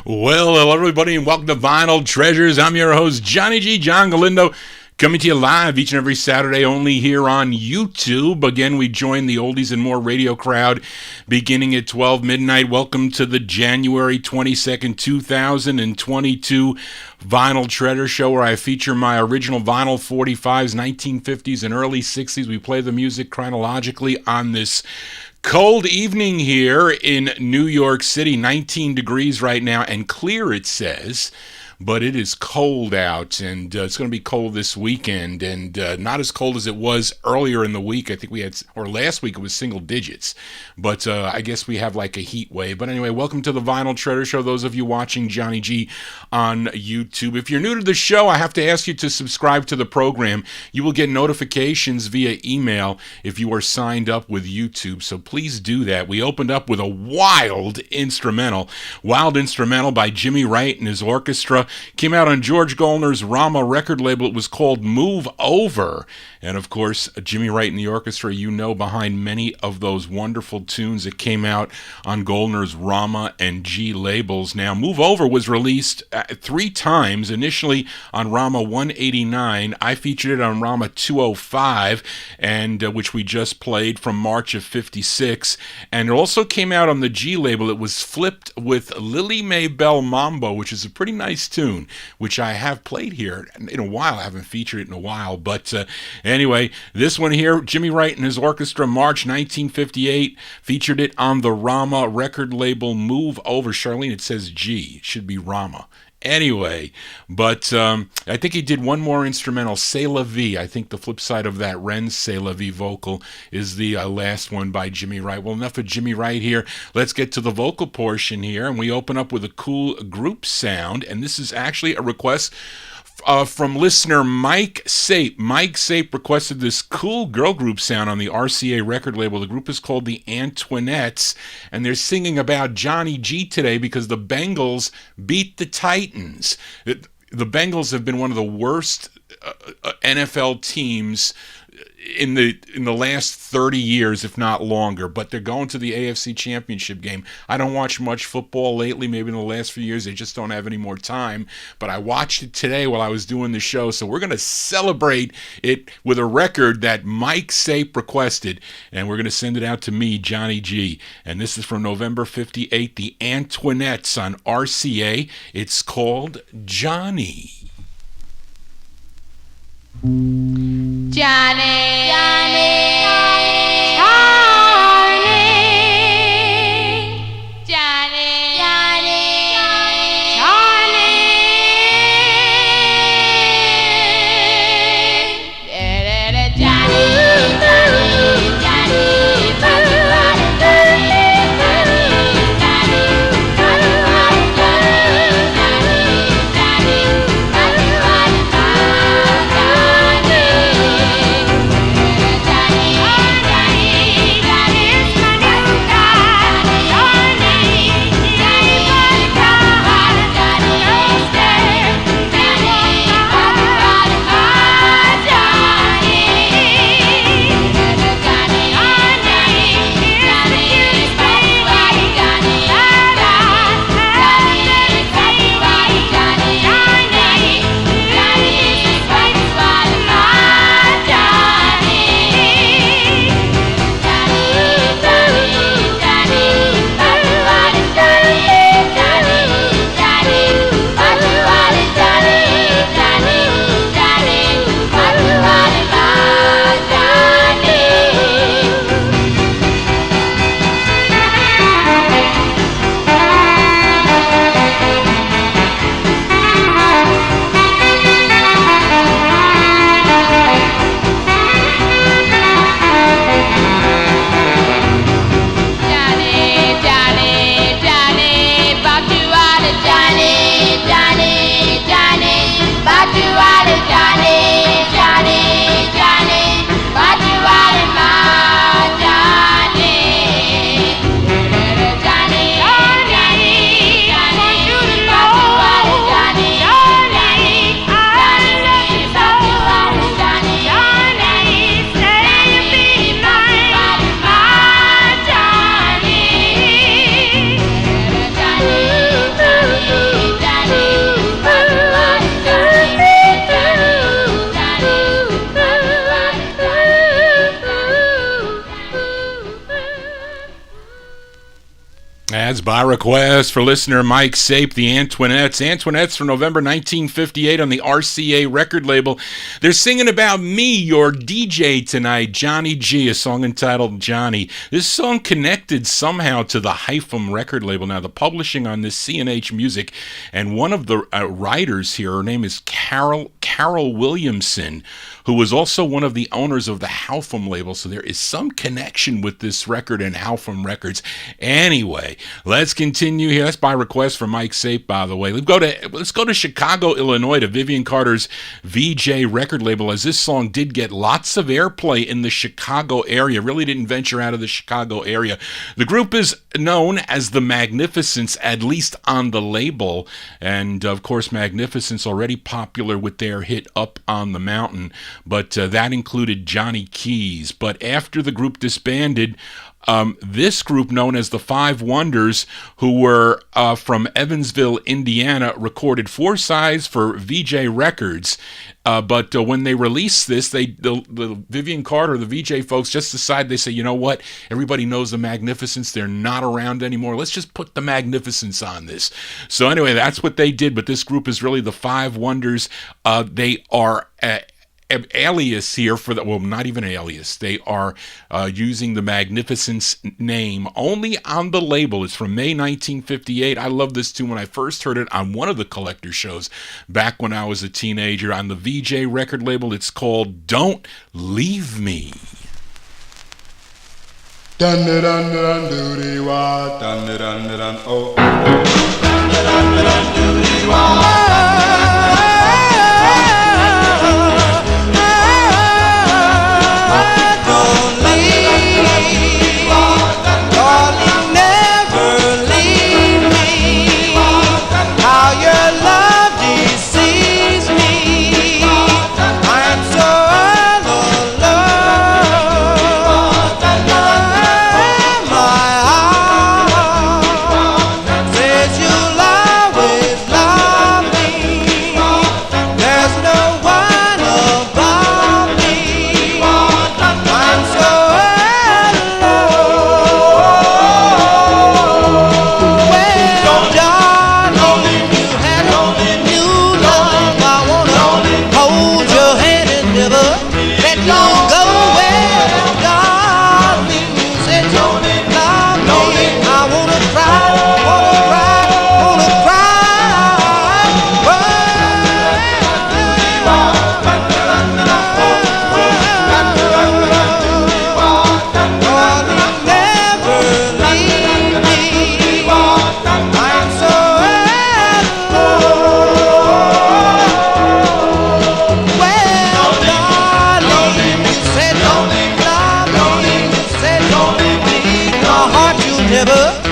Well, hello everybody and welcome to Vinyl Treasures. I'm your host, Johnny G, John Galindo, coming to you live each and every Saturday only here on YouTube. Again, we join the Oldies and More radio crowd beginning at 12 midnight. Welcome to the January 22nd, 2022 Vinyl Treasure Show, where I feature my original vinyl 45s, 1950s, and early 60s. We play the music chronologically on this cold evening here in New York City. 19 degrees right now and clear, it says, but it is cold out, and it's going to be cold this weekend, and not as cold as it was earlier in the week. I think we had, or last week it was single digits, but I guess we have like a heat wave. But anyway, welcome to the Vinyl Treasure Show, those of you watching Johnny G on YouTube. If you're new to the show, I have to ask you to subscribe to the program. You will get notifications via email if you are signed up with YouTube, so please do that. We opened up with a wild instrumental by Jimmy Wright and his orchestra. Came out on George Goldner's Rama record label. It was called Move Over. And of course, Jimmy Wright and the orchestra, you know, behind many of those wonderful tunes that came out on Goldner's Rama and G labels. Now, Move Over was released 3 times, initially on Rama 189. I featured it on Rama 205, and which we just played from March of 56. And it also came out on the G label. It was flipped with Lily May Bell Mambo, which is a pretty nice tune, which I have played here in a while. I haven't featured it in a while, but anyway, this one here, Jimmy Wright and his orchestra, March 1958, featured it on the Rama record label, Move Over. Charlene, it says G. It should be Rama. Anyway, but I think he did one more instrumental, C'est la vie. I think the flip side of that Ren's C'est la vie vocal is the last one by Jimmy Wright. Well, enough of Jimmy Wright here. Let's get to the vocal portion here, and we open up with a cool group sound, and this is actually a request from listener Mike Sape. Mike Sape requested this cool girl group sound on the RCA record label. The group is called the Antoinettes, and they're singing about Johnny G today because the Bengals beat the Titans. The Bengals have been one of the worst NFL teams in the last 30 years, if not longer, but they're going to the AFC Championship game. I don't watch much football lately. Maybe in the last few years they just don't have any more time, but I watched it today while I was doing the show, so we're going to celebrate it with a record that Mike Sape requested, and we're going to send it out to me, Johnny G, and this is from November 58, the Antoinettes on RCA. It's called Johnny. Johnny, Johnny, Johnny, Johnny, Johnny, Johnny, Johnny, As by request for listener Mike Sape, the Antoinettes. Antoinettes from November 1958 on the RCA record label. They're singing about me, your DJ tonight, Johnny G, a song entitled Johnny. This song connected somehow to the Hypham record label. Now, the publishing on this C&H Music, and one of the writers here, her name is Carol Williamson, who was also one of the owners of the Hypham label, so there is some connection with this record and Hypham Records. Anyway, let's continue here. That's by request from Mike Sape, by the way. Let's go to Chicago, Illinois, to Vivian Carter's VJ record label, as this song did get lots of airplay in the Chicago area. Really didn't venture out of the Chicago area. The group is known as the Magnificents, at least on the label, and of course Magnificents already popular with their hit Up on the Mountain, but that included Johnny Keys. But after the group disbanded, this group, known as the Five Wonders, who were from Evansville, Indiana, recorded 4 sides for VJ Records. But when they released this, the Vivian Carter, the VJ folks, just decided, they say, you know what? Everybody knows the Magnificents. They're not around anymore. Let's just put the Magnificents on this. So anyway, that's what they did. But this group is really the Five Wonders. They are alias here for the, well, not even alias. They are using the Magnificence name only on the label. It's from May 1958. I love this tune when I first heard it on one of the collector shows back when I was a teenager on the VJ record label. It's called Don't Leave Me. Dun dun dun dun doody wah, dun dun dun dun oh, dun dun dun doody wah. Don't leave, darling, never leave me. How your love deceives me. I'm so alone.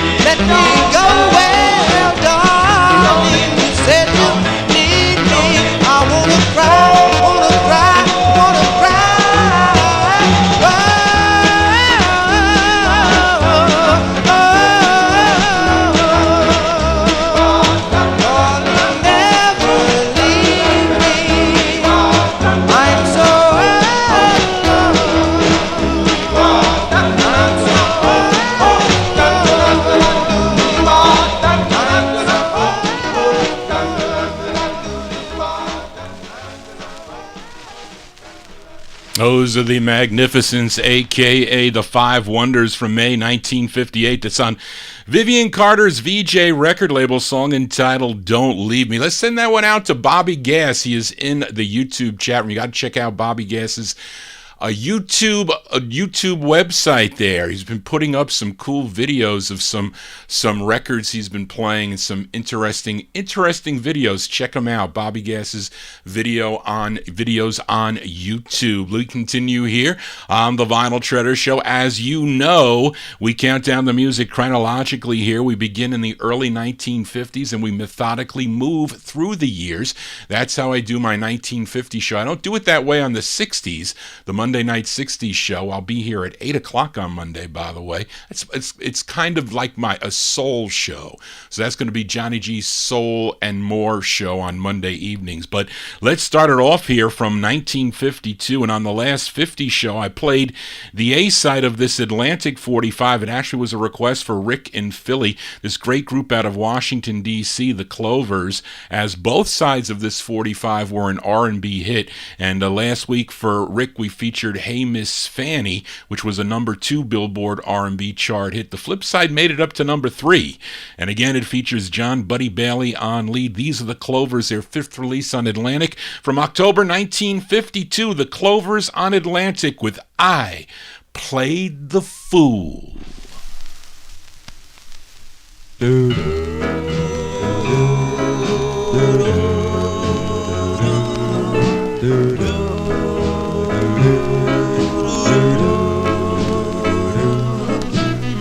Those are the Magnificents, a.k.a. the Five Wonders from May 1958. That's on Vivian Carter's VJ record label, song entitled Don't Leave Me. Let's send that one out to Bobby Gass. He is in the YouTube chat room. You got to check out Bobby Gass's a YouTube website there. He's been putting up some cool videos of some records he's been playing and some interesting videos. Check them out. Bobby Gass's videos on YouTube. We continue here on the Vinyl Treasure Show. As you know, we count down the music chronologically here. We begin in the early 1950s and we methodically move through the years. That's how I do my 1950 show. I don't do it that way on the 60s, the Monday night 60s show. I'll be here at 8 o'clock on Monday, by the way. It's kind of like a soul show. So that's going to be Johnny G's Soul and More show on Monday evenings. But let's start it off here from 1952. And on the last 50 show, I played the A side of this Atlantic 45. It actually was a request for Rick in Philly, this great group out of Washington, D.C., the Clovers, as both sides of this 45 were an R&B hit. And last week for Rick, we featured Hey Miss Fanny, which was a number 2 Billboard R&B chart hit. The flip side made it up to number 3. And again, it features John Buddy Bailey on lead. These are the Clovers, their 5th release on Atlantic from October 1952. The Clovers on Atlantic with I Played the Fool.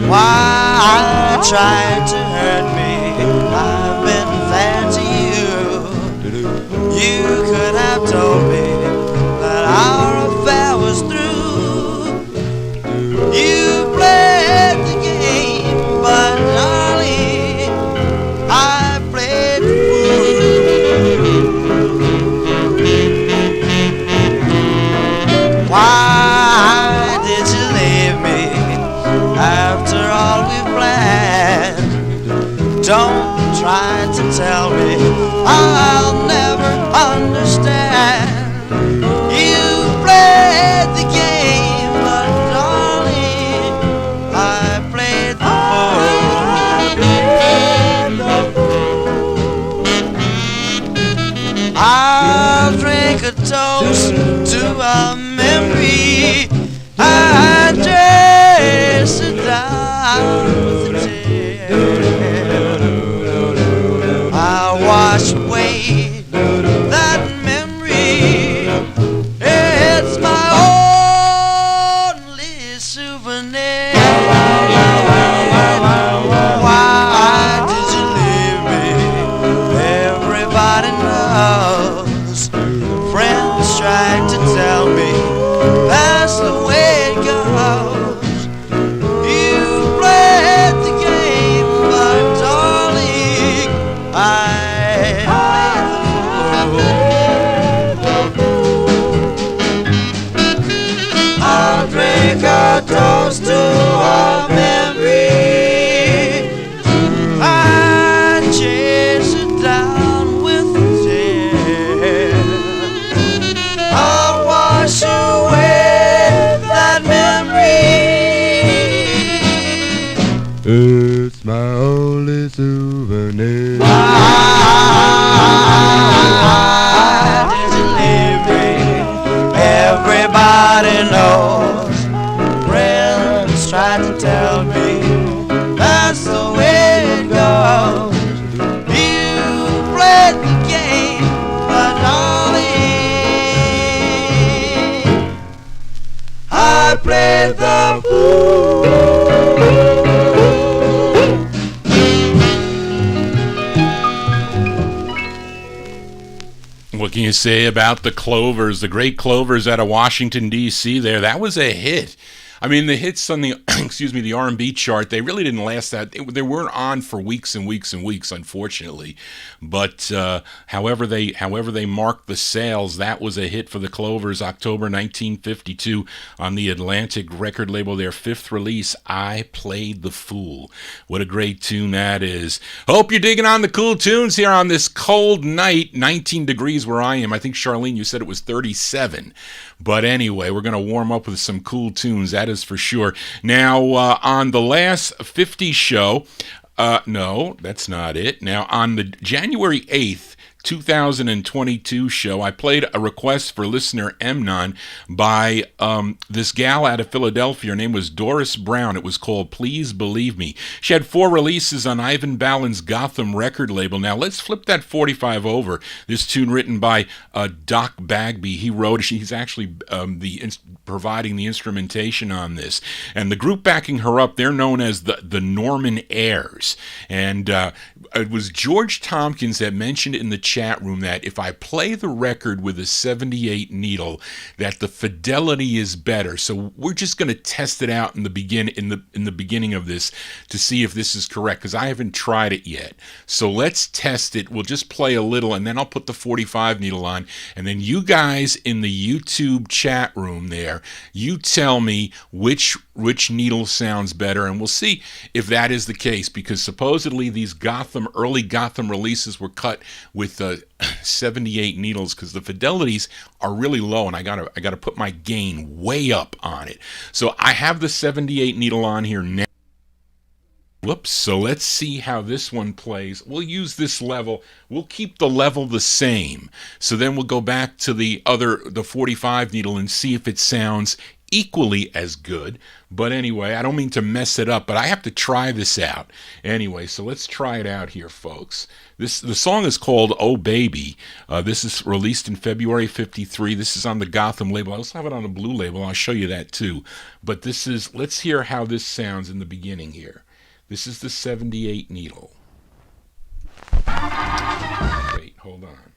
Why tried to hurt me? I've been fair to you. You could have told me that our affair was through. You played the game, but darling, I played the fool. Why did you leave me after all we planned? Don't try to tell me I'll never understand. You played the game, but darling, I played the fool. I'll drink a toast to a memory. I chase it down with a tear. I'll wash away that memory. It's my only souvenir. Why did you leave me? Everybody knows. Friends tried to tell me that's the way it goes. You played the game, but darling, I played the fool. I'll drink a toast to a memory. I chase it down with a tear. I'll wash away that memory. It's my only souvenir. Why did you leave me? Everybody knows. Friends tried to tell me that's the way it goes. You played the game, but darling, I played the fool. What can you say about the Clovers, the great Clovers out of Washington, D.C. there? That was a hit. I mean, the hits on the, excuse me, the R&B chart, they really didn't last that. They weren't on for weeks and weeks and weeks, unfortunately. But however they marked the sales, that was a hit for the Clovers, October 1952 on the Atlantic record label, their fifth release, I Played the Fool. What a great tune that is. Hope you're digging on the cool tunes here on this cold night, 19 degrees where I am. I think, Charlene, you said it was 37. But anyway, we're going to warm up with some cool tunes, that is for sure. Now, on the last 50's show, no, that's not it. Now, on the January 8th, 2022 show, I played a request for listener Emnon by this gal out of Philadelphia. Her name was Doris Brown. It was called Please Believe Me. She had 4 releases on Ivan Ballin's Gotham record label. Now let's flip that 45 over. This tune written by Doc Bagby. He wrote it. He's actually providing the instrumentation on this. And the group backing her up, they're known as the Norman Airs. And it was George Tompkins that mentioned in the chat room that if I play the record with a 78 needle, that the fidelity is better. So we're just going to test it out in the beginning of this to see if this is correct, because I haven't tried it yet. So let's test it. We'll just play a little, and then I'll put the 45 needle on, and then you guys in the YouTube chat room there, you tell me which needle sounds better, and we'll see if that is the case, because supposedly these early Gotham releases were cut with 78 needles, because the fidelities are really low, and I gotta put my gain way up on it. So I have the 78 needle on here now. Whoops, so let's see how this one plays. We'll use this level. We'll keep the level the same. So then we'll go back to the 45 needle and see if it sounds equally as good. But anyway, I don't mean to mess it up, but I have to try this out. Anyway, so let's try it out here, folks. The song is called Oh Baby. This is released in February 53. This is on the Gotham label. I also have it on the Blue label. I'll show you that too. But let's hear how this sounds in the beginning here. This is the 78 needle. Wait, hold on.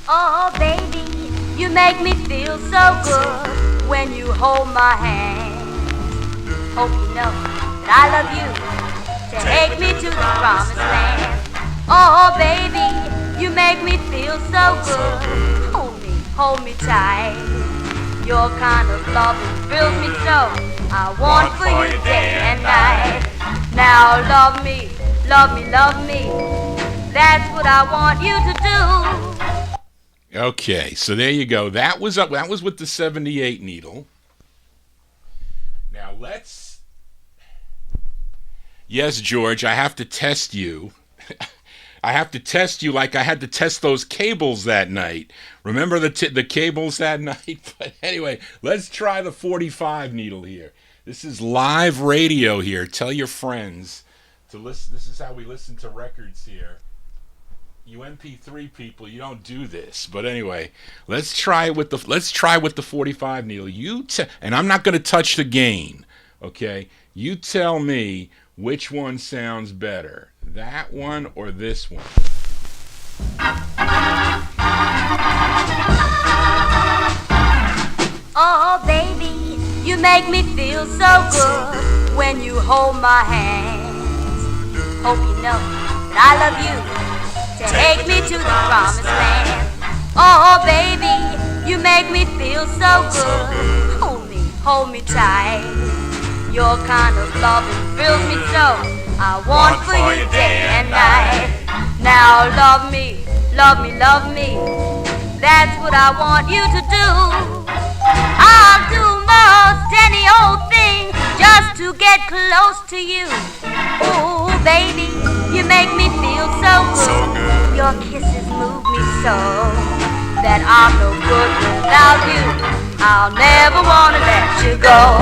Oh, baby, you make me feel so good when you hold my hand. Hope you know that I love you. Take me to the promised land. Oh, baby, you make me feel so good. Hold me tight. Your kind of love thrills me so. I want for you day and night. Now love me, love me, love me. That's what I want you to do. Okay, so there you go. That was with the 78 needle. Now let's... Yes, George, I have to test you. I have to test you like I had to test those cables that night. Remember the cables that night? But anyway, let's try the 45 needle here. This is live radio here. Tell your friends to listen. This is how we listen to records here. You MP3 people, you don't do this. But anyway, let's try with the 45 needle. And I'm not going to touch the gain. Okay? You tell me which one sounds better. That one or this one? Oh, baby, you make me feel so good when you hold my hands. Hope you know that I love you. Take me to the promised land. Oh, baby, you make me feel so good. Hold me tight. Your kind of loving thrills me so. I want for you day and night. Now love me, love me, love me. That's what I want you to do. I'll do most any old thing just to get close to you. Ooh, baby, you make me feel so good. Your kisses move me so that I'm no good without you. I'll never wanna let you go.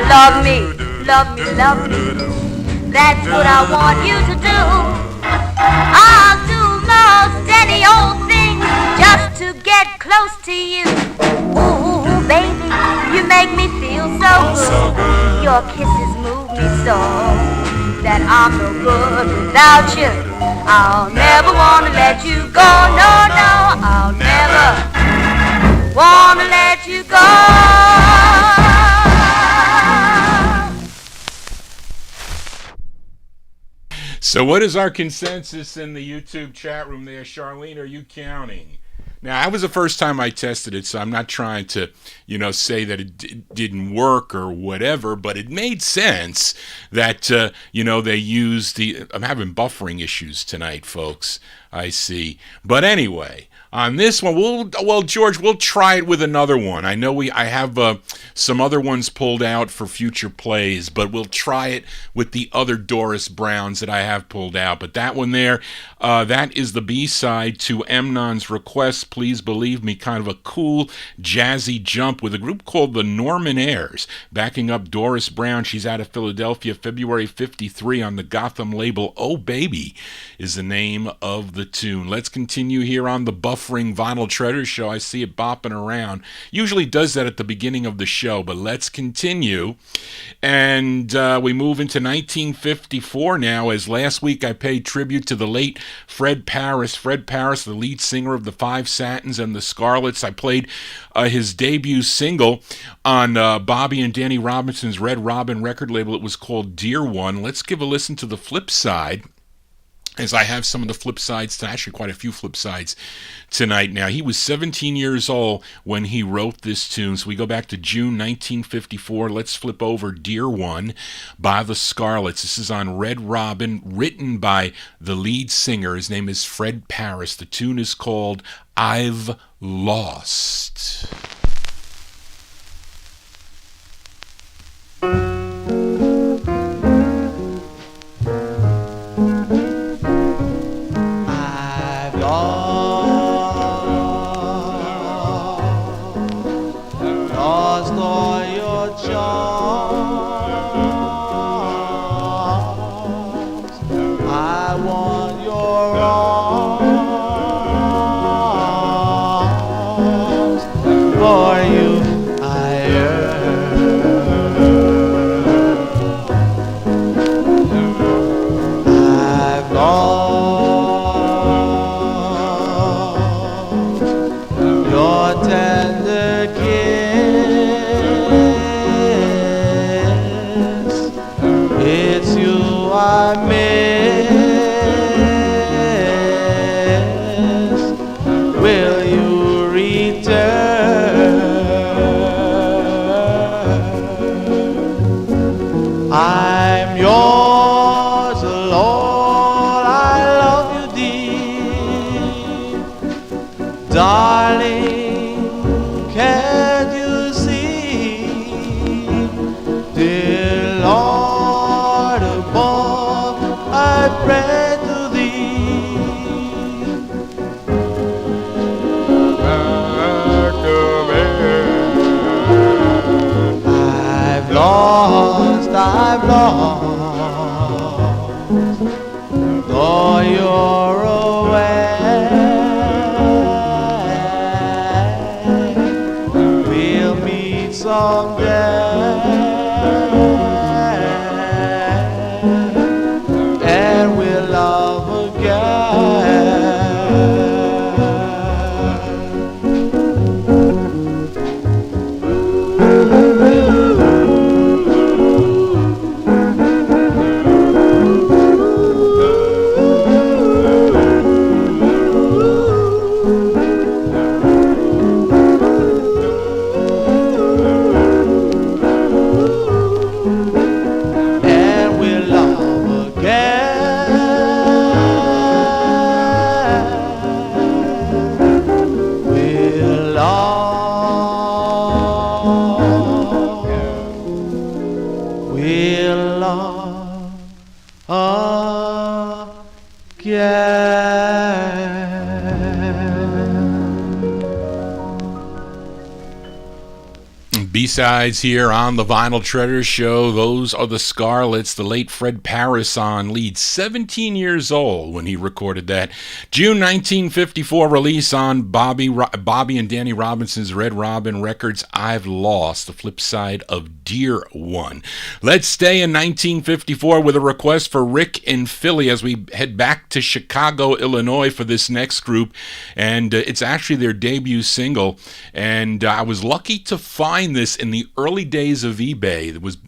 Love me, love me, love me. That's what I want you to do. I'll do most any old thing just to get close to you. Ooh, baby, you make me feel so good. Your kisses move me so that I'm no good without you. I'll never wanna let you go. No, no, I'll never wanna let you go. So what is our consensus in the YouTube chat room there? Charlene, are you counting? Now, that was the first time I tested it, so I'm not trying to, say that it didn't work or whatever, but it made sense that, they used I'm having buffering issues tonight, folks. I see. But anyway, on this one, George, we'll try it with another one. I know I have some other ones pulled out for future plays, but we'll try it with the other Doris Browns that I have pulled out. But that one there, that is the B-side to Amnon's Request, Please Believe Me, kind of a cool, jazzy jump with a group called the Norman Airs, backing up Doris Brown. She's out of Philadelphia, February 53 on the Gotham label. Oh Baby is the name of the tune. Let's continue here on the buffering Vinyl Treasure Show. I see it bopping around. Usually does that at the beginning of the show, but let's continue. And we move into 1954 now, as last week I paid tribute to the late Fred Paris. Fred Paris, the lead singer of the Five Satins and the Scarlets. I played his debut single on Bobby and Danny Robinson's Red Robin record label. It was called Dear One. Let's give a listen to the flip side, as I have some of the flip sides, actually quite a few flip sides tonight. Now, he was 17 years old when he wrote this tune, so we go back to June 1954. Let's flip over Dear One by the Scarlets. This is on Red Robin, written by the lead singer. His name is Fred Paris. The tune is called I've Lost. Darling, can you see, dear Lord above, I pray to thee. Back to me. I've lost, though you're away. We'll meet someday, and we'll love again. B-sides here on the Vinyl Treasure Show. Those are the Scarlets, the late Fred Parris on lead, 17 years old when he recorded that. June 1954 release on Bobby and Danny Robinson's Red Robin Records, I've Lost, the flip side of Dear One. Let's stay in 1954 with a request for Rick in Philly as we head back to Chicago, Illinois for this next group. And it's actually their debut single. And I was lucky to find this in the early days of eBay. It was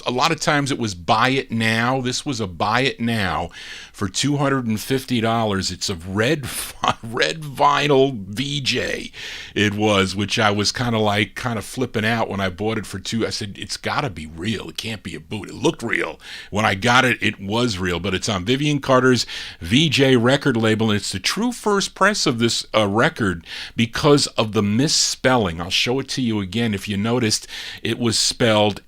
a lot of times it was buy it now. This was a buy it now for $250. It's a red vinyl VJ. It was, which I was kind of flipping out when I bought it for $2. I said, it's got to be real. It can't be a boot. It looked real. When I got it, it was real. But it's on Vivian Carter's VJ record label, and it's the true first press of this record because of the misspelling. I'll show it to you again. If you noticed, it was spelled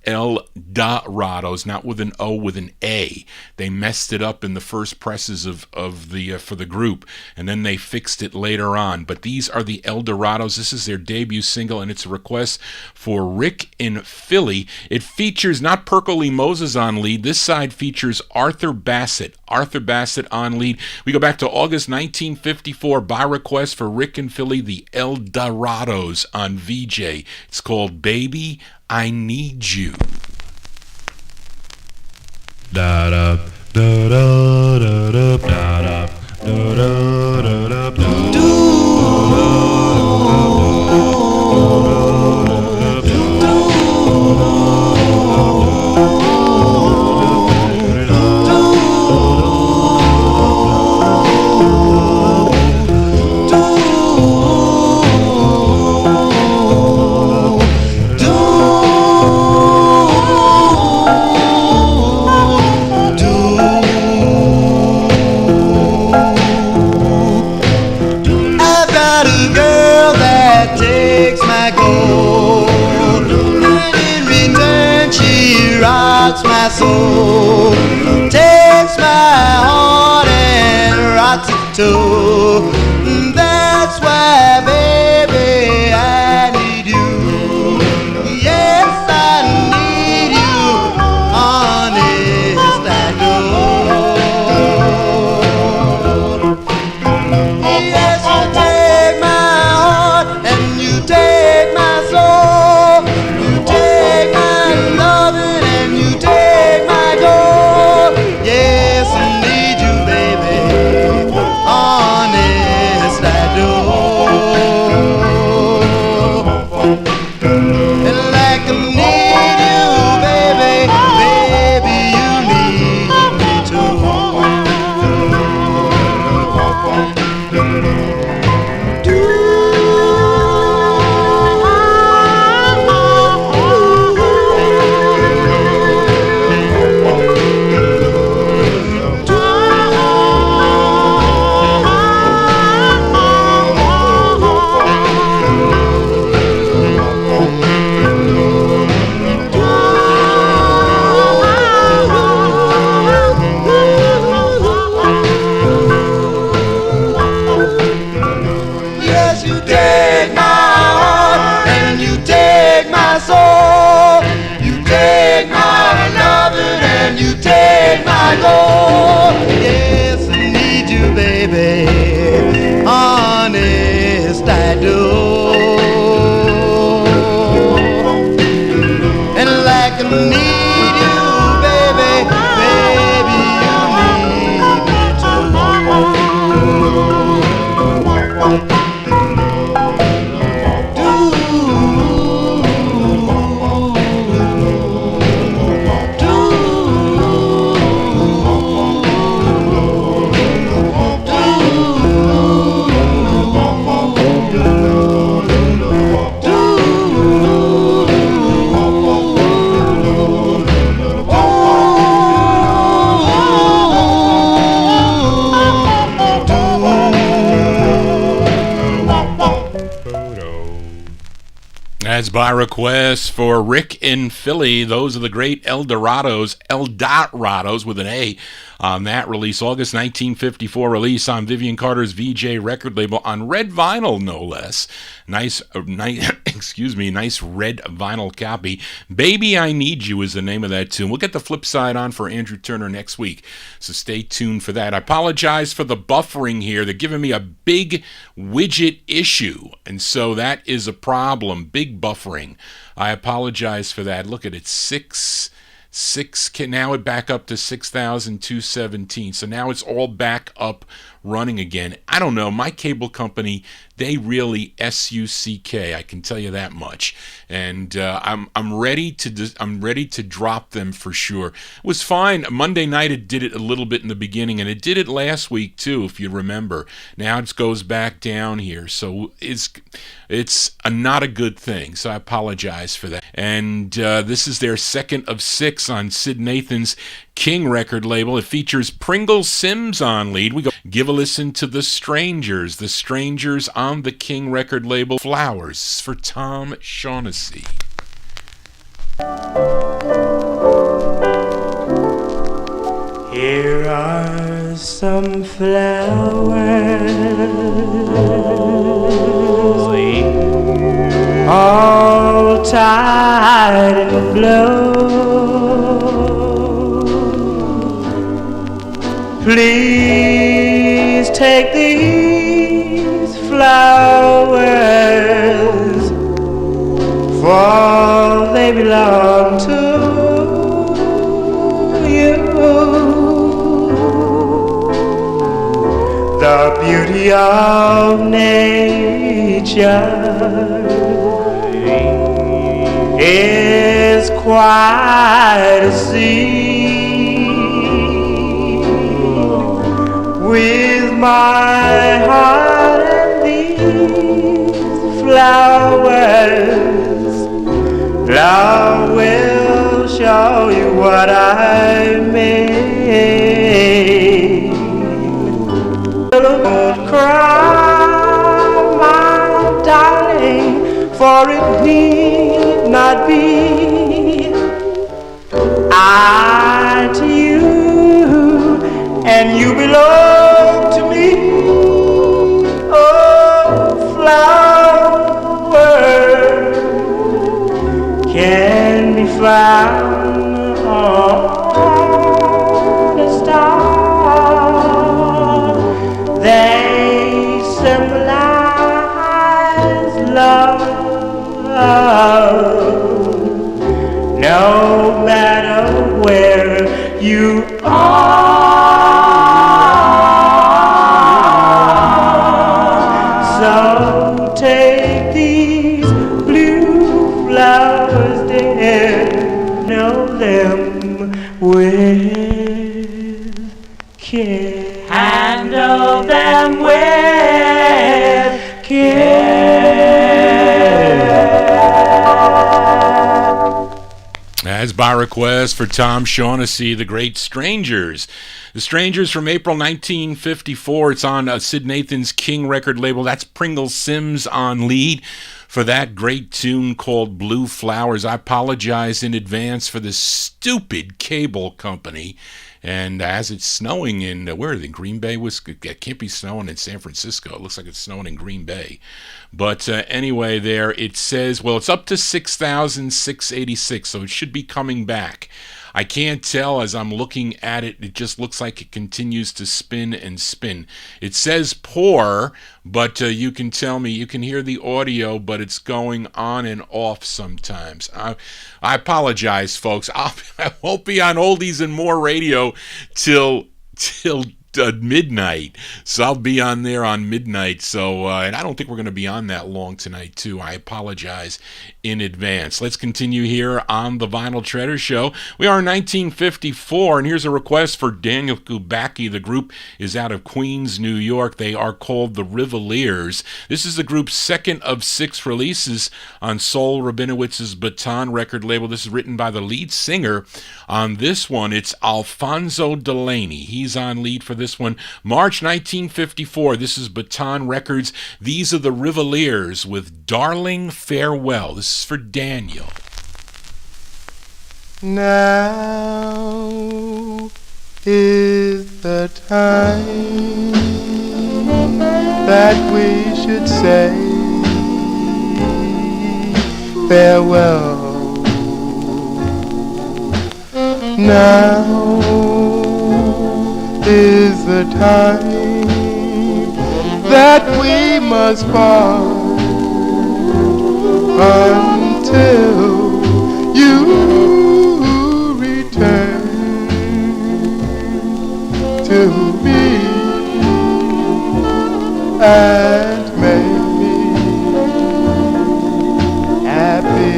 Eldorados, not with an O, with an A. They messed it up in the first presses of the for the group, and then they fixed it later on. But these are the Eldorados. This is their debut single, and it's a request for Rick in Philly. It features not Perkle Moses on lead. This side features Arthur Bassett on lead. We go back to August 1954 by request for Rick in Philly, the Eldorados on VJ. It's called Baby, I Need You. Da da da da da da da da da da da. My soul takes my heart and rocks it too. That's why, baby, I need you. Yes, I need you. Honest, I do. Yes, you take my heart and you take my soul. You take my loving and you take my door. Yes, I need you, baby. Honest, I do. you take my heart and you take my soul. You take my loving and you take my gold. Yes, I need you, baby. Honest, I do. And like I need you, baby, baby, you need me too. As by request for Rick in Philly, those are the great Eldorados with an A on that release, August 1954 release on Vivian Carter's VJ record label on red vinyl, no less. Nice nice red vinyl copy. Baby, I Need You is the name of that tune. We'll get the flip side on for Andrew Turner next week, so stay tuned for that. I apologize for the buffering here. They're giving me a big widget issue, and so that is a problem. Big buffering. I apologize for that. Look at it, 6 now it back up to 6,217. So now it's all back up running again. I don't know, my cable company, they really suck, I can tell you that much. And I'm ready to drop them for sure. It was fine Monday night. It did it a little bit in the beginning, and it did it last week too, if you remember. Now it goes back down here, so it's not a good thing, so I apologize for that. And this is their second of 6 on Sid Nathan's King record label. It features Pringle Sims on lead. We go give a listen to The Strangers on the King record label. Flowers for Tom Shaughnessy. Here are some flowers, all tied in blow. Please take these flowers, for they belong to you. The beauty of nature is quite a scene. With my heart and these flowers, love will show you what I mean. Don't cry, my darling, for it need not be. I to you, and you belong to me. Oh, flowers can be found on a star. They symbolize love, no matter where you are. So take these blue flowers, dear, know them with care. Handle them with care. As by request for Tom Shaughnessy, the great Strangers. The Strangers from April 1954. It's on Sid Nathan's King record label. That's Pringle Sims on lead for that great tune called Blue Flowers. I apologize in advance for this stupid cable company. And as it's snowing in, where are they, Green Bay? It can't be snowing in San Francisco. It looks like it's snowing in Green Bay. But anyway, there it says, well, it's up to 6,686, so it should be coming back. I can't tell as I'm looking at it. It just looks like it continues to spin and spin. It says pour, but you can tell me, you can hear the audio, but it's going on and off sometimes. I apologize, folks. I won't be on Oldies and More Radio till midnight, so I'll be on there on midnight. So and I don't think we're going to be on that long tonight too. I apologize in advance. Let's continue here on the Vinyl Treasure Show. We are in 1954, and here's a request for Daniel Kubacki. The group is out of Queens, New York. They are called the Rivaliers. This is the group's second of 6 releases on Sol Rabinowitz's Baton record label. This is written by the lead singer on this one. It's Alfonso Delaney. He's on lead for this one. March 1954. This is Baton Records. These are the Rivaliers with Darling Farewell. This is for Daniel. Now is the time that we should say farewell. Now is the time that we must part until you return to me and make me happy,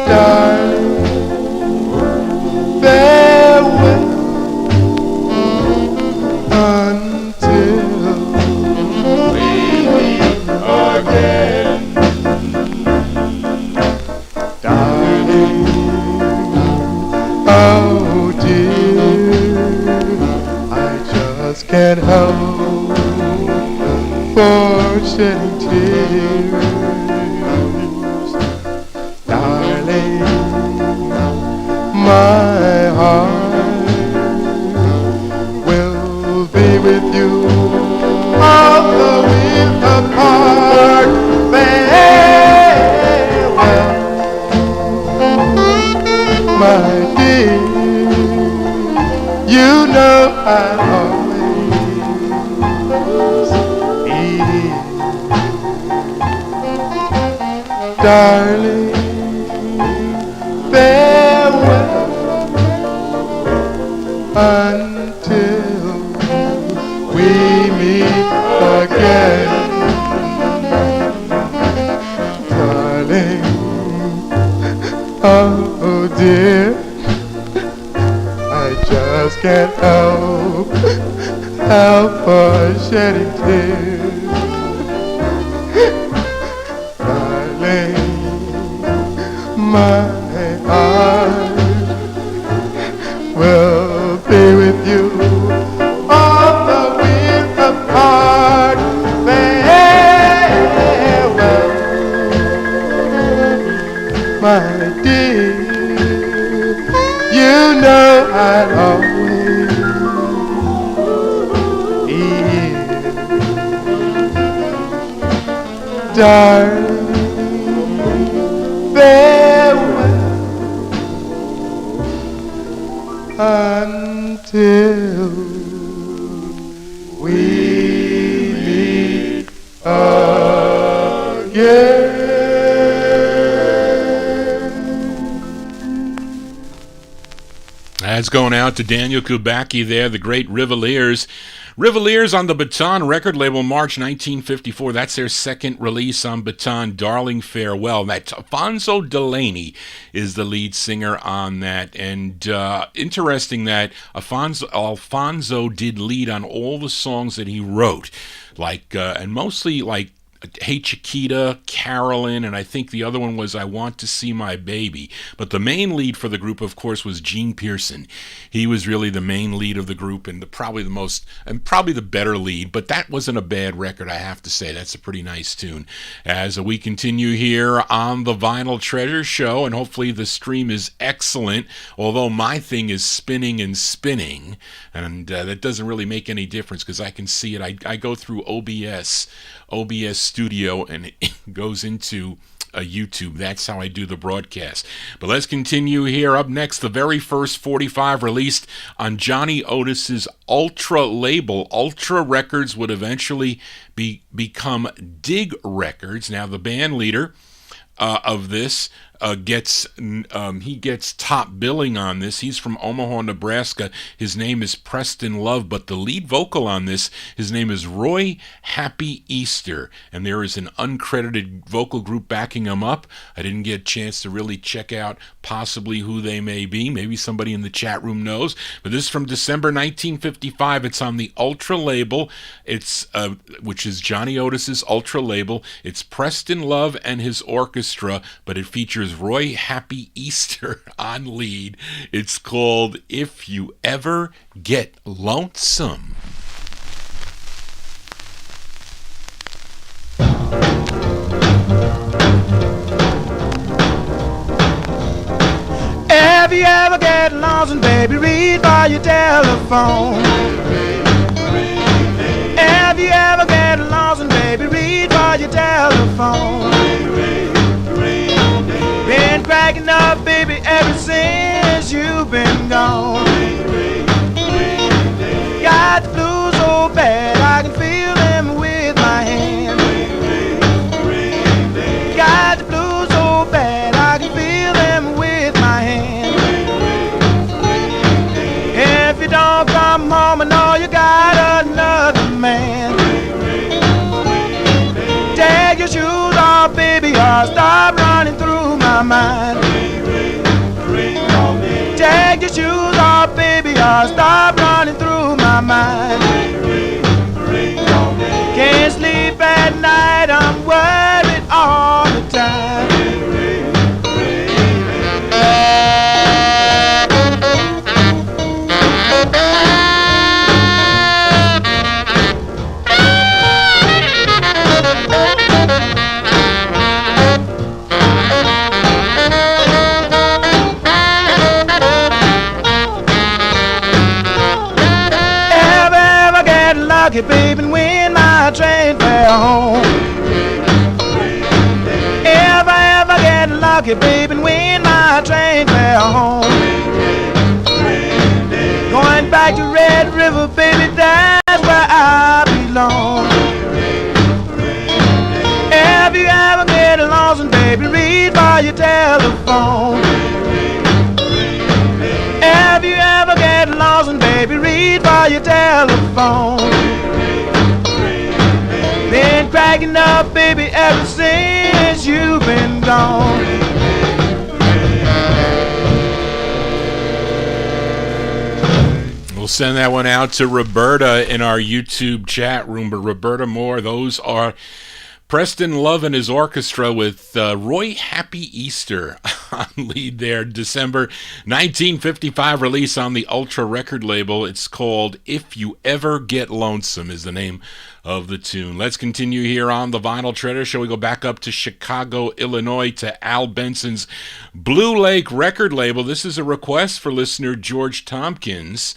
darling. Farewell until we meet again, darling. Oh dear, I just can't help for shedding tears, darling. My heart will be with you, although we're apart. Farewell, my dear. You know I'll always be here, darling. Farewell until we meet again, darling. Oh dear, I just can't help for shedding tears, darling. My heart will be with you, although we're apart. Farewell, my dear. You know I'll always be here, darling. Farewell until we meet again. That's going out to Daniel Kubacki there, the great Rivaliers. Rivaliers on the Baton record label, March 1954. That's their second release on Baton, Darling Farewell. That's Alfonso Delaney is the lead singer on that. And interesting that Alfonso did lead on all the songs that he wrote, and mostly Hey Chiquita, Carolyn, and I think the other one was I Want to See My Baby. But the main lead for the group, of course, was Gene Pearson. He was really the main lead of the group and probably the better lead, but that wasn't a bad record, I have to say. That's a pretty nice tune. As we continue here on the Vinyl Treasure Show, and hopefully the stream is excellent, although my thing is spinning and spinning, and that doesn't really make any difference because I can see it. I go through OBS Studio, and it goes into YouTube. That's how I do the broadcast. But let's continue here. Up next, the very first 45 released on Johnny Otis's Ultra label. Ultra Records would eventually become Dig Records. Now, the band leader of this gets top billing on this. He's from Omaha, Nebraska. His name is Preston Love, but the lead vocal on this, his name is Roy Happy Easter, and there is an uncredited vocal group backing him up. I didn't get a chance to really check out possibly who they may be. Maybe somebody in the chat room knows, but this is from December 1955. It's on the Ultra label. It's which is Johnny Otis's Ultra label. It's Preston Love and his orchestra, but it features Roy Happy Easter on lead. It's called If You Ever Get Lonesome. If you ever get lonesome, baby, read by your telephone. If you ever get lonesome, baby, read by your telephone. Been cracking up, baby, ever since you've been gone. Got the blues so bad, I can feel them with my hand. Got the blues so bad, I can feel them with my hand. If you don't come home, I know you got another man. Take your shoes off, baby, or stop running through my mind. Take your shoes off, baby, or stop running through my mind. Can't sleep at night, I'm worried all the time. Lucky, baby, when my train fell home. If I ever get lucky, baby, when my train fell home. Going back to Red River, baby, that's where I belong. If you ever get lonesome, baby, read by your telephone. If you ever get lonesome, baby, read by your telephone. Been cracking up, baby, ever since you've been gone. We'll send that one out to Roberta in our YouTube chat room. But Roberta Moore, those are Preston Love and his orchestra with Roy Happy Easter on lead there. December 1955 release on the Ultra record label. It's called If You Ever Get Lonesome is the name of the tune. Let's continue here on the Vinyl Treasure Show. We go back up to Chicago, Illinois to Al Benson's Blue Lake record label. This is a request for listener George Tompkins.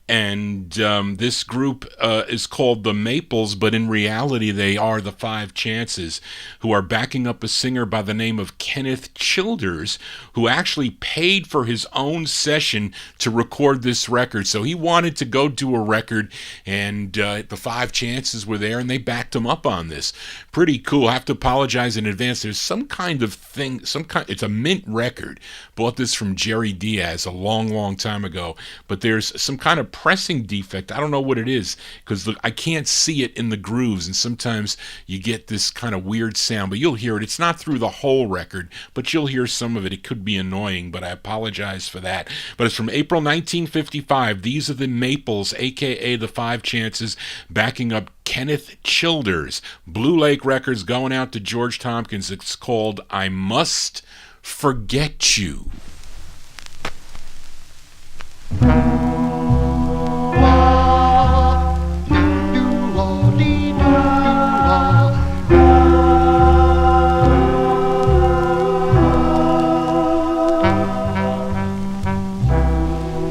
And this group is called the Maples, but in reality they are the Five Chances, who are backing up a singer by the name of Kenneth Childers, who actually paid for his own session to record this record. So he wanted to go do a record, and the Five Chances were there, and they backed him up on this. Pretty cool. I have to apologize in advance. There's some kind of thing, it's a mint record. Bought this from Jerry Diaz a long, long time ago, but there's some kind of pressing defect. I don't know what it is, because I can't see it in the grooves, and sometimes you get this kind of weird sound, but you'll hear it. It's not through the whole record, but you'll hear some of it. It could be annoying, but I apologize for that. But it's from April 1955. These are the Maples, a.k.a. the Five Chances, backing up Kenneth Childers. Blue Lake Records, going out to George Tompkins. It's called I Must Forget You.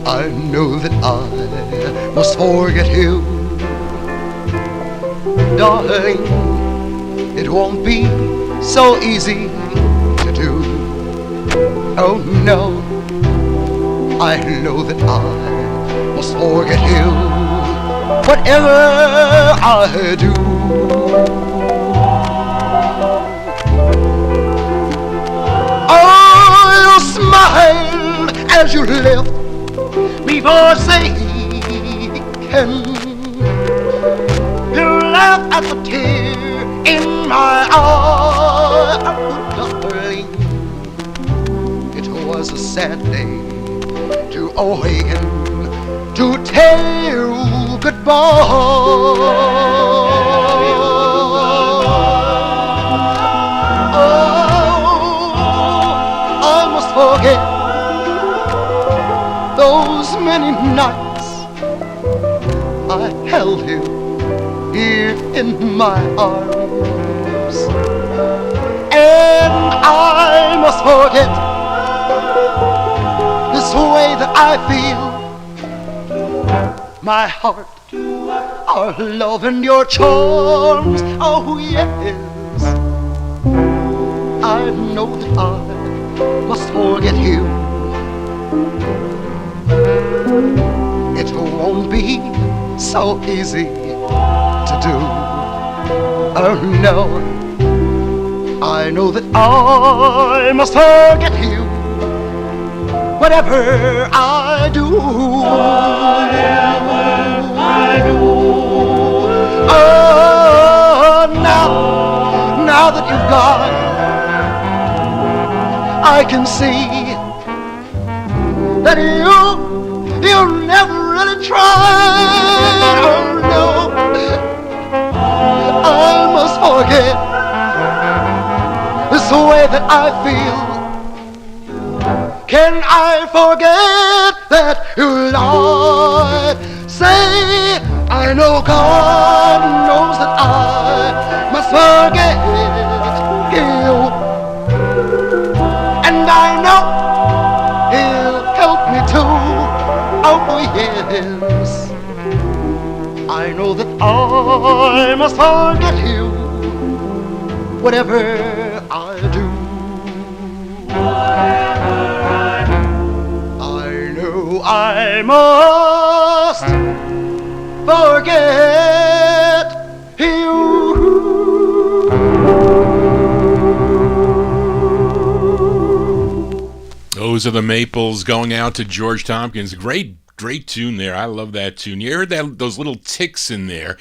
I know that I must forget you, darling. It won't be so easy to do. Oh no, I know that I must forget you, whatever I do. I'll smile as you left me forsaken. You laugh at the tear in my eye, darling. It was a sad day to awaken, to tell you goodbye. Oh, I must forget those many nights I held you here in my arms, and I must forget this way that I feel. My heart, our love and your charms. Oh yes, I know that I must forget you. It won't be so easy to do. Oh no, I know that I must forget you, whatever I do. Whatever I do. Oh, now that you've gone, I can see that you never really tried. Oh no, I must forget this way that I feel. Can I forget that you lied? Say, I know God knows that I must forget you, and I know He'll help me too. Oh yes, I know that I must forget you, whatever I do. I know I must forget you. Those are the Maples, going out to George Tompkins. Great tune there. I love that tune. You heard those little ticks in there.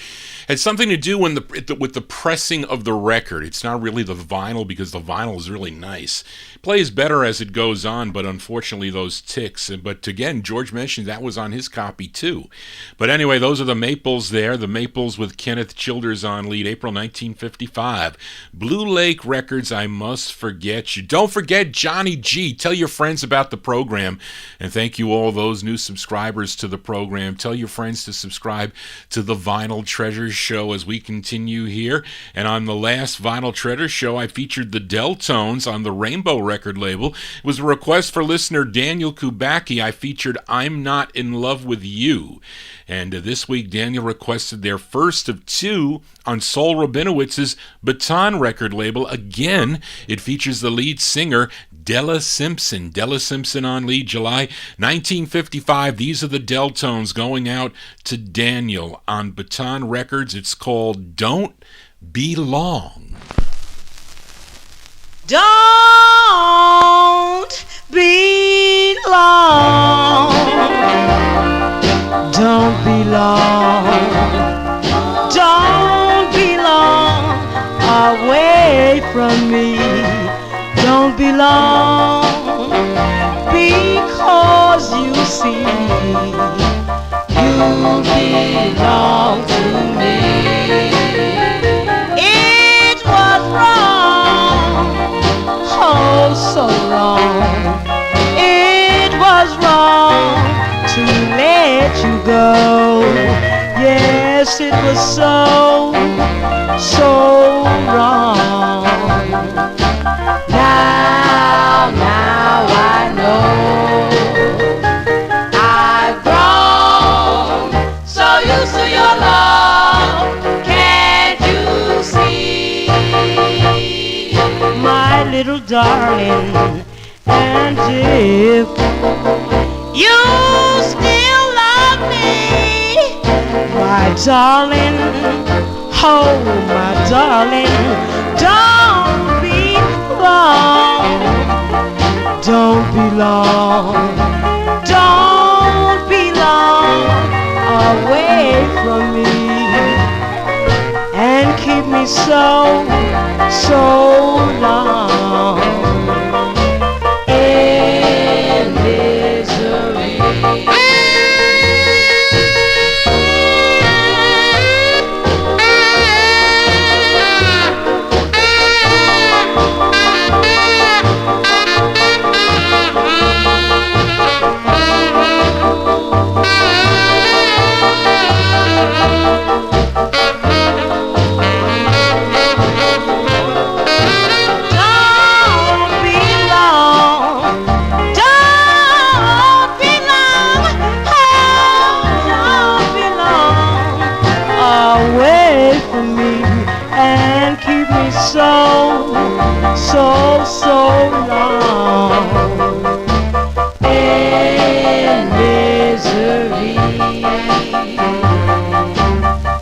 It's something to do with the pressing of the record. It's not really the vinyl, because the vinyl is really nice. It plays better as it goes on, but unfortunately those ticks. But again, George mentioned that was on his copy too. But anyway, those are the Maples there. The Maples with Kenneth Childers on lead, April 1955. Blue Lake Records, I Must Forget You. Don't forget Johnny G. Tell your friends about the program. And thank you all those new subscribers to the program. Tell your friends to subscribe to the Vinyl Treasure Show as we continue here. And on the last Vinyl Treasure Show, I featured the Deltones on the Rainbow record label. It was a request for listener Daniel Kubacki. I featured I'm Not in Love with You. And this week, Daniel requested their first of two on Saul Rabinowitz's Baton record label. Again, it features the lead singer, Della Simpson. Della Simpson on lead, July 1955. These are the Deltones, going out to Daniel on Baton Records. It's called Don't Be Long. Don't be long. don't be long, don't be long away from me, don't be long, because you see, you belong to me. It was wrong, oh so wrong, it was wrong to let you go. Yes, it was so, so wrong. Now I know I've grown so used to your love. Can't you see, my little darling? And if you still love me, my darling, oh my darling, don't be long, don't be long, don't be long away from me, and keep me so, so long in misery. So long in misery,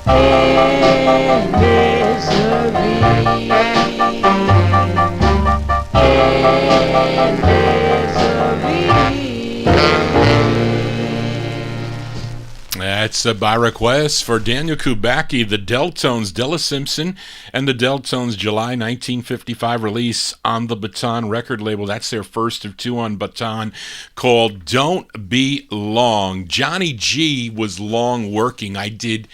in misery, in misery. That's by request for Daniel Kubacki, the Deltones, Della Simpson, and the Deltones July 1955 release on the Baton record label. That's their first of two on Baton, called Don't Be Long. Johnny G was long working. I did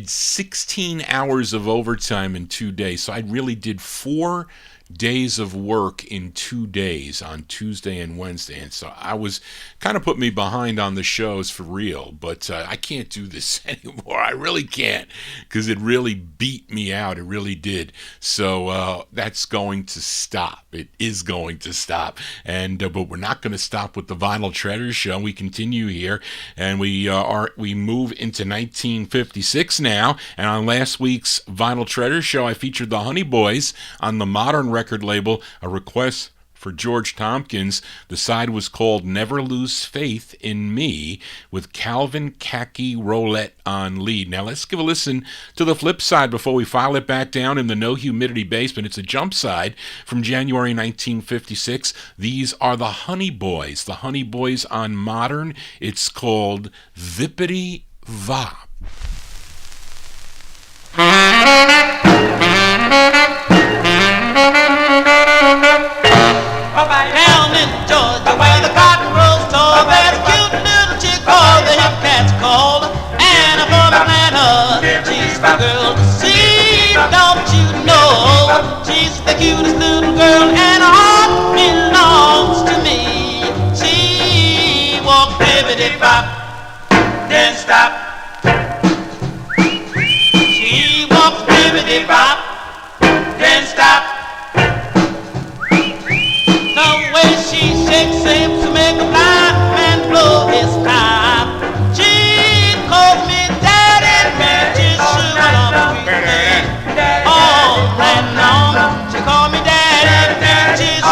16 hours of overtime in 2 days, so I really did 4 days of work in 2 days on Tuesday and Wednesday, and so I was kind of put me behind on the shows for real, but I can't do this anymore. I really can't, because it really beat me out. It really did. So that's going to stop. It is going to stop, and but we're not going to stop with the Vinyl Treasure Show. We continue here, and we move into 1956 now. And on last week's Vinyl Treasure Show, I featured the Honey Boys on the Modern record label, a request for George Tompkins. The side was called Never Lose Faith in Me, with Calvin Khaki Roulette on lead. Now let's give a listen to the flip side before we file it back down in the No Humidity basement. It's a jump side from January 1956. These are the Honey Boys. The Honey Boys on Modern. It's called Vippity Vop. Down in Georgia where the cotton grows tall, there's a cute little chick called the hip cat's called Anna from Atlanta. She's the girl to see, don't you know? She's the cutest little girl and her heart belongs to me. She walks bibbidi-bop, then stop. She walks bibbidi-bop, then stop. She shakes hips to make a blind man blow his top. She calls me daddy, man, she's sugar on me all night long. She called me daddy, she's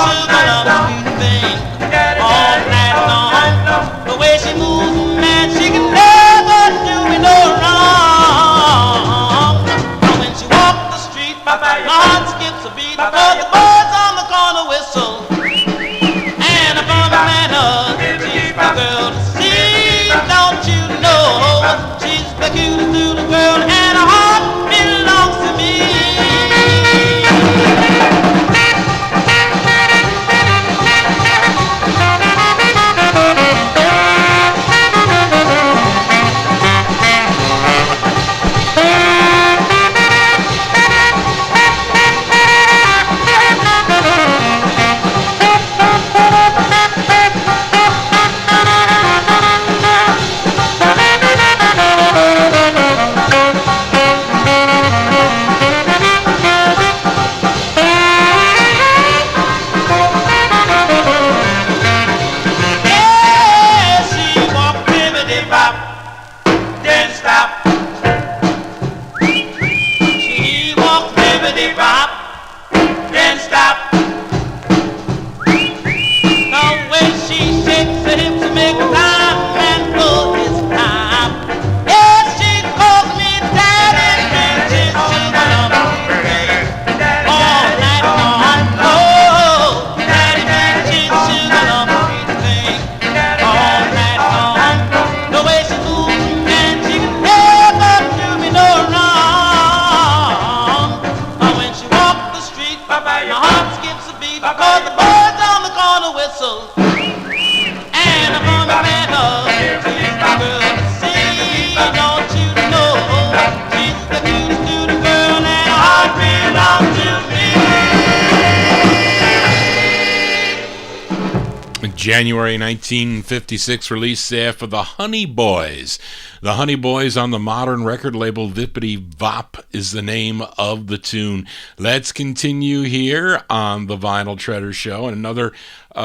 January 1956 release there for the Honey Boys. The Honey Boys on the modern record label Vippity Vop is the name of the tune. Let's continue here on the Vinyl Treasure Show. And another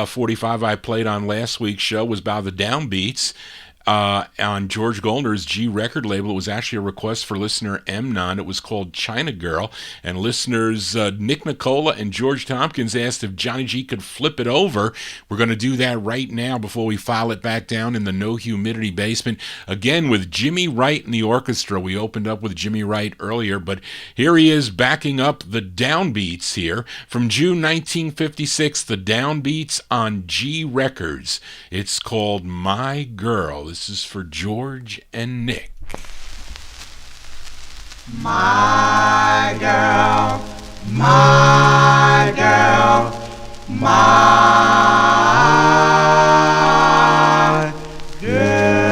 45 I played on last week's show was by the Downbeats. On George Goldner's G record label. It was actually a request for listener Mnon. It was called China Girl, and listeners Nick Nicola and George Tompkins asked if Johnny G could flip it over. We're going to do that right now before we file it back down in the no humidity basement, again with Jimmy Wright and the orchestra. We opened up with Jimmy Wright earlier, but here he is backing up the Downbeats here from June 1956, the Downbeats on G Records. It's called My Girl. This is for George and Nick. My girl, my girl, my girl,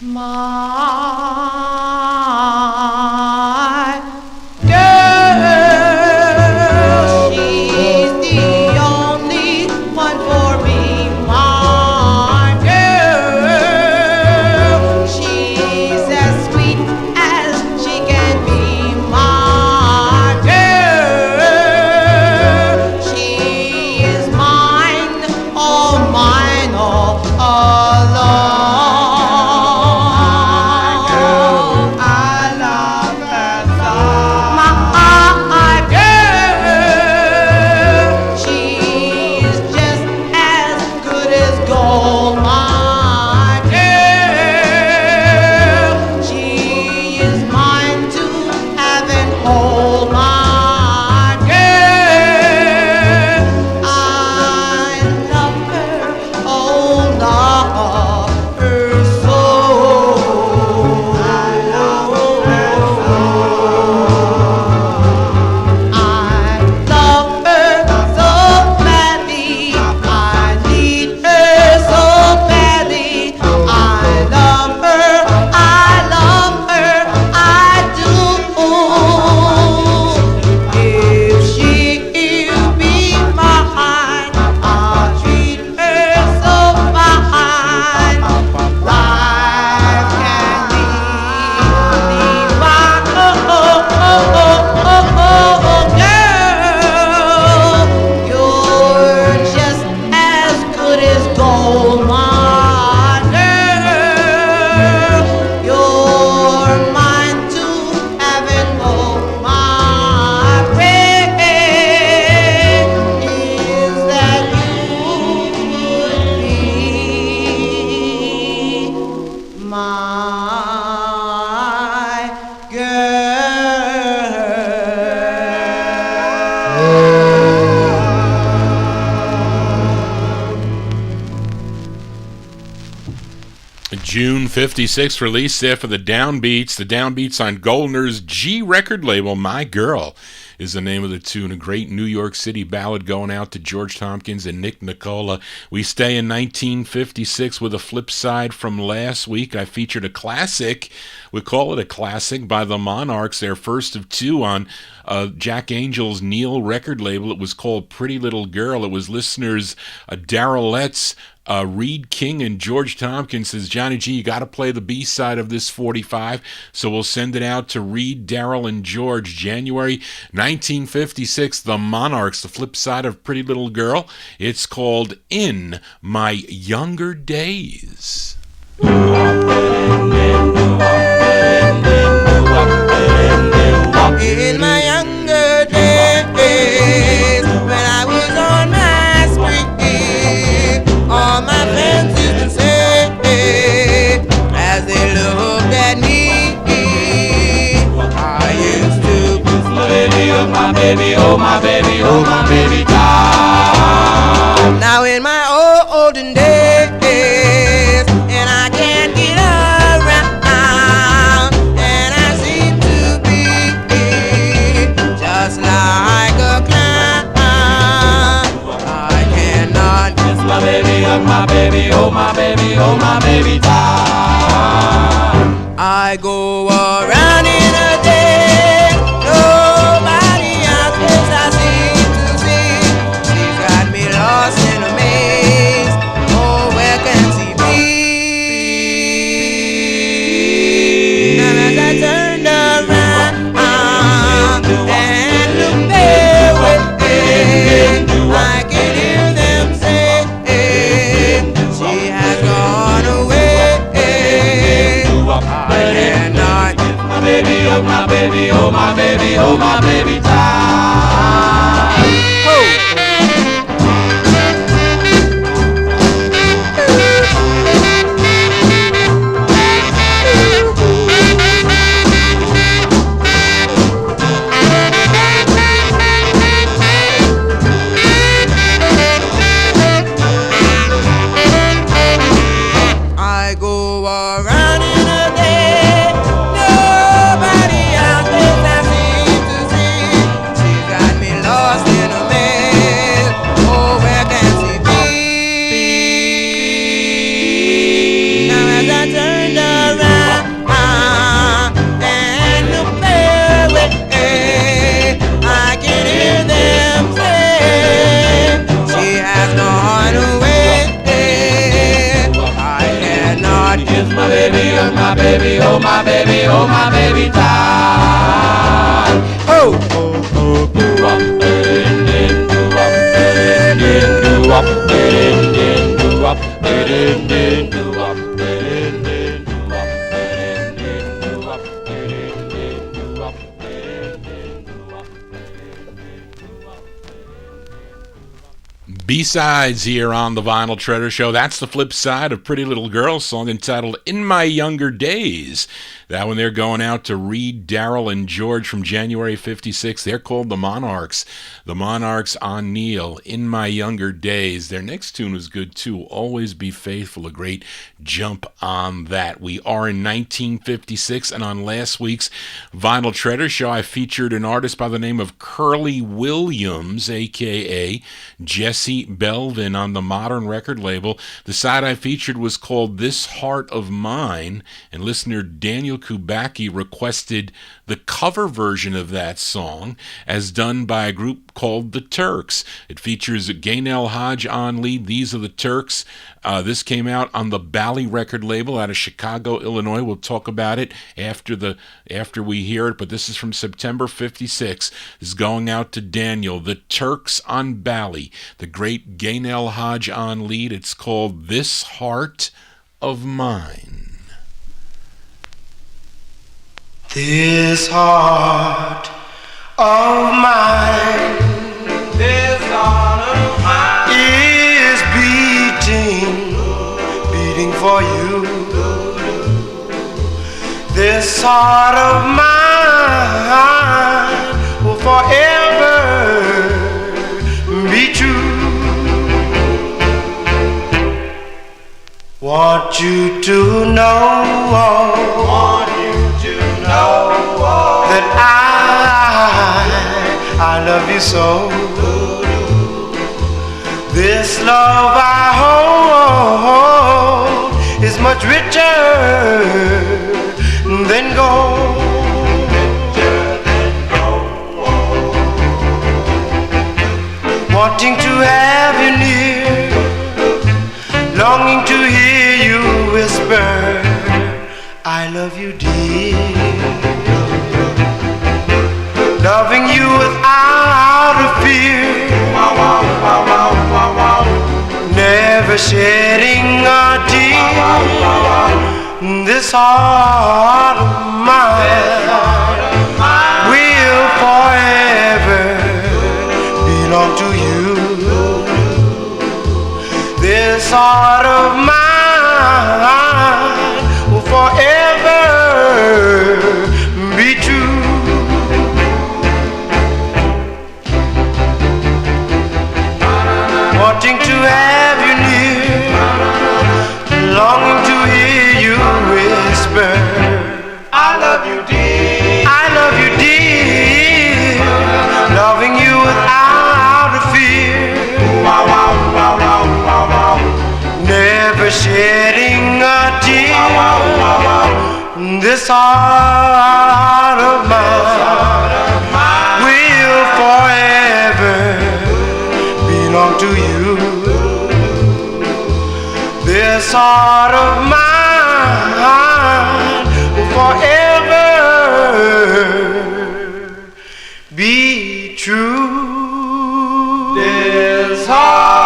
my girl. She's the only one for me. My girl, she's as sweet as she can be. My girl, she is mine, all alone. I love her so. My girl, she's just as good as gold. My girl, she is mine to have and hold. My girl, I love her, oh, love her so. I love her so. I love her so badly. I need her so badly. I love her, I love her, I do. If she will be mine, I'll treat her so fine. Life can be mine. Girl, you're just as good as gold. My girl, you're mine to have and hold. My prayer is that you would be my June 56 release there for the Downbeats. The Downbeats on Goldner's G record label. My Girl is the name of the tune. A great New York City ballad going out to George Tompkins and Nick Nicola. We stay in 1956 with a flip side from last week. I featured a classic. We call it a classic by the Monarchs, their first of two on Jack Angel's Neil record label. It was called Pretty Little Girl. It was listeners Darrell Letts, Reed King, and George Tompkins says, Johnny G, you got to play the B-side of this 45, so we'll send it out to Reed, Darrell, and George. January 1956, the Monarchs, the flip side of Pretty Little Girl. It's called In My Younger Days. In my younger days, when I was on my spree, all my friends used to say, as they looked at me, I used to kiss my baby, oh my baby, oh my baby, oh my baby, down. Now in my olden days, and I can't get around, and I seem to be just like a clown. I cannot kiss my baby, hug my baby, oh my baby, oh my baby, down. I go around in a day, nobody else knows I seem to see. hold my baby tight. I go around in a day, nobody else thinks I seem to see. She's got me lost in a maze. Oh, where can she be? Now as I turned around and looked their way, I can hear them say she has gone away. Kiss my baby, oh my baby, oh my baby, oh my baby tight. Oh, oh, oh, do up, do up, do up, do up, B-sides here on the Vinyl Treasure Show. That's the flip side of Pretty Little Girl, song entitled In My Younger Days. That one they're going out to Reed, Darrell, and George from January 56. They're called the Monarchs. The Monarchs on Neil, In My Younger Days. Their next tune was good too, Always Be Faithful, a great jump on that. We are in 1956, and on last week's Vinyl Treasure Show, I featured an artist by the name of Curly Williams, a.k.a. Jesse Belvin, on the Modern record label. The side I featured was called This Heart of Mine, and listener Daniel Kubacki requested the cover version of that song as done by a group called the Turks. It features Gaynell Hodge on lead. These are the Turks. This came out on the Bally record label out of Chicago, Illinois. We'll talk about it after we hear it, but this is from September 56. This is going out to Daniel. The Turks on Bally. The great Gaynell Hodge on lead. It's called This Heart of Mine. This heart of mine, this heart of mine is beating for you. This heart of mine will forever be true. Want you to know, that I love you so. This love I hold is much richer than gold. Wanting to have you near, longing to hear you whisper, I love you dear. Loving you without a fear, never shedding a tear. This heart of mine will forever belong to you. This heart of mine will forever be true. Wanting to have you near, longing to hear you whisper, I love you dear, I love you dear. Loving you without a fear, never shedding a tear. This heart of mine will forever belong to you. This heart of mine will forever be true. This heart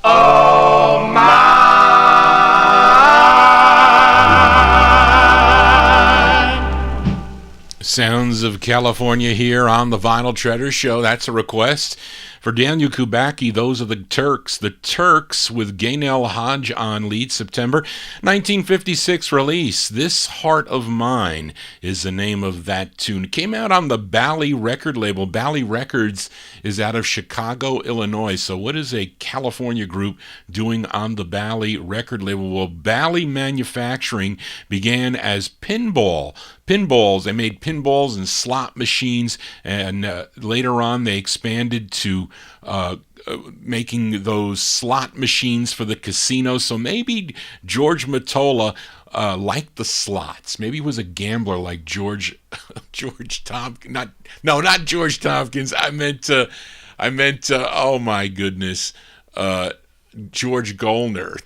of mine. Sounds of California here on the Vinyl Treasure Show. That's a request for Daniel Kubacki. Those are the Turks. The Turks with Gaynell Hodge on lead, September 1956 release. This Heart of Mine is the name of that tune. It came out on the Bally record label. Bally Records is out of Chicago, Illinois. So what is a California group doing on the Bally record label? Well, Bally Manufacturing began as pinballs. They made pinballs and slot machines, and later on they expanded to making those slot machines for the casinos. So maybe George Mottola liked the slots. Maybe he was a gambler like George Tompkins. Not George Tompkins. I meant oh my goodness, George Goldner.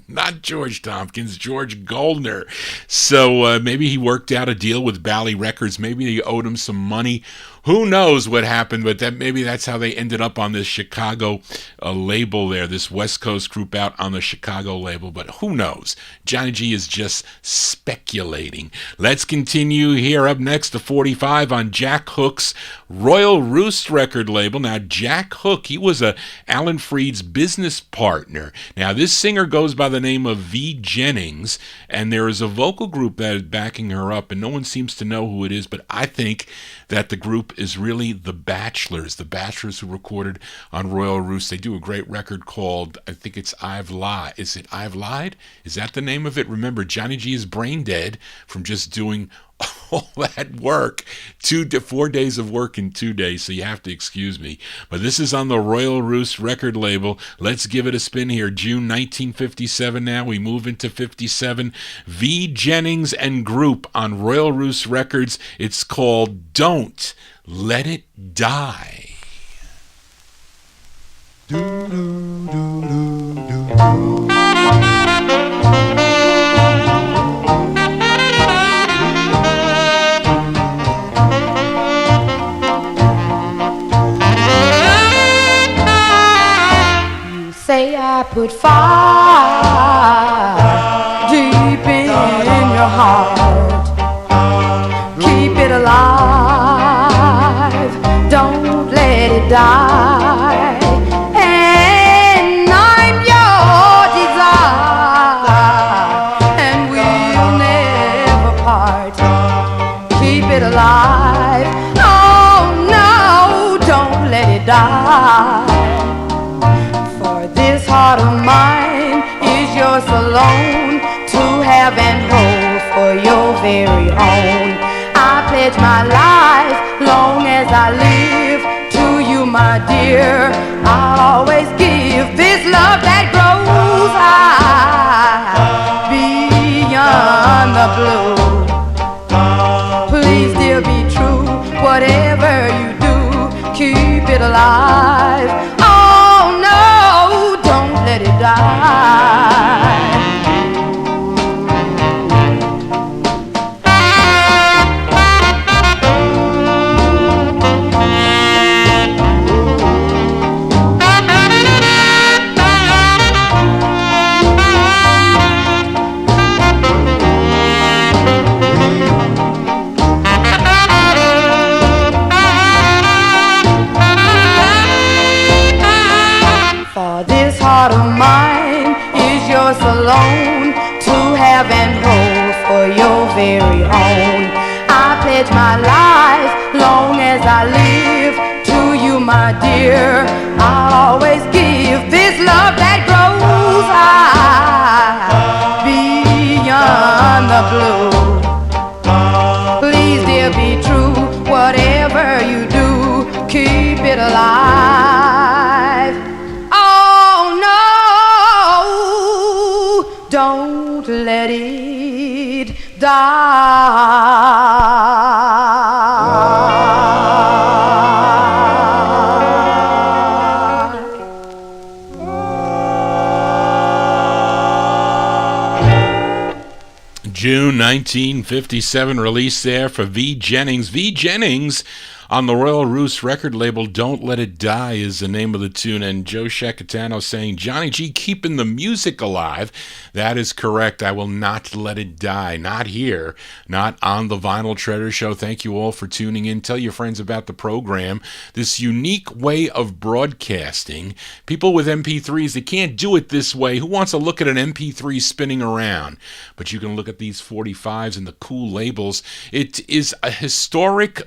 Not George Tompkins, George Goldner. So maybe he worked out a deal with Bally Records. Maybe they owed him some money. Who knows what happened, but maybe that's how they ended up on this Chicago label there, this West Coast group out on the Chicago label, but who knows? Johnny G is just speculating. Let's continue here. Up next, the 45 on Jack Hook's Royal Roost record label. Now, Jack Hook, he was Alan Freed's business partner. Now, this singer goes by the name of V. Jennings, and there is a vocal group that is backing her up, and no one seems to know who it is, but I think that the group is really the Bachelors who recorded on Royal Roost. They do a great record called, I think it's I've Lied. Is it I've Lied? Is that the name of it? Remember, Johnny G is brain dead from just doing all that work, 4 days of work in 2 days, so you have to excuse me. But this is on the Royal Roost record label. Let's give it a spin here. June 1957 now. We move into 57. V. Jennings and group on Royal Roost Records. It's called Don't Let It Die. Say I put fire deep in your heart. Keep it alive, don't let it die. And I'm your desire, and we'll never part. Keep it alive, oh no, don't let it die. This heart of mine is yours alone, to have and hold for your very own. I pledge my life, long as I live, to you, my dear. I'll always give this love that grows high beyond the blue. Please, dear, be true, whatever you do, keep it alive. Let it die. Heart of mine is yours alone, to have and hold for your very own. I pledge my life, long as I live, to you, my dear. I'll always give this love that grows high beyond the blue. Please, dear, be true, whatever you do, keep it alive. Don't let it die. June 1957 release there for V. Jennings. V. Jennings on the Royal Roost record label. Don't Let It Die is the name of the tune, and Joe Shacatano saying, Johnny G keeping the music alive. That is correct. I will not let it die. Not here. Not on the Vinyl Treasure Show. Thank you all for tuning in. Tell your friends about the program. This unique way of broadcasting. People with MP3s, they can't do it this way. Who wants to look at an MP3 spinning around? But you can look at these 45s and the cool labels. It is a historic,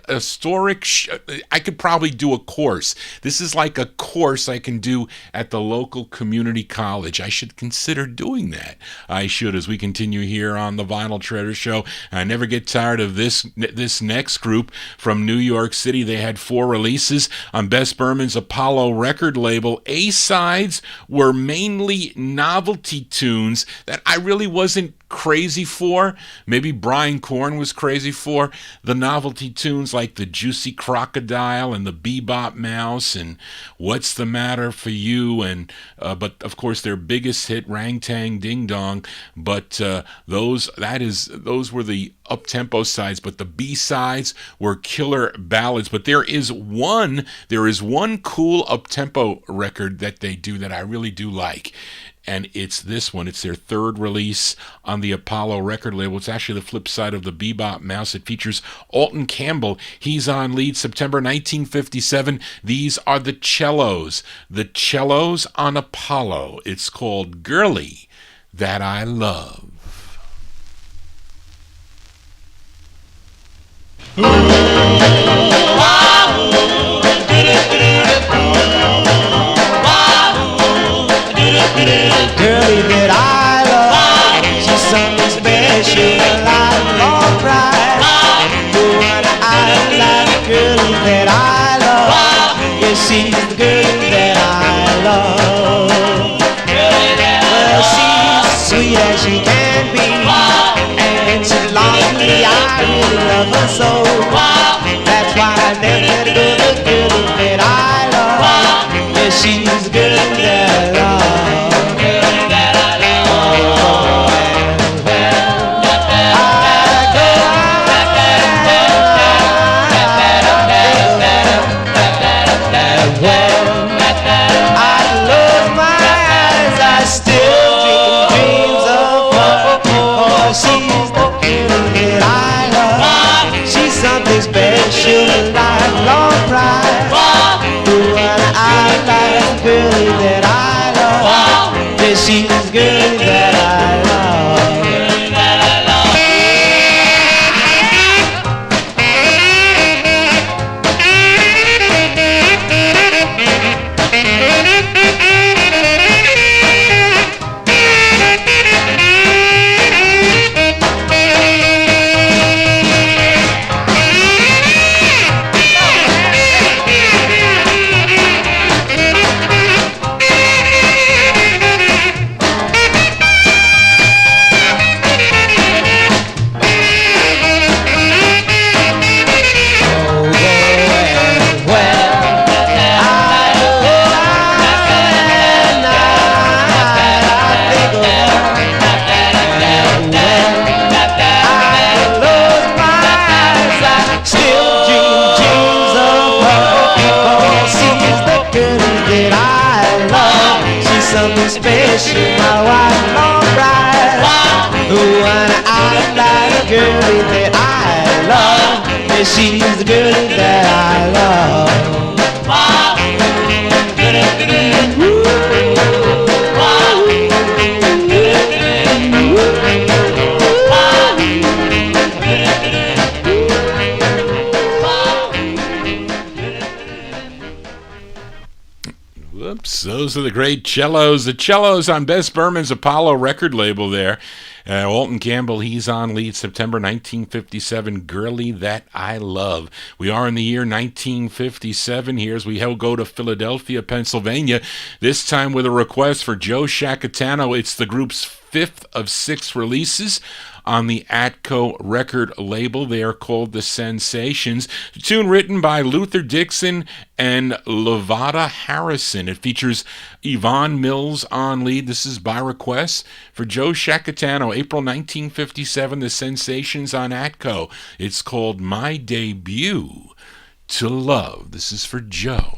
I could probably do a course. This is like a course I can do at the local community college. I should consider doing that. I should, as we continue here on the Vinyl Treasure Show. I never get tired of this next group from New York City. They had 4 releases on Bess Berman's Apollo record label. A-sides were mainly novelty tunes that I really wasn't crazy for. Maybe Brian Korn was crazy for. The novelty tunes like the Juicy Crocodile and the Bebop Mouse and What's the Matter for You, and but of course their biggest hit, Rang Tang Ding Dong. But those were the up-tempo sides, but the B-sides were killer ballads. But there is one cool up-tempo record that they do that I really do like. And it's this one. It's their 3rd release on the Apollo record label. It's actually the flip side of the Bebop Mouse. It features Alton Campbell. He's on lead, September 1957. These are the Cellos. The Cellos on Apollo. It's called Girlie That I Love. Girlie that I love, she's something special, like long pride. The one I like, girlie that I love, yeah, she's the girlie that I love. Well, she's sweet as she can be, and she belongs to me, I really love her so. That's why I never let her go, the girlie that I love, yeah, she's the girlie that I love. She's the girl that I love. She's the girl that I love. Whoops, those are the great Cellos. The Cellos on Bess Berman's Apollo record label there. Alton Campbell, he's on lead, September 1957, Girlie That I Love. We are in the year 1957 here as we go to Philadelphia, Pennsylvania, this time with a request for Joe Shacatano. It's the group's 5th of 6 releases on the Atco record label. They are called The Sensations. A tune written by Luther Dixon and Levada Harrison. It features Yvonne Mills on lead. This is by request for Joe Shacatano. April 1957, The Sensations on Atco. It's called My Debut. to Love. This is for Joe.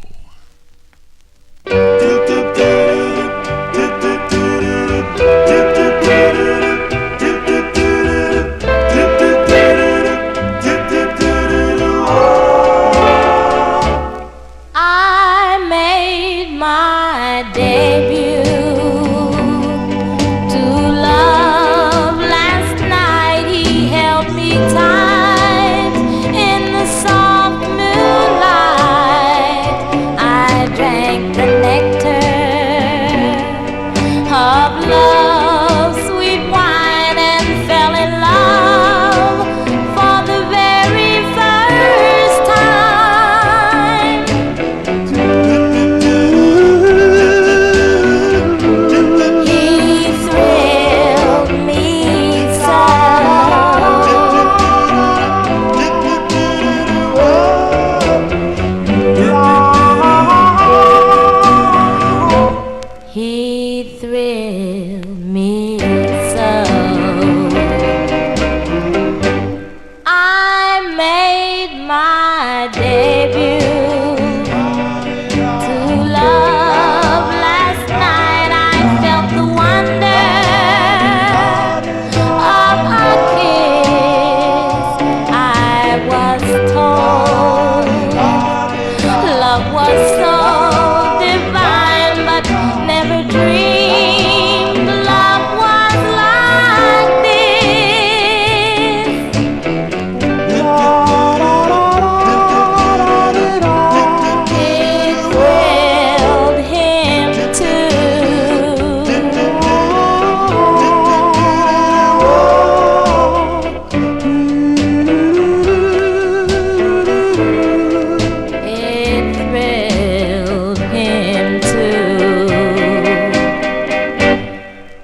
I made my debut to love last night. He held me tight in the soft moonlight. I drank the nectar of love, sweet wine, and fell in love for the very first time. He thrilled me so. He thrilled me so. I made my debut to love last night. I felt the wonder of a kiss. I was told love was so divine, but never dreamed love was like this. It thrilled him It thrilled him too.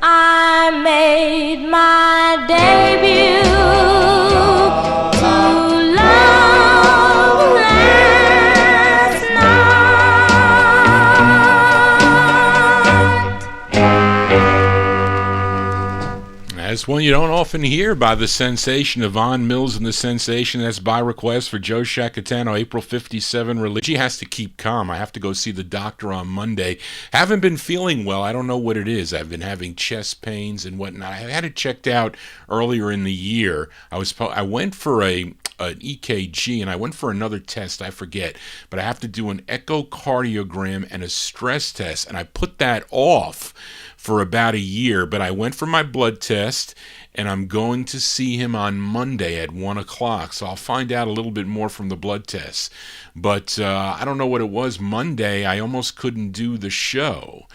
I made my debut to love last night. That's one you don't often hear by the sensation Yvonne Mills and the Sensation. That's by request for Joe Shacatano, April 57 release. She has to keep calm. I have to go see the doctor on Monday. Haven't been feeling well. I don't know what it is. I've been having chest pains and whatnot. I had it checked out earlier in the year. I went for an EKG, and I went for another test, I forget, but I have to do an echocardiogram and a stress test, and I put that off for about a year, but I went for my blood test, and I'm going to see him on Monday at 1 o'clock, so I'll find out a little bit more from the blood test. But I don't know what it was. Monday, I almost couldn't do the show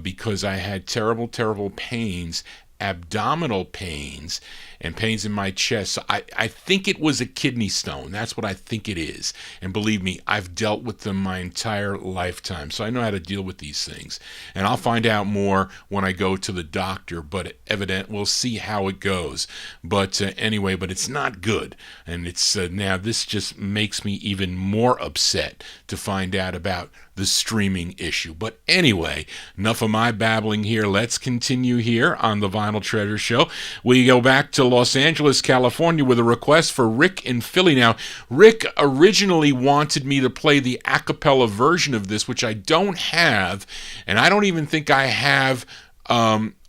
because I had terrible, terrible pains, abdominal pains, and pains in my chest. So I think it was a kidney stone. That's what I think it is. And believe me, I've dealt with them my entire lifetime, so I know how to deal with these things. And I'll find out more when I go to the doctor, but we'll see how it goes. But anyway, but it's not good. And it's now this just makes me even more upset to find out about the streaming issue. But anyway, enough of my babbling here. Let's continue here on the Vinyl Treasure Show. We go back to Los Angeles, California with a request for Rick in Philly. Now, Rick originally wanted me to play the a cappella version of this, which I don't have, and I don't even think I have.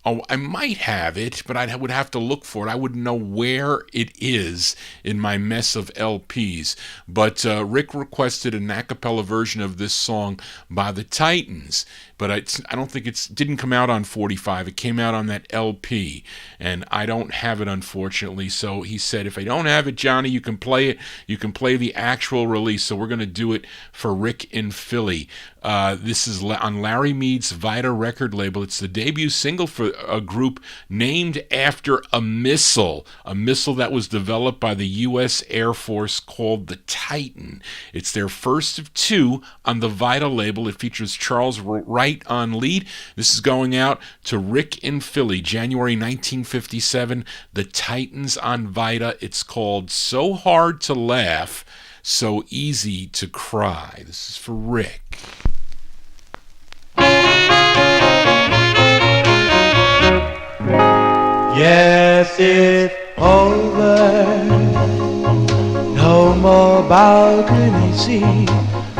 I might have it, but I would have to look for it. I wouldn't know where it is in my mess of LPs. But Rick requested an a cappella version of this song by the Titans. But I don't think didn't come out on 45. It came out on that LP, and I don't have it, unfortunately. So he said, if I don't have it, Johnny, you can play it. You can play the actual release. So we're going to do it for Rick in Philly. This is on Larry Mead's Vita record label. It's the debut single for a group named after a missile that was developed by the U.S. Air Force called the Titan. It's their first of two on the Vita label. It features Charles Wright on lead. This is going out to Rick in Philly, January 1957. The Titans on Vita. It's called So Hard to Laugh, So Easy to Cry. This is for Rick. Yes, it's over. No more balcony seat,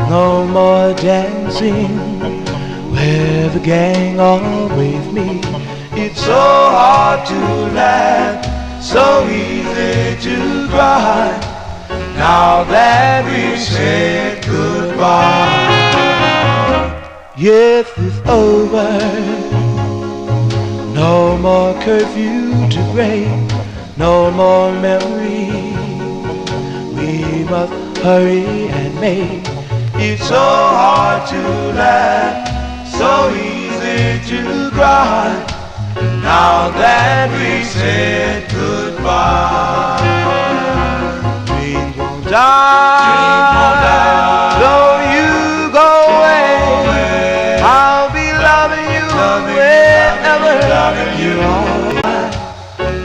no more dancing with the gang all with me. It's so hard to laugh, so easy to cry, now that we've said goodbye. Yes, it's over, no more curfew to break, no more memory. We must hurry and make. It's so hard to laugh, so easy to cry, now that we said goodbye. Dreams won't die, though you go away. I'll be loving you wherever you are,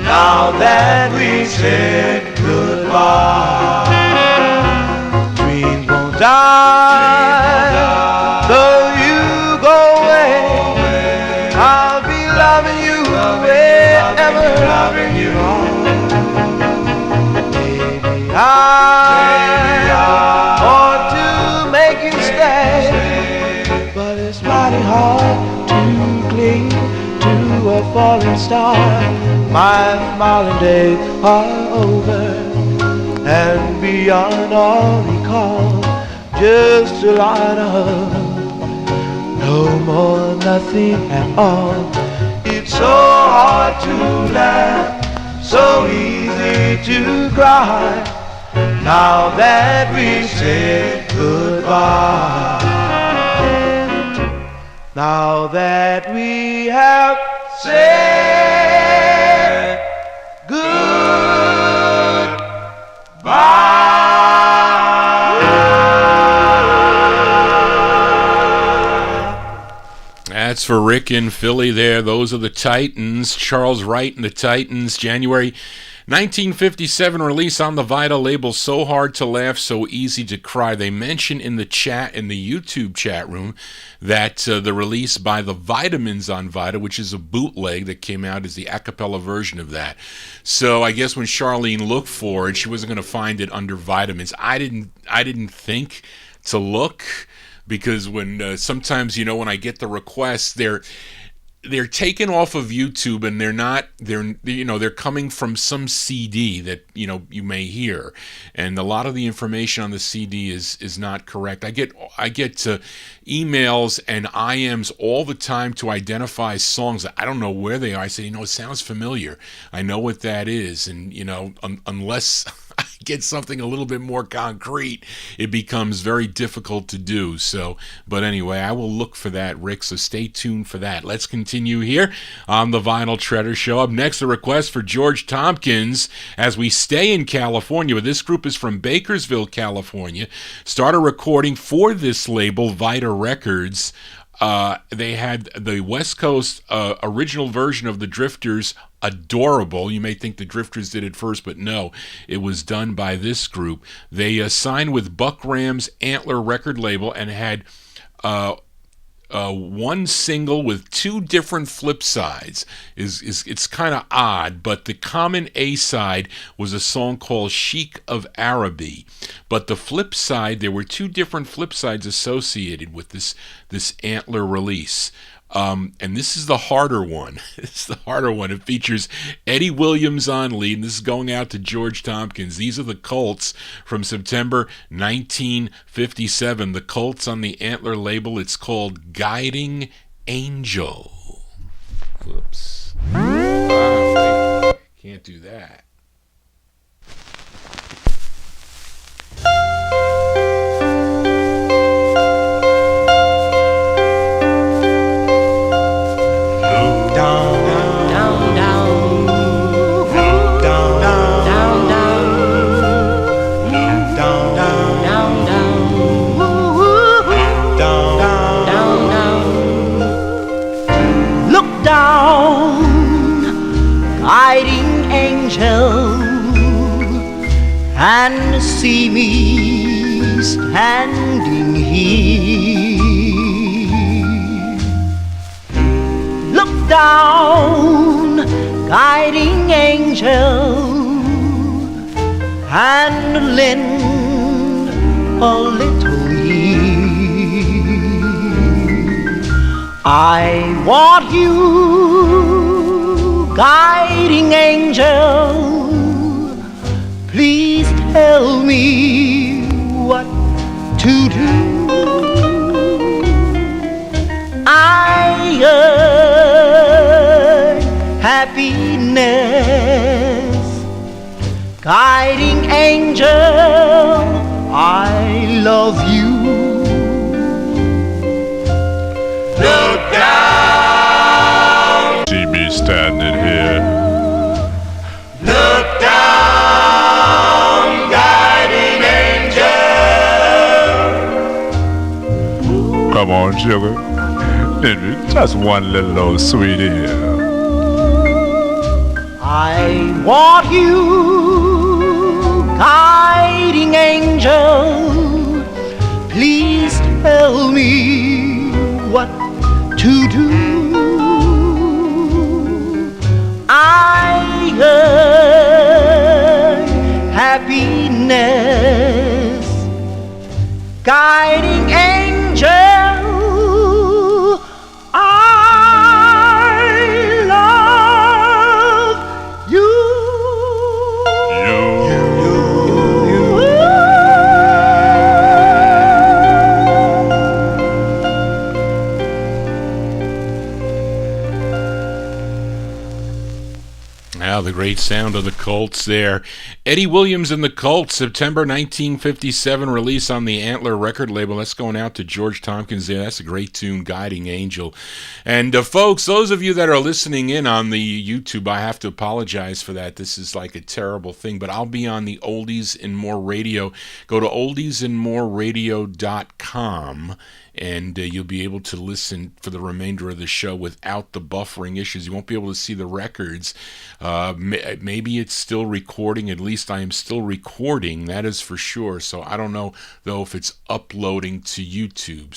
now that we said goodbye. Dreams won't die, though you go away. I'll be loving you wherever you are. Baby, I want to make you stay, but it's mighty hard to cling to a falling star. My smiling days are over, and beyond all recall, just a line of no more nothing at all. It's so hard to laugh, so easy to cry, now that we've said goodbye. Now that we have said goodbye. That's for Rick in Philly there. Those are the Titans. Charles Wright and the Titans. January 1957 release on the Vida label. So hard to laugh, so easy to cry. They mention in the chat, in the YouTube chat room, that the release by the Vitamins on Vida, which is a bootleg that came out as the a cappella version of that. So I guess when Charlene looked for it, she wasn't going to find it under Vitamins. I didn't think to look, because when sometimes, when I get the requests, they're taken off of YouTube, and they're coming from some CD that you may hear, and a lot of the information on the CD is not correct. I get emails and IMs all the time to identify songs that I don't know where they are. I say, it sounds familiar. I know what that is, and unless I get something a little bit more concrete, it becomes very difficult to do. So, but anyway, I will look for that, Rick, so stay tuned for that. Let's continue here on the Vinyl Treasure Show. Up next, a request for George Tompkins as we stay in California. This group is from Bakersville, California. Started recording for this label, Vita Records. They had the West Coast original version of the Drifters, Adorable. You may think the Drifters did it first, but no, it was done by this group. They signed with Buck Ram's Antler record label and had one single with two different flip sides. It's kind of odd, but the common A side was a song called Sheik of Araby, but the flip side, there were two different flip sides associated with this Antler release. And this is the harder one. It's the harder one. It features Eddie Williams on lead, and this is going out to George Tompkins. These are the Colts from September 1957. The Colts on the Antler label. It's called Guiding Angel. Whoops. Can't do that. Guiding angel, and see me standing here. Look down, guiding angel, and lend a little here. I want you, guiding angel, please tell me what to do. I yearn happiness, guiding angel, I love you. Look down, See me standing here. look down, guiding angel. Come on, sugar. Just one little old sweetie here. I want you, guiding angel, please tell me what to do. I yearn happiness, guiding angel, I love you. Now, the great sound of the Colts there. Eddie Williams and the Colts, September 1957 release on the Antler record label. That's going out to George Tompkins there. That's a great tune, Guiding Angel. And folks, those of you that are listening in on the YouTube, I have to apologize for that. This is like a terrible thing, but I'll be on the Oldies and More Radio. Go to oldiesandmoreradio.com. And you'll be able to listen for the remainder of the show without the buffering issues. You won't be able to see the records. Maybe it's still recording. At least I am still recording. That is for sure. So I don't know, though, if it's uploading to YouTube.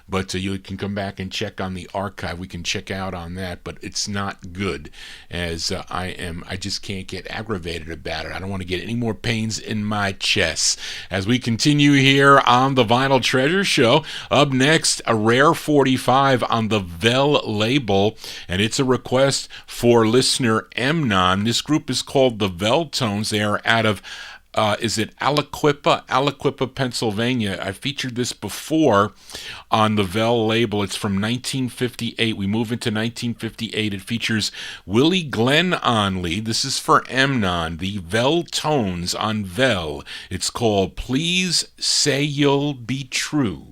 But you can come back and check on the archive. We can check out on that. But it's not good, as I just can't get aggravated about it. I don't want to get any more pains in my chest. As we continue here on the Vinyl Treasure Show, up next, a rare 45 on the Vel label, and it's a request for listener Mnon. This group is called the Veldtones. They are out of is it Aliquippa, Pennsylvania. I featured this before on the Vel label. It's from 1958. We move into 1958. It features Willie Glenn on lead. This is for Mnon, the Veldtones on Vel. It's called Please Say You'll Be True.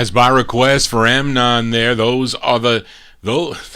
As by request for Amnon there, those are the Veldtones.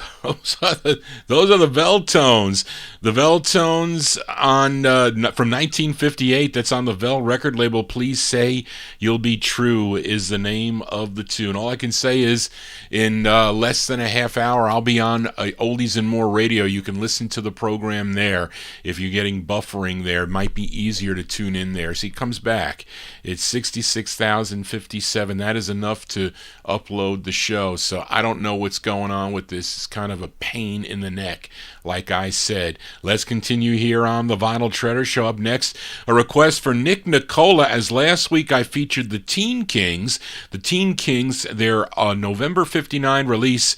The Veldtones on from 1958. That's on the Vel record label. Please Say You'll Be True is the name of the tune. All I can say is, in less than a half hour, I'll be on Oldies and More Radio. You can listen to the program there. If you're getting buffering there, it might be easier to tune in there. See, it comes back. It's 66,057. That is enough to upload the show. So I don't know what's going on with this. It's kind of a pain in the neck, like I said. Let's continue here on the Vinyl Treasure Show. Up next, a request for Nick Nicola. As last week I featured the Teen Kings. The Teen Kings, their November 59 release,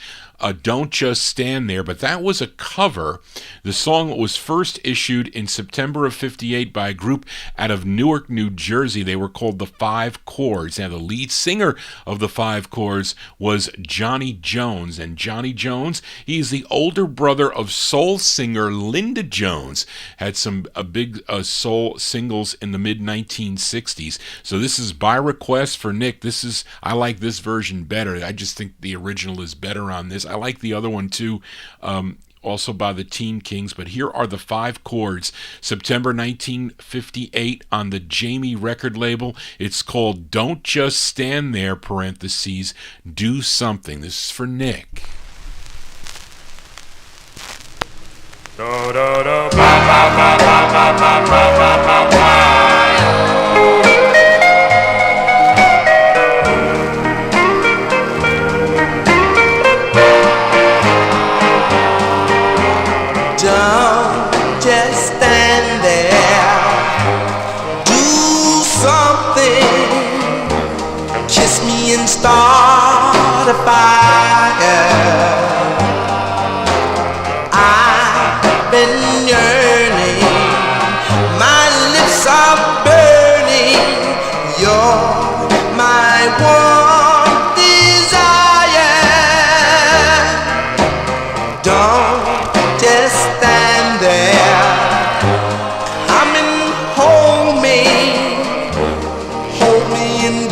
Don't Just Stand There, but that was a cover. The song was first issued in September of 58 by a group out of Newark, New Jersey. They were called the Five Chords. Now, the lead singer of the Five Chords was Johnny Jones, and Johnny Jones, he's the older brother of soul singer Linda Jones. Had some big soul singles in the mid-1960s. So this is by request for Nick. I like this version better. I just think the original is better on this. I like the other one too, also by the Teen Kings, but here are the Five Chords, September 1958 on the Jamie record label. It's called Don't Just Stand There, parentheses, Do Something. This is for Nick. Start a fire. I've been yearning, my lips are burning. You're my one desire. Don't just stand there. Come and hold me and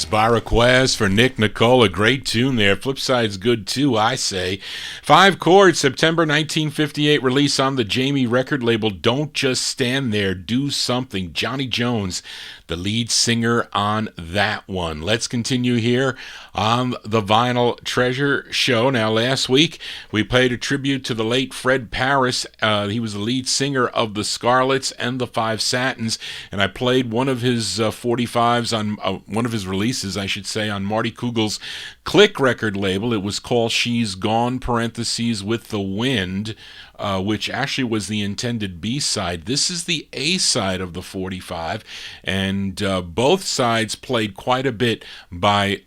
By request for Nick Nicola. Great tune there. Flipside's good too, I say. Five Chords, September 1958 release on the Jamie record label. Don't Just Stand There, Do Something. Johnny Jones, the lead singer on that one. Let's continue here on the Vinyl Treasure Show. Now, last week we played a tribute to the late Fred Paris. He was the lead singer of the Scarlets and the Five Satins, and I played one of his 45s on one of his releases, I should say, on Marty Kugel's Click record label. It was called She's Gone, parentheses, with the Wind, which actually was the intended B-side. This is the A-side of the 45, and both sides played quite a bit by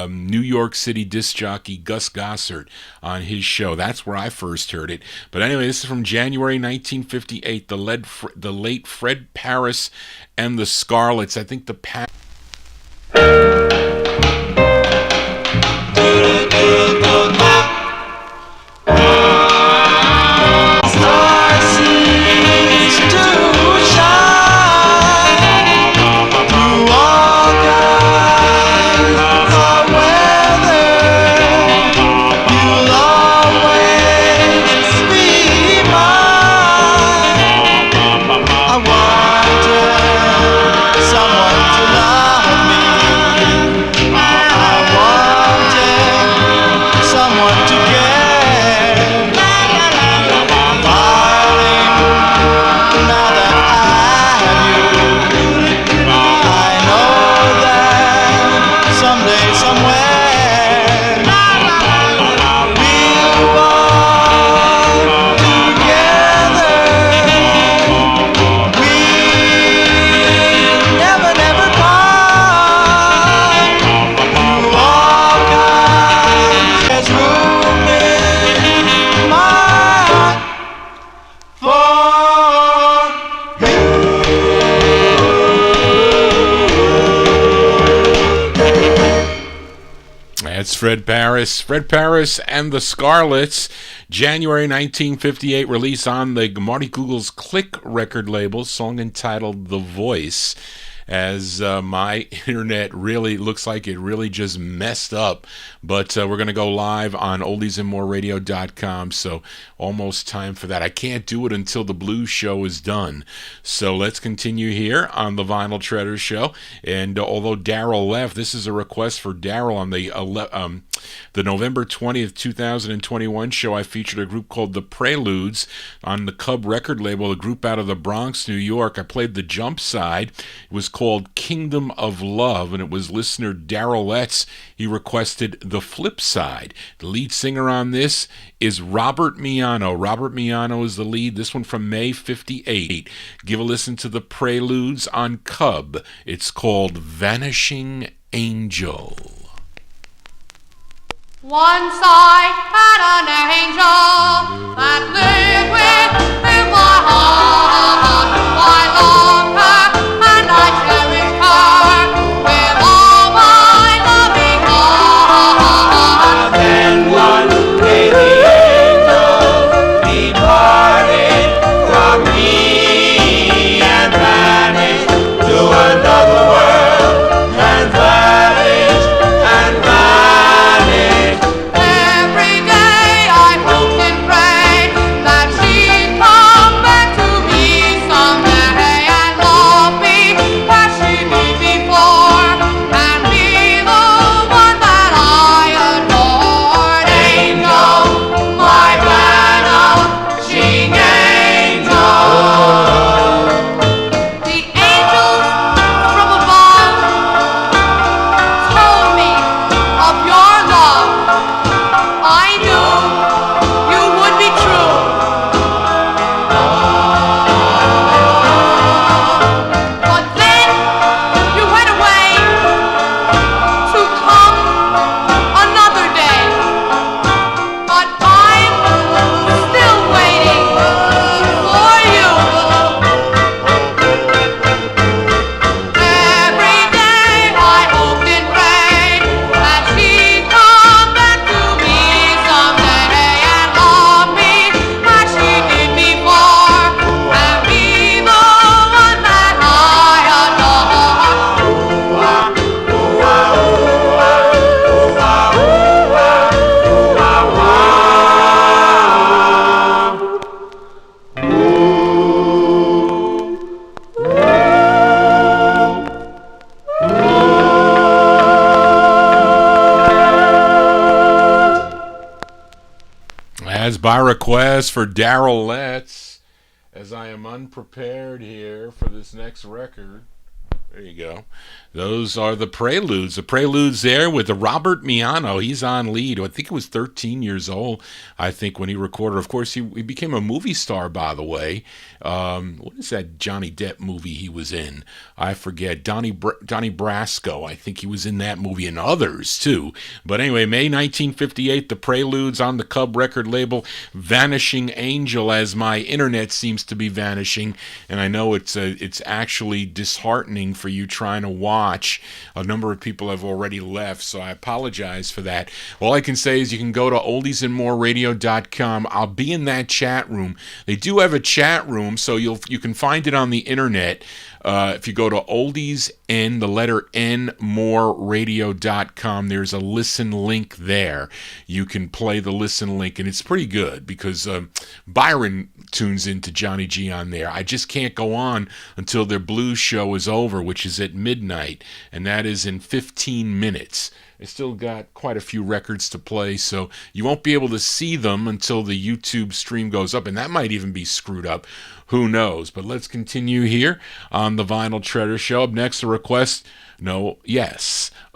New York City disc jockey Gus Gossard on his show. That's where I first heard it. But anyway, this is from January 1958, the late Fred Paris and the Scarlets. I think the Fred Paris and the Scarlets. January 1958 release on the Marty Google's Click record label, song entitled The Voice. As my internet really looks like it really just messed up. But we're going to go live on oldiesandmoreradio.com, so almost time for that. I can't do it until the blues show is done. So let's continue here on the Vinyl Treasure Show. And although Daryl left, this is a request for Daryl on the November 20th, 2021 show. I featured a group called the Preludes on the Cub record label, a group out of the Bronx, New York. I played the jump side. It was called Kingdom of Love, and it was listener Daryl Letts. He requested the flip side. The lead singer on this is Robert Miano. Robert Miano is the lead. This one from May 58. Give a listen to the Preludes on Cub. It's called Vanishing Angel. Once I had an angel that lived within my heart. I loved her and I cherished her with all my loving heart. Then one day the angel departed from me and vanished to another world and vanished and vanished. Every day I hoped and prayed that she'd come back to me someday and love me as she did before and be the one that I adored. Angel, my vanishing angel. The angels from above told me of your love. I knew you would be true. But then you went away to come another day. But I'm still waiting for you. Every day I hoped and prayed that she'd come back to me someday and love me as she did before and be the one that I As by request for Daryl Letts, as I am unprepared here for this next record. There you go. Those are the Preludes. The Preludes there with the Robert Miano. He's on lead. I think he was 13 years old, I think, when he recorded. Of course, he became a movie star, by the way. What is that Johnny Depp movie he was in? I forget. Donnie Brasco. I think he was in that movie and others, too. But anyway, May 1958, the Preludes on the Cub record label. Vanishing Angel, as my internet seems to be vanishing. And I know it's actually disheartening for you trying to watch. A number of people have already left, so I apologize for that. All I can say is you can go to oldiesandmoreradio.com. I'll be in that chat room. They do have a chat room, so you can find it on the internet. If you go to oldies and the letter N moreradio.com, there's a listen link there. You can play the listen link, and it's pretty good because Byron tunes into Johnny G on there. I just can't go on until their blues show is over, which is at midnight, and that is in 15 minutes. I still got quite a few records to play, so you won't be able to see them until the YouTube stream goes up, and that might even be screwed up. Who knows? But let's continue here on the Vinyl Treasure Show. Up next, a request.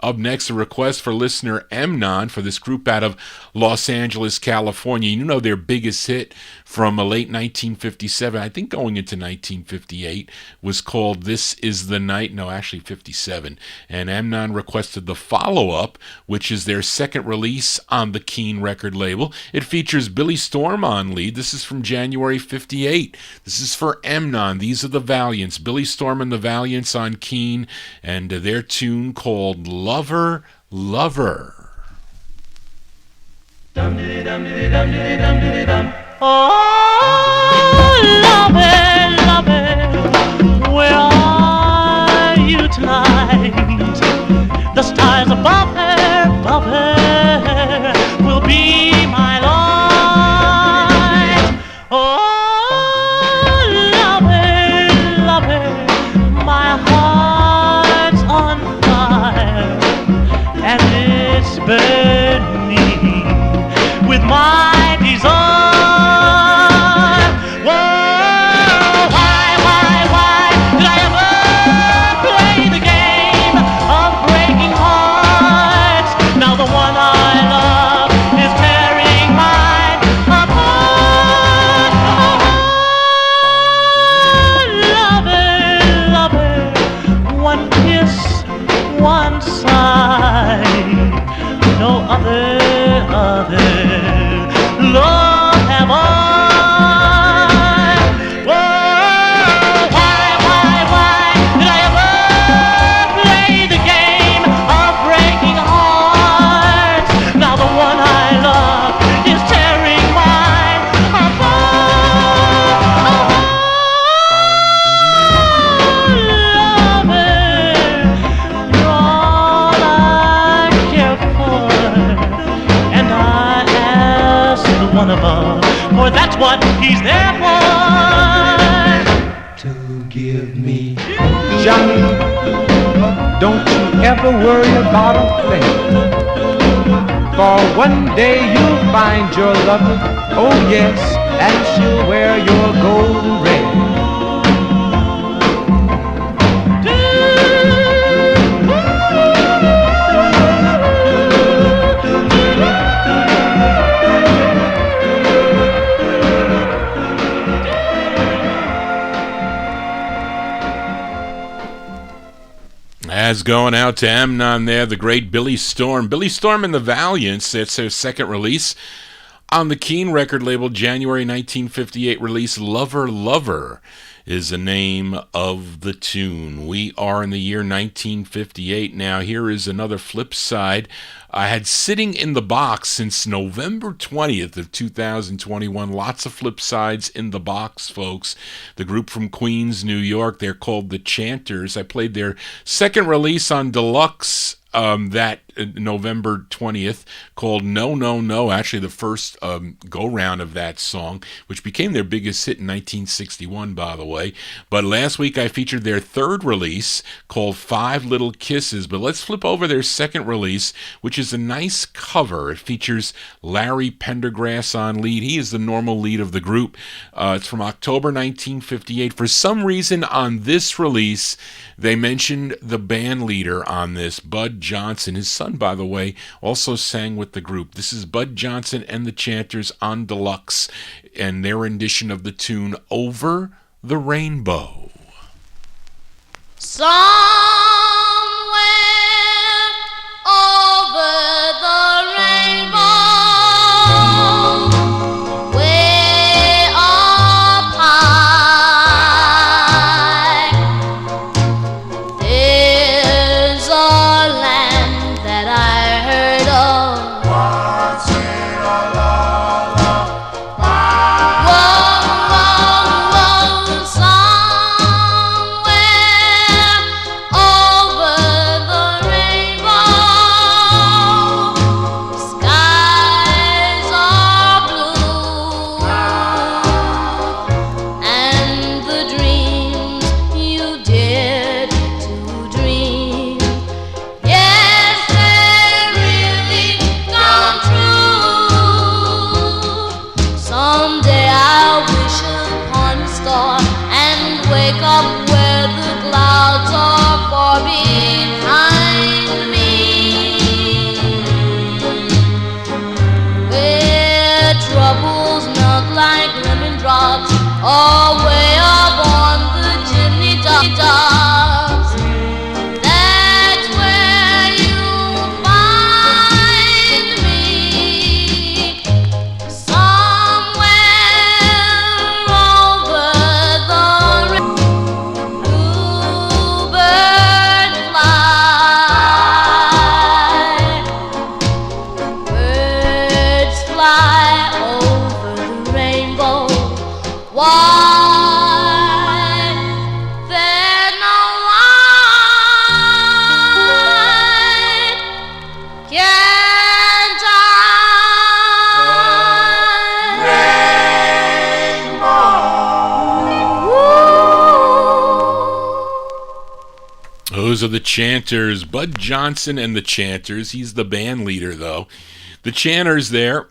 Up next, a request for listener Mnon for this group out of Los Angeles, California. You know their biggest hit from late 1957, I think going into 1958, was called This Is the Night. No, actually 57. And Mnon requested the follow-up, which is their second release on the Keen record label. It features Billy Storm on lead. This is from January 58. This is for Mnon. These are the Valiants. Billy Storm and the Valiants on Keen, and their tune called Lover, Lover. Lovey, where are you tonight? The stars above her will be my light. Oh, lovey, my heart's on fire, and it's burning with my desire. No other love have I. Whoa, why did I ever play the game of breaking hearts? Now the one I love is tearing mine apart. You're all I care for. One above, for that's what he's there for. To give me, Johnny, don't you ever worry about a thing. For one day you'll find your lover, oh yes, and she'll wear your golden ring. As going out to Amnon there, the great Billy Storm. Billy Storm and the Valiants, that's their second release on the Keen record label, January 1958 release. Lover, Lover is the name of the tune. We are in the year 1958 now. Here is another flip side. I had Sitting in the Box since November 20th of 2021. Lots of flip sides in the box, folks. The group from Queens, New York, they're called the Chanters. I played their second release on Deluxe that November 20th, called No, No, No. Actually, the first go-round of that song, which became their biggest hit in 1961, by the way. But last week I featured their third release called Five Little Kisses. But let's flip over their second release, which is a nice cover. It features Larry Pendergrass on lead. He is the normal lead of the group. It's from October 1958. For some reason on this release, they mentioned the band leader on this, Bud Johnson. His son, by the way, also sang with the group. This is Bud Johnson and the Chanters on Deluxe and their rendition of the tune Over the Rainbow. Somewhere over the rainbow, way up high, there's a land that I heard of. Once in a lullaby. Whoa, somewhere over Those are the Chanters, Bud Johnson and the Chanters. He's the band leader, though. The Chanters there,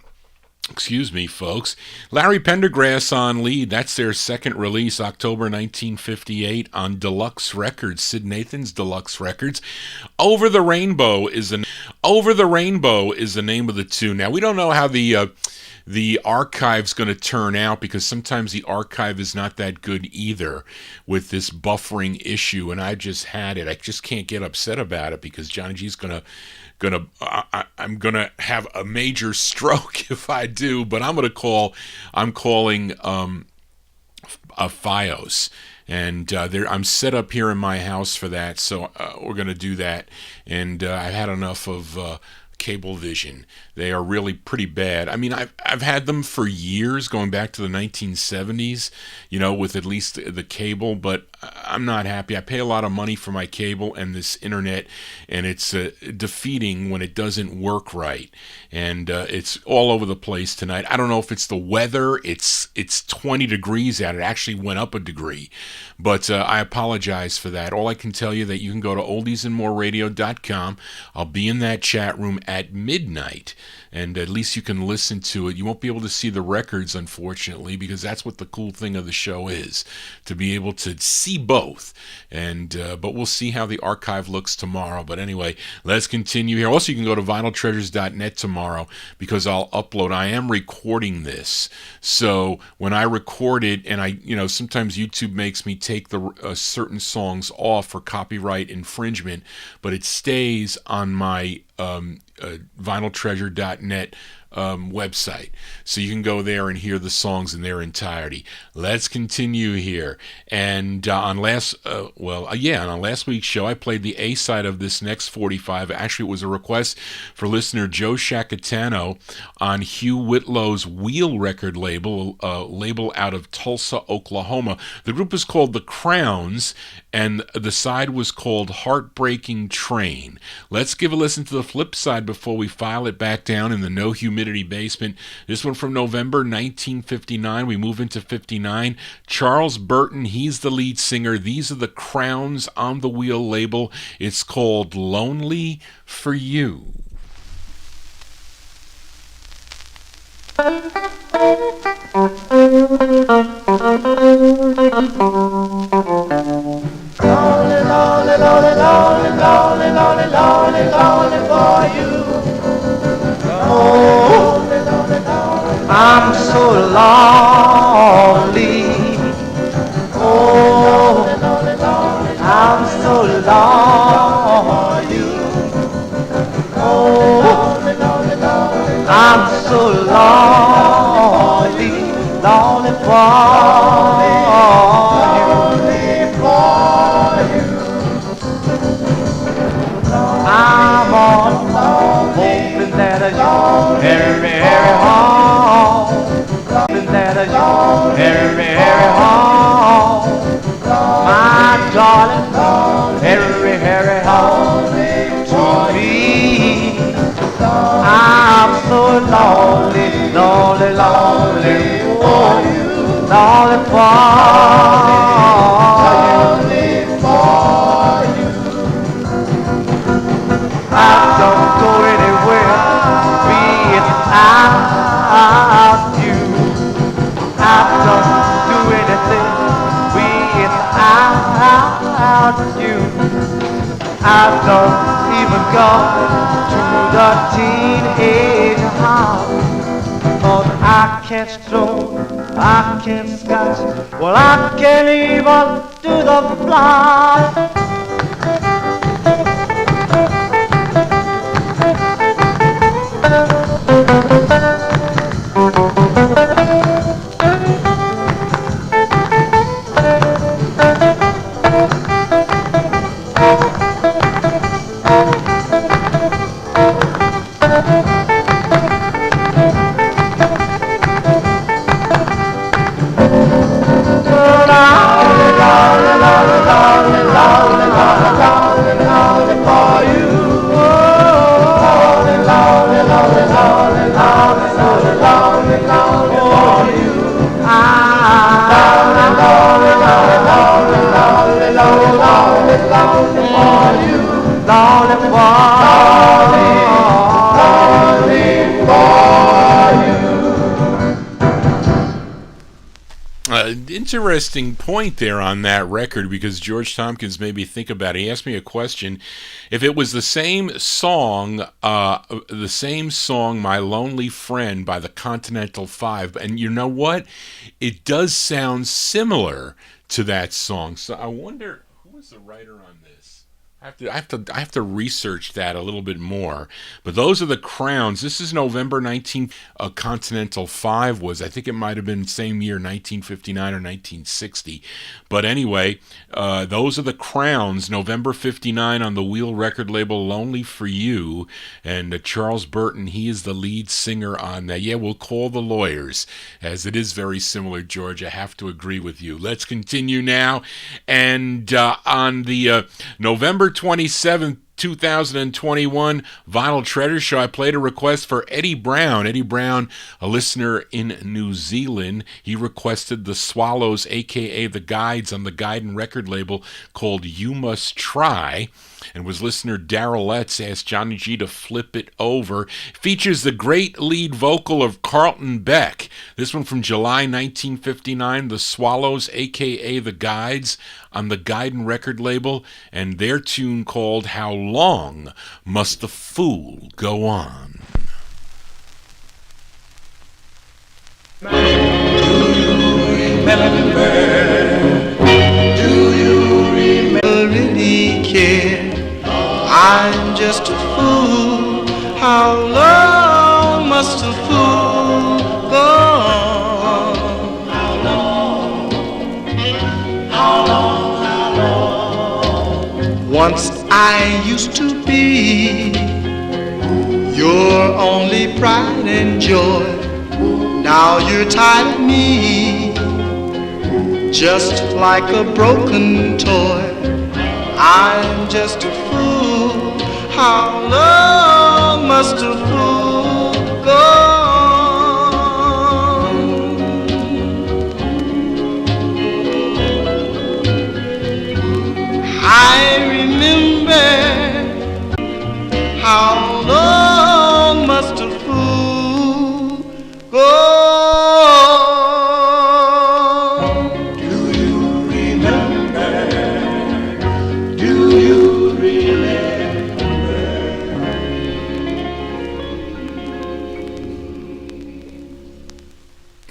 excuse me, folks. Larry Pendergrass on lead. That's their second release, October 1958 on Deluxe Records, Sid Nathan's Deluxe Records. Over the Rainbow is the name of the tune. Now, we don't know how the archive's going to turn out, because sometimes the archive is not that good either with this buffering issue, and I just had it. I just can't get upset about it, because Johnny G's I'm gonna have a major stroke if I do. But I'm calling FiOS, and I'm set up here in my house for that, so we're gonna do that. And I've had enough of Cablevision. They are really pretty bad. I mean, I've had them for years, going back to the 1970s, with at least the cable, but I'm not happy. I pay a lot of money for my cable and this internet, and it's defeating when it doesn't work right. And it's all over the place tonight. I don't know if it's the weather. It's 20 degrees out. It actually went up a degree, but I apologize for that. All I can tell you that you can go to oldiesandmoreradio.com. I'll be in that chat room at midnight, and at least you can listen to it. You won't be able to see the records, unfortunately, because that's what the cool thing of the show is, to be able to see both. And but we'll see how the archive looks tomorrow. But anyway, let's continue here. Also, you can go to vinyltreasures.net tomorrow, because I'll upload. I am recording this, so when I record it, and sometimes YouTube makes me take the certain songs off for copyright infringement, but it stays on my vinyltreasure.net website, so you can go there and hear the songs in their entirety. Let's continue here. And on last week's show, I played the A side of this next 45. Actually, it was a request for listener Joe Shacatano on Hugh Whitlow's Wheel record label, label out of Tulsa, Oklahoma. The group is called The Crowns, and the side was called Heartbreaking Train. Let's give a listen to the flip side before we file it back down in the No Humidity basement. This one from November 1959. We move into 59. Charles Burton, he's the lead singer. These are the Crowns on the Wheel label. It's called Lonely for You. Lonely, lonely, lonely, lonely, lonely, lonely, lonely, lonely for you. Oh, I'm so lonely. Oh, I'm so lonely for you. Oh, I'm so lonely, lonely for you. I'm on hoping that you hurry home, hoping that you hurry home, my darling, hurry home to me. I'm so lonely, lonely, lonely for you, lonely for you. I don't go anywhere without you. I don't do anything without you. I don't even go to the teenage house. Cause I can't stroke, I can't scratch, well I can't even do the fly. Interesting point there on that record, because George Tompkins made me think about it. He asked me a question: if it was the same song, "My Lonely Friend" by the Continental Five, and you know what, it does sound similar to that song. So I wonder who was the writer on this. I have to research that a little bit more. But those are the Crowns. This is November 19. Continental 5 was. I think it might have been same year, 1959 or 1960. But anyway, those are the Crowns. November 59 on the Wheel record label, "Lonely for You." And Charles Burton, he is the lead singer on that. Yeah, we'll call the lawyers, as it is very similar, George. I have to agree with you. Let's continue now. And on the November 27th, 2021 Vinyl Treasure Show, I played a request for Eddie Brown. Eddie Brown, a listener in New Zealand, he requested the Swallows, aka the Guides, on the Guidin' record label called "You Must Try." And was listener Daryl Letts asked Johnny G to flip it over. Features the great lead vocal of Carlton Beck. This one from July 1959, the Swallows, aka the Guides, on the Guidin' record label, and their tune called "How Long Must the Fool Go On?" Do you really care? I'm just a fool. How long must a fool go on? How long? How long? How long? Once I used to be your only pride and joy. Now you're tired of me, just like a broken toy. I'm just a fool. How long must a fool go on? I remember. How long must a fool go on?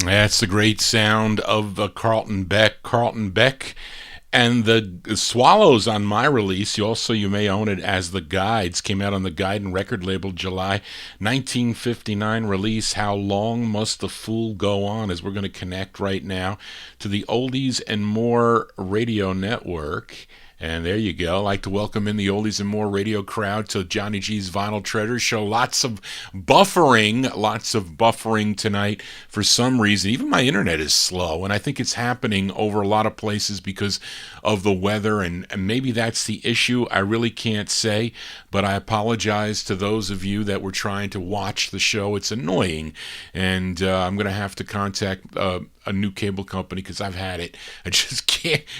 That's the great sound of Carlton Beck. And the Swallows on my release, you may own it as the Guides, came out on the Guidin' record label, July 1959 release, "How Long Must the Fool Go On?" as we're going to connect right now to the Oldies and More radio network. And there you go. I'd like to welcome in the Oldies and More radio crowd to Johnny G's Vinyl Treasure Show. Lots of buffering tonight for some reason. Even my internet is slow, and I think it's happening over a lot of places because of the weather, and maybe that's the issue. I really can't say, but I apologize to those of you that were trying to watch the show. It's annoying, and I'm going to have to contact a new cable company because I've had it. I just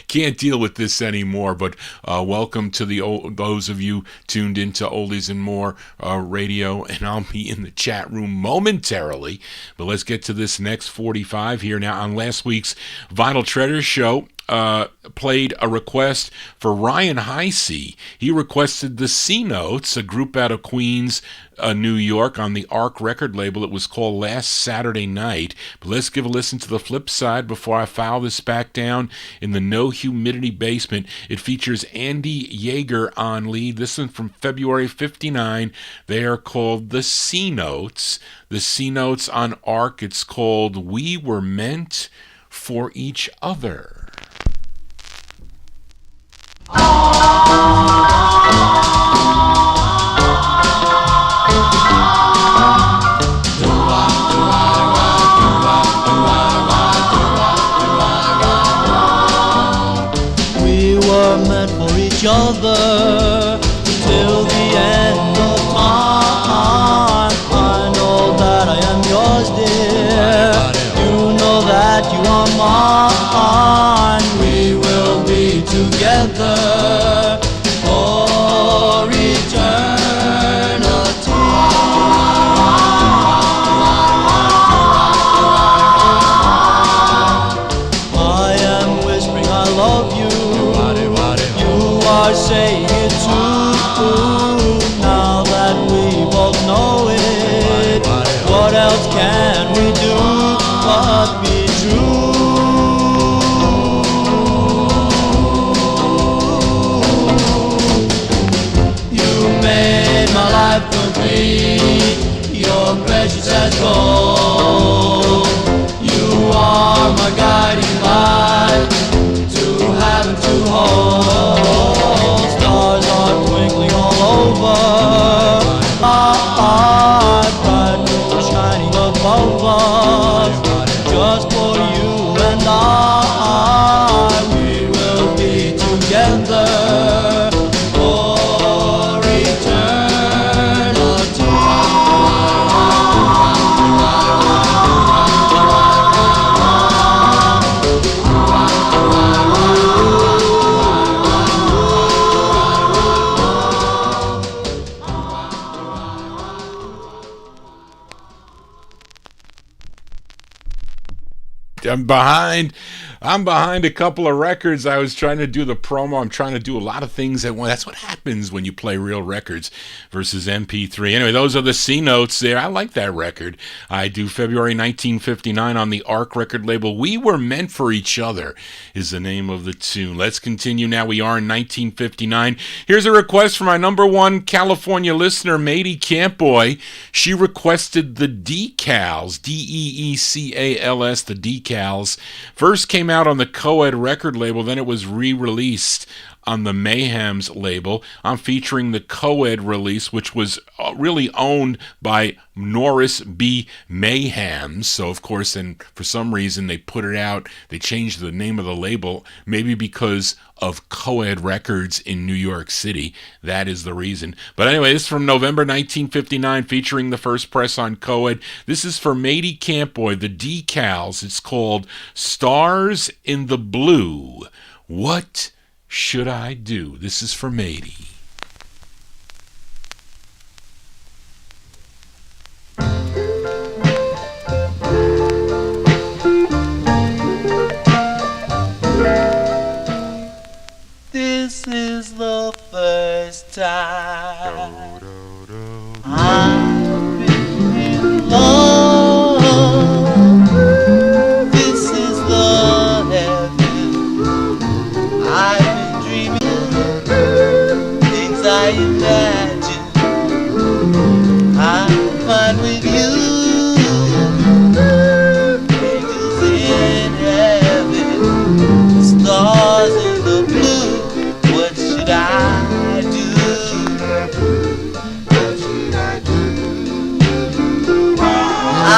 can't deal with this anymore. But welcome to those of you tuned into Oldies and More radio, and I'll be in the chat room momentarily. But let's get to this next 45 here now. On last week's Vinyl Treasure Show, played a request for Ryan Heisey. He requested the C Notes, a group out of Queens, New York, on the Arc record label. It was called Last Saturday Night. But let's give a listen to the flip side before I file this back down in the No Humidity basement. It features Andy Yeager on lead. This one from February 59. They are called the C Notes. The C Notes on Arc, it's called We Were Meant for Each Other. We were meant for each other till the end of time. I know that I am yours, dear. You know that you are mine. We will be together for eternity. what can we do but be true? You made my life complete, you're precious as gold. You are my guiding light, to have and to hold. Stars are twinkling all over, bright shining above us. Just for you and I, we will be together for eternity. I'm behind a couple of records. I was trying to do the promo. I'm trying to do a lot of things at once. That's what happens when you play real records versus MP3. Anyway, those are the C notes there. I like that record. I do February 1959 on the ARC record label. We Were Meant for Each Other is the name of the tune. Let's continue now. We are in 1959. Here's a request from my number one California listener, Matey Campboy. She requested the Decals, Deecals, the Decals. First came out on the Coed record label, then it was re-released on the Mayhems label. I'm featuring the Coed release, which was really owned by Norris B. Mayhems. So, of course, and for some reason they put it out, they changed the name of the label, maybe because of Coed Records in New York City. That is the reason. But anyway, this is from November 1959, featuring the first press on Coed. This is for Matey Campboy, the Decals. It's called Stars in the Blue. What should I do? This is for Matey. This is the first time I've been in love. This is the heaven I've been dreaming, things I imagine I find with you. Angels in heaven, stars in the blue. What should I do? What should I do? I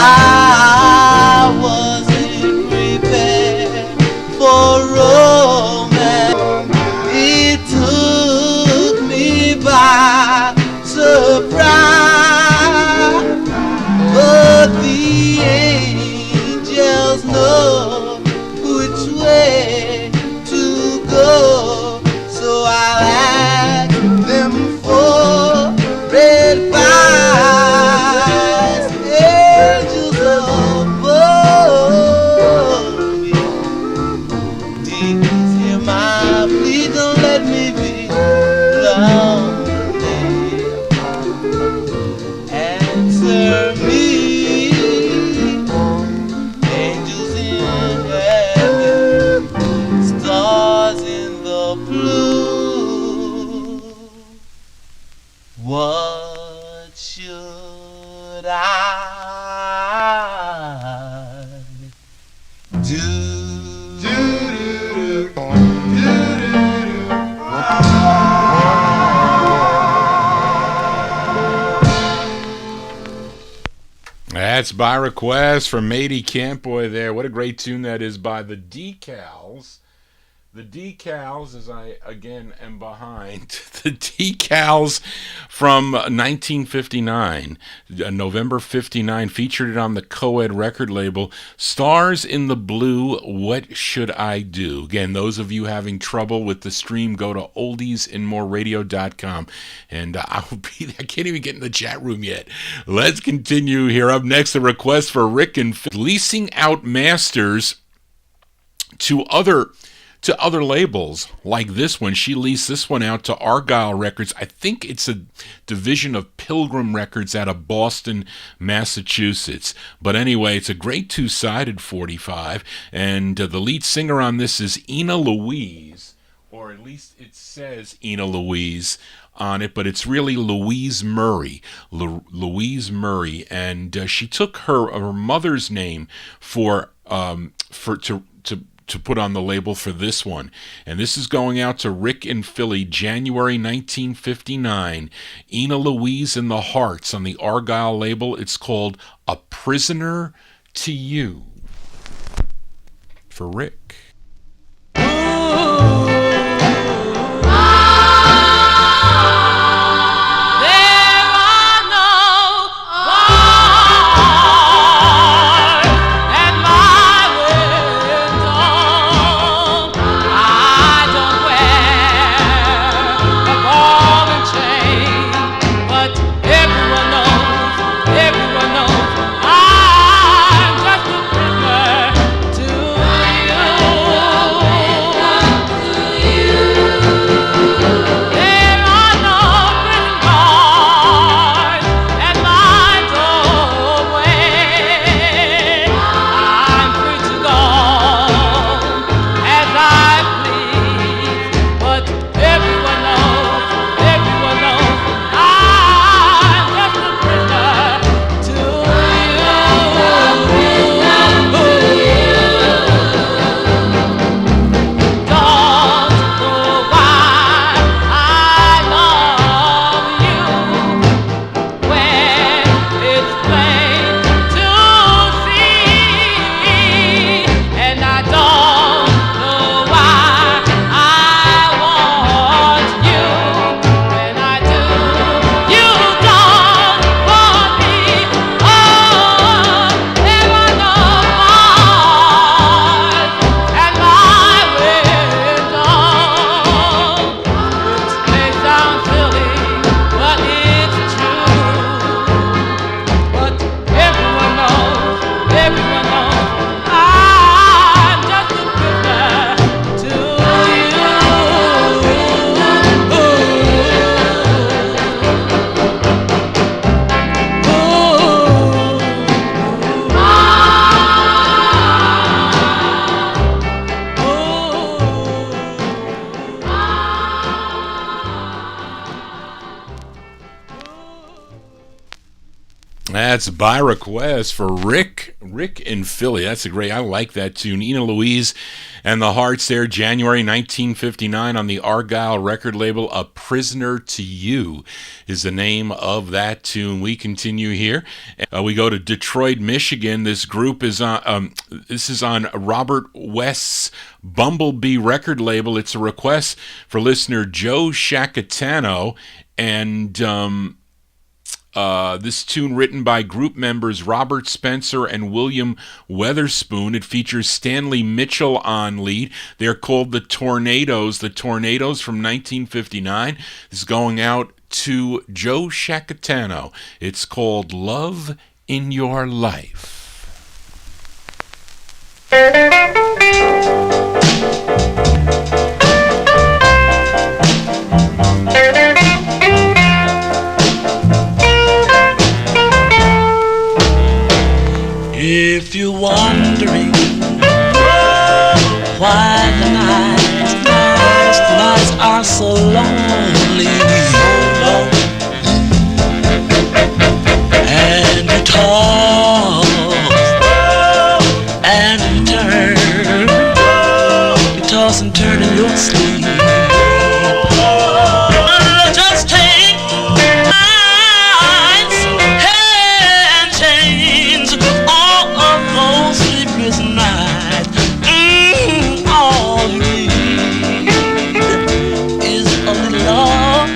wasn't prepared for romance. It took me by surprise, but the angels know which way to go. So I'll ask them for advice. Angels above me, please hear my plea. Don't let me be lonely. Answer me. Angels in heaven, stars in the blue. What should I do? That's by request from Matey Campboy there. What a great tune that is by the Decals. The Decals, as I again am behind, the Decals from 1959, November 59, featured it on the Coed record label. Stars in the Blue, What Should I Do? Again, those of you having trouble with the stream, go to oldiesandmoreradio.com, and I can't even get in the chat room yet. Let's continue here. Up next, a request for Rick and Phil, leasing out masters to other to other labels like this one. She leased this one out to Argyle Records. I think it's a division of Pilgrim Records out of Boston, Massachusetts. But anyway, it's a great two-sided 45, and the lead singer on this is Ina Louise, or at least it says Ina Louise on it, but it's really Louise Murray. Louise Murray, and she took her mother's name to put on the label for this one. And this is going out to Rick in Philly, January 1959. Ina Louise and the Hearts on the Argyle label. It's called A Prisoner to You. For Rick. That's by request for Rick in Philly. That's a great, I like that tune. Ina Louise and the Hearts there, January 1959 on the Argyle record label. A Prisoner to You is the name of that tune. We continue here. We go to Detroit, Michigan. This group is on, this is on Robert West's Bumblebee record label. It's a request for listener Joe Shacatano, and this tune written by group members Robert Spencer and William Weatherspoon. It features Stanley Mitchell on lead. They're called the Tornadoes. The Tornadoes from 1959. This is going out to Joe Shacatano. It's called Love in Your Life. If you're wondering why the nights are so lonely, and you toss and you turn, you toss and turn in your sleep. Just take nights and change all of those sleepless nights. All you need is a little love,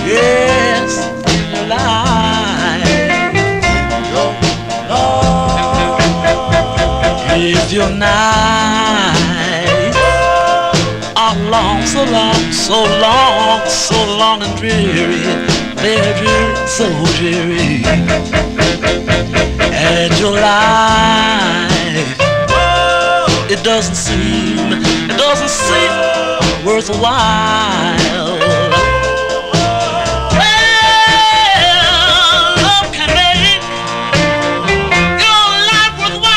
yes, in your life. If your nights are long, so long, so long, so long and dreary, they're dreary, so dreary, and your life, it doesn't seem 'cause it seems worthwhile. Well, love can make your life worthwhile.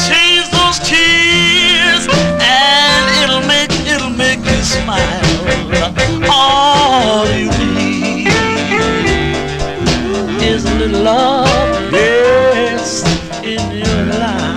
Change those tears and it'll make you smile. All you need is a little love, yes, in your life.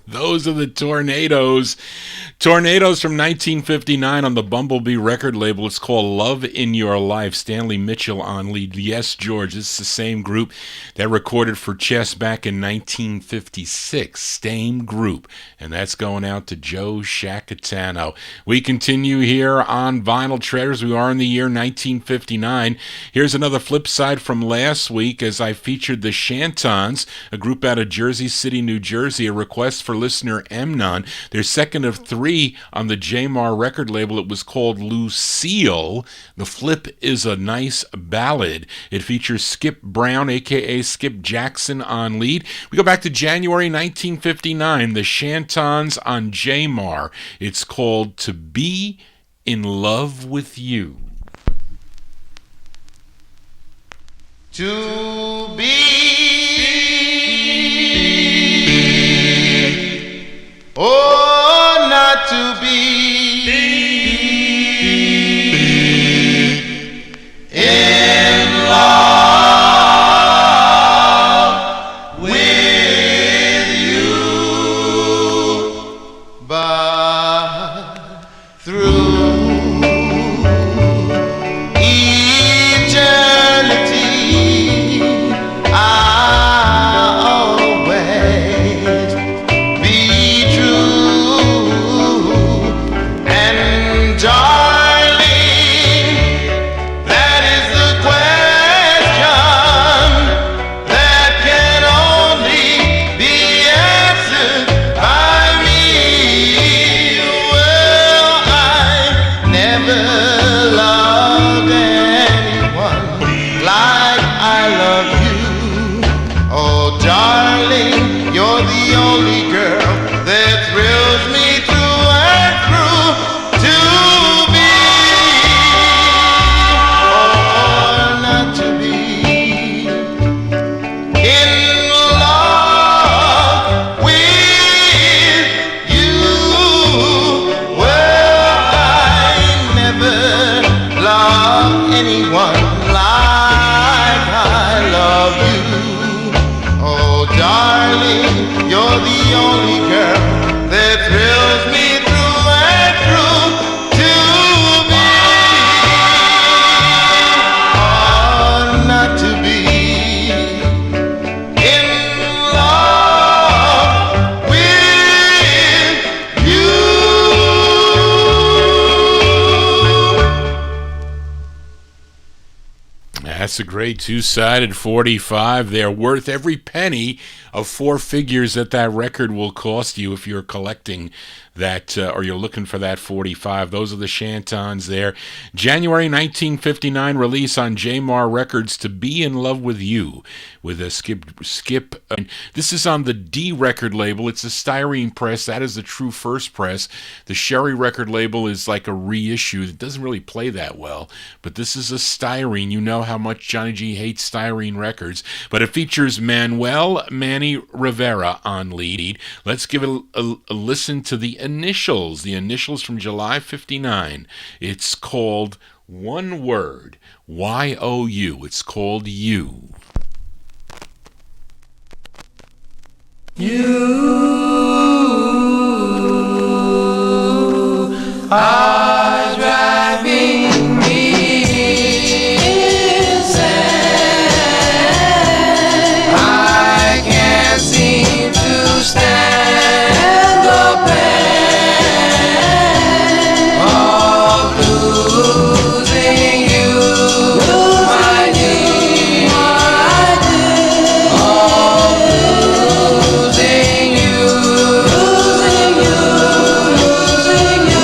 Those are the Tornadoes. Tornadoes from 1959 on the Bumblebee record label. It's called Love in Your Life. Stanley Mitchell on lead. Yes, George, this is the same group that recorded for Chess back in 1956. Same group. And that's going out to Joe Shacatano. We continue here on Vinyl Treasures. We are in the year 1959. Here's another flip side from last week as I featured the Shantons, a group out of Jersey City, New Jersey, a request for listener Emnon. Their second of three on the Jamar record label. It was called Lucille. The flip is a nice ballad. It features Skip Brown, a.k.a. Skip Jackson, on lead. We go back to January 1959, the Shantons on Jamar. It's called To Be in Love with You. To be, oh, not to be in love with you, but through eternity I'll always be true. And darling, that is the question that can only be answered by me. Well, I never loved anyone like I love you. Oh, darling, you're the only girl that thrills me through and through. To be or not to be in love with you. Well, I never loved anyone like I love you. Oh, darling, you're the only girl that thrills me through and through. To be or not to be in love with you. That's a great two-sided 45. They're worth every penny of four figures that record will cost you if you're collecting that or you're looking for that 45. Those are the Shantons there. January 1959 release on Jamar Records, To Be in Love with You, with a Skip. This is on the D record label. It's a styrene press. That is the true first press. The Sherry record label is like a reissue. It doesn't really play that well, but this is a styrene. You know how much Johnny G hates styrene records, but it features Manny Rivera on lead. Let's give it a listen to the initials from July 59. It's called one word, Y-O-U. It's called You. are driving me insane. I can't seem to stand the pain of losing you, my dear, of losing you, losing you.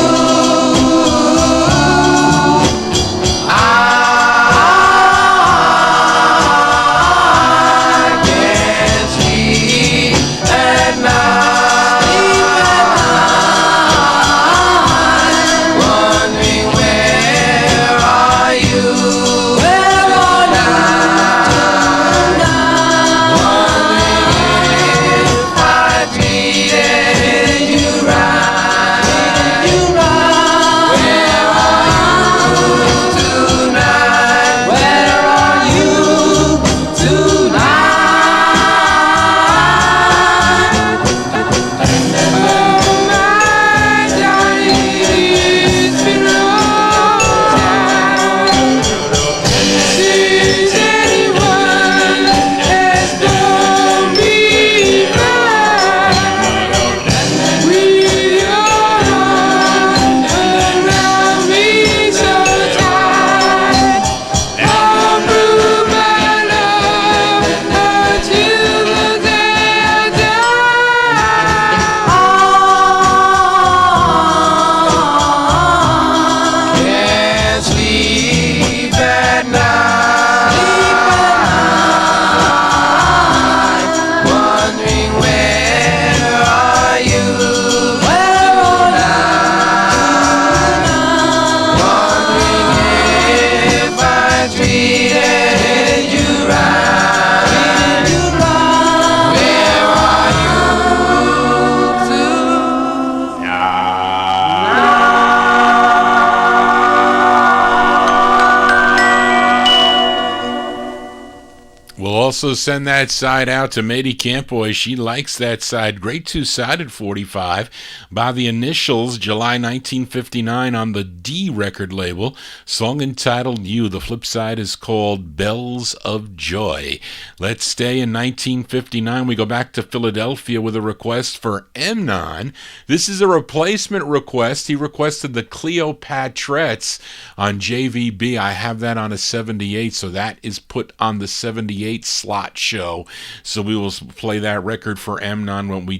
Also send that side out to Mady Campoy. She likes that side. Great two-sided 45 by the Initials, July 1959 on the D record label. Song entitled You. The flip side is called Bells of Joy. Let's stay in 1959. We go back to Philadelphia with a request for Emnon. This is a replacement request. He requested the Cleopatrettes on JVB. I have that on a 78, so that is put on the 78 slot show. So we will play that record for Emnon when we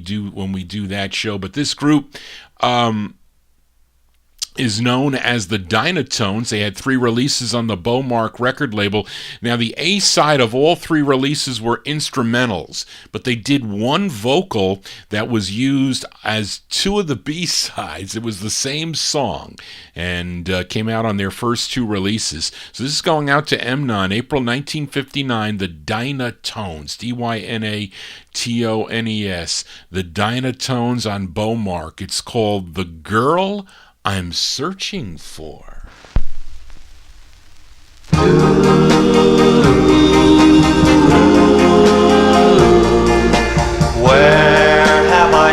do that show. But this group is known as the Dinotones. They had 3 releases on the Beaumark record label. Now, the A side of all 3 releases were instrumentals, but they did one vocal that was used as 2 of the B sides. It was the same song and came out on their first 2 releases. So this is going out to Emnon, April 1959, the Dina Tones, Dynatones, the Dinotones on Beaumark. It's called The Girl I'm Searching For. Where have I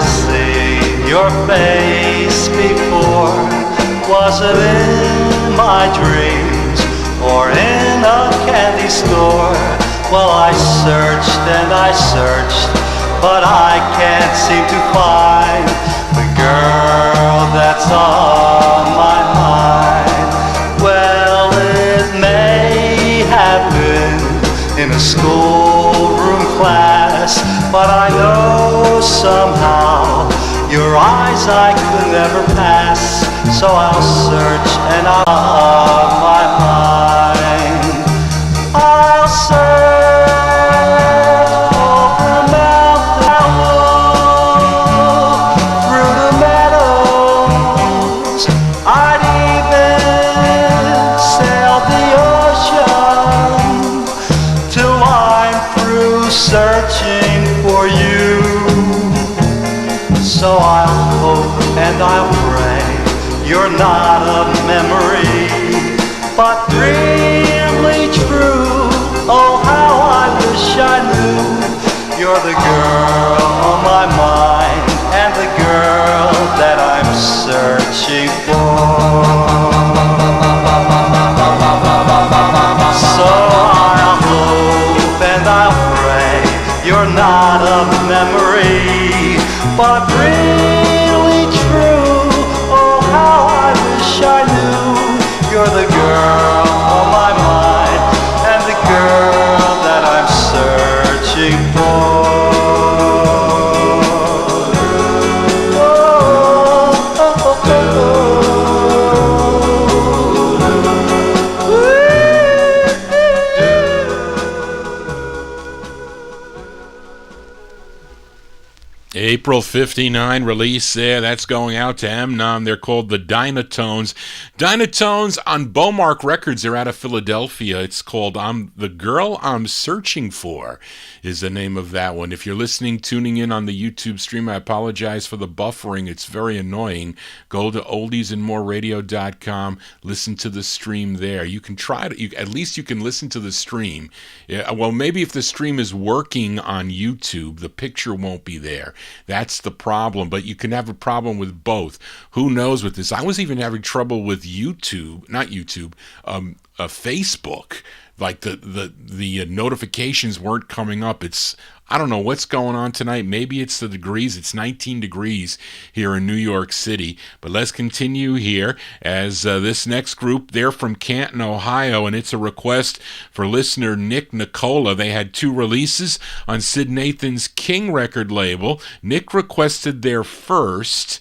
seen your face before? Was it in my dreams or in a candy store? Well, I searched and I searched, but I can't seem to find the girl that's on my mind. Well, it may have been in a schoolroom class, but I know somehow your eyes I could never pass. So I'll search and I'll on my mind. I'll search over mountain, through the meadows. I'd even sail the ocean till I'm through searching for you. So I'll hope and I'll pray you're not a memory, but really true. Oh, how I wish I knew you're the girl you're not a memory, but really true. Oh, how I wish I knew you're the girl on my mind and the girl that I'm searching for. April 59 release there. That's going out to M-Nom. They're called the Dina Tones. Dina Tones on Beaumark Records. They're out of Philadelphia. It's called The Girl I'm Searching For is the name of that one. If you're listening, tuning in on the YouTube stream, I apologize for the buffering. It's very annoying. Go to oldiesandmoreradio.com. Listen to the stream there. You can try to, at least you can listen to the stream. Yeah, well, maybe if the stream is working on YouTube, the picture won't be there. That's the problem, but you can have a problem with both. Who knows with this? I was even having trouble with Facebook. Like the notifications weren't coming up. I don't know what's going on tonight. Maybe it's the degrees. It's 19 degrees here in New York City. But let's continue here as this next group, they're from Canton, Ohio, and it's a request for listener Nick Nicola. They had 2 releases on Sid Nathan's King record label. Nick requested their first,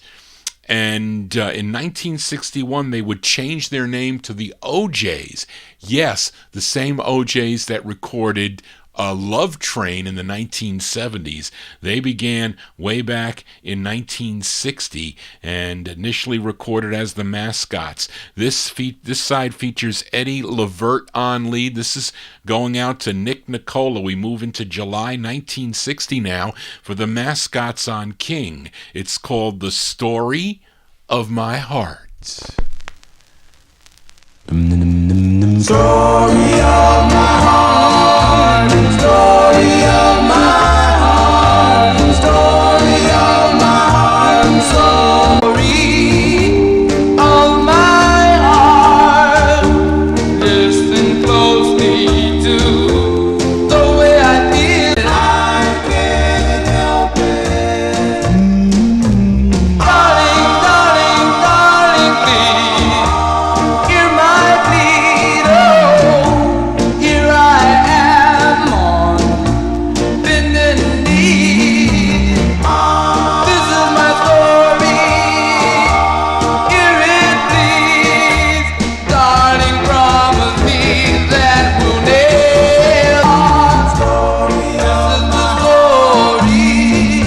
and in 1961 they would change their name to the OJs. Yes, the same OJs that recorded Love Train in the 1970s. They began way back in 1960 and initially recorded as the Mascots. This side features Eddie Levert on lead. This is going out to Nick Nicola. We move into July 1960 now for the Mascots on King. It's called The Story of My Heart. Story of my heart, story of my heart, story of my heart, story of my heart. Listen closely to the way I feel. I can't help it. Darling, darling, darling, please hear my plea. Here I am on bended knee. This is my story. Hear it, please. Darling, promise me that we'll never part. This is the story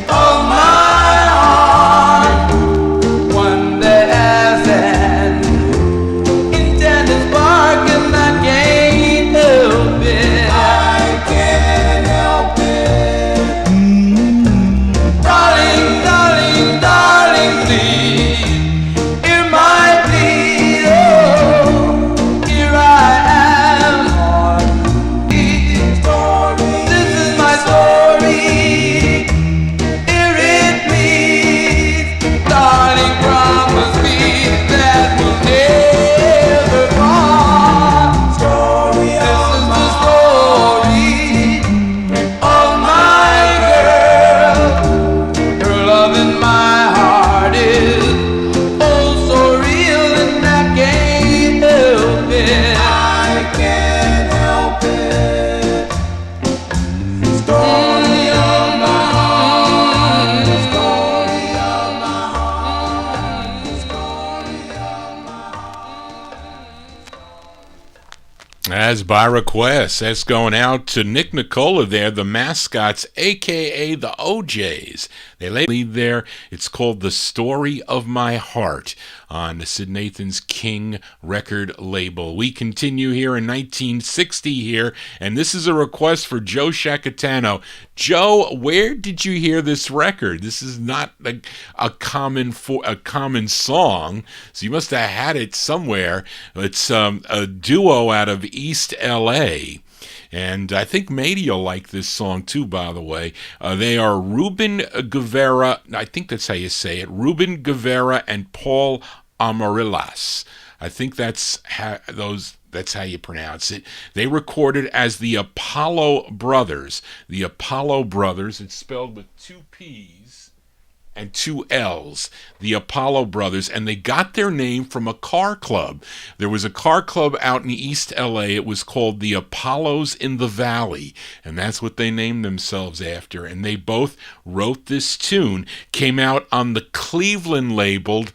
of my heart. One that has an intended spark, and I can't help it. I can't help it. Darling, darling, darling, please hear my plea. Oh, here I am on this story. This is my story. Hear it, please. Darling, promise me that we'll never part. This is the story of my girl. Your love in my heart is oh so real, and I can't help it. I can't help it. Story of my heart. Story of my heart. Story of my heart. As by request, that's going out to Nick Nicola there, the Mascots, a.k.a. the OJs. They lead there. It's called The Story of My Heart on the Sid Nathan's King record label. We continue here in 1960 here, and this is a request for Joe Shacatano. Joe, where did you hear this record? This is not a common song, so you must have had it somewhere. It's a duo out of East L.A., and I think maybe you'll like this song too, by the way. They are Ruben Guevara, I think that's how you say it, Ruben Guevara and Paul Amarillas. I think that's That's how you pronounce it. They recorded as the Apollo Brothers. The Apollo Brothers, it's spelled with 2 P's and 2 L's. The Apollo Brothers, and they got their name from a car club. There was a car club out in East LA. It was called the Apollos in the Valley, and that's what they named themselves after. And they both wrote this tune. Came out on the Cleveland label,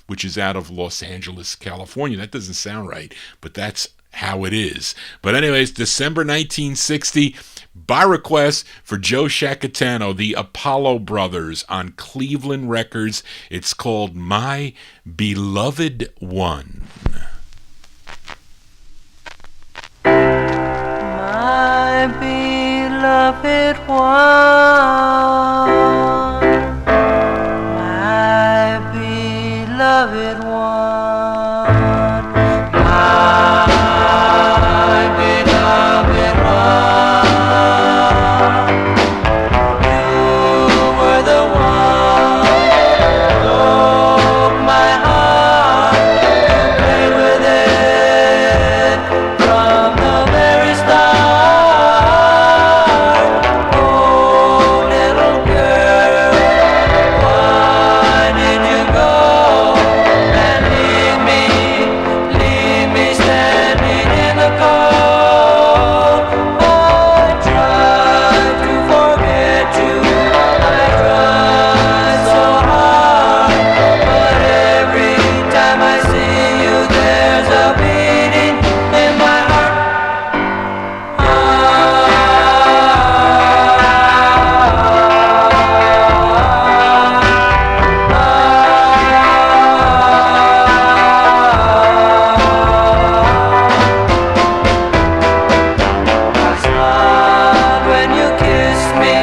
which is out of Los Angeles, California. That doesn't sound right, but that's how it is. But anyways, December 1960, by request for Joe Shacatano, the Apollo Brothers on Cleveland Records. It's called My Beloved One. My beloved one, my beloved one, my beloved one. You were the one who broke my heart. You played with it from the very start. Oh, little girl, why did you go and leave me standing in the cold? I tried to forget you, I tried so hard, but every time I see you, there's a beating in my heart. I smiled when you kissed me,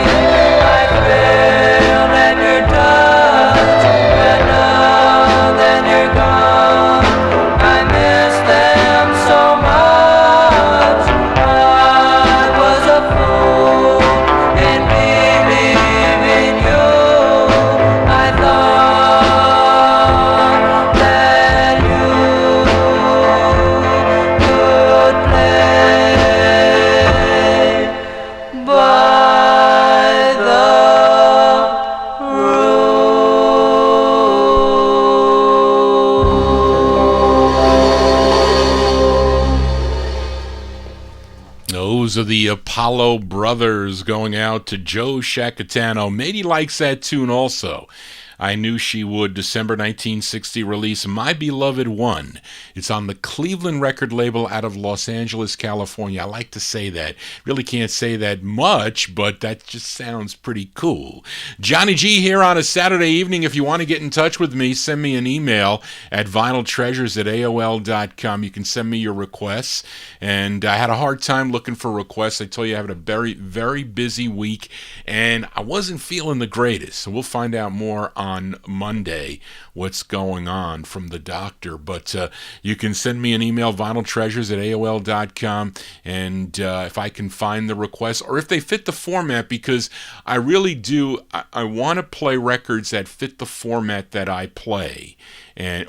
I felt at your touch, and now that you're gone, I miss them so much. I was a fool in believing you. I thought that you could play by the Those are the Apollo Brothers going out to Joe Shacatano. Matey likes that tune also. I knew she would. December 1960 release, My Beloved One. It's on the Cleveland record label out of Los Angeles, California. I like to say that. Really can't say that much, but that just sounds pretty cool. Johnny G here on a Saturday evening. If you want to get in touch with me, send me an email at vinyltreasures@aol.com. You can send me your requests. And I had a hard time looking for requests. I told you I had a very, very busy week, and I wasn't feeling the greatest. So we'll find out more on Monday what's going on from the doctor. But you can send me an email, vinyltreasures@aol.com, and if I can find the requests, or if they fit the format, because I really do, I want to play records that fit the format that I play. That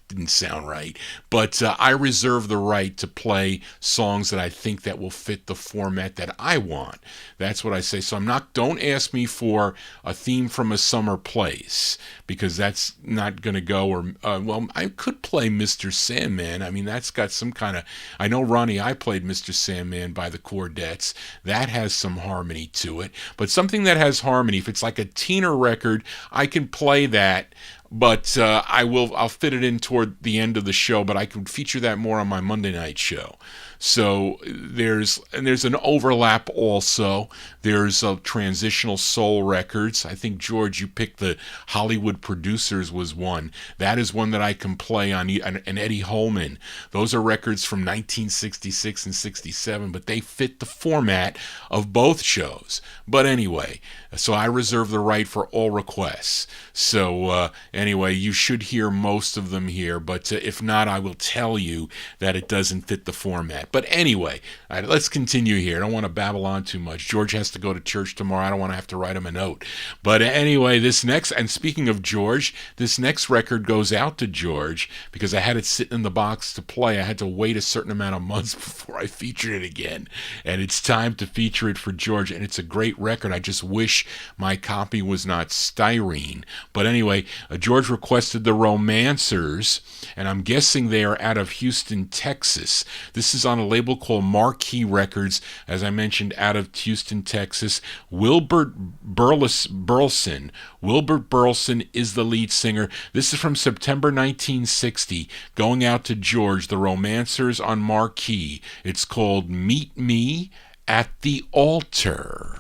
didn't sound right, but I reserve the right to play songs that I think that will fit the format that I want. That's what I say. So don't ask me for a theme from a summer place, because that's not going to go. Or I could play Mr. Sandman. I mean, that's got some kind of, I know Ronnie I played Mr. Sandman by the Chords. That has some harmony to it, but something that has harmony, if it's like a Tina record, I can play that. But I'll fit it in toward the end of the show, but I could feature that more on my Monday night show. So there's an overlap also. There's transitional soul records. I think, George, you picked the Hollywood Producers was one. That is one that I can play on, and Eddie Holman. Those are records from 1966 and 67, but they fit the format of both shows. But anyway, so I reserve the right for all requests. So anyway, you should hear most of them here, but if not, I will tell you that it doesn't fit the format. But anyway, all right, let's continue here. I don't want to babble on too much. George has to go to church tomorrow. I don't want to have to write him a note. But anyway, this next, and speaking of George, this next record goes out to George because I had it sitting in the box to play. I had to wait a certain amount of months before I featured it again. And it's time to feature it for George, and it's a great record. I just wish my copy was not styrene. But anyway, George requested the Romancers, and I'm guessing they are out of Houston, Texas. This is on a label called Marquee Records, as I mentioned, out of Houston, Texas. Wilbert Burleson. Wilbert Burleson is the lead singer. This is from September 1960, going out to George, the Romancers on Marquee. It's called Meet Me at the Altar.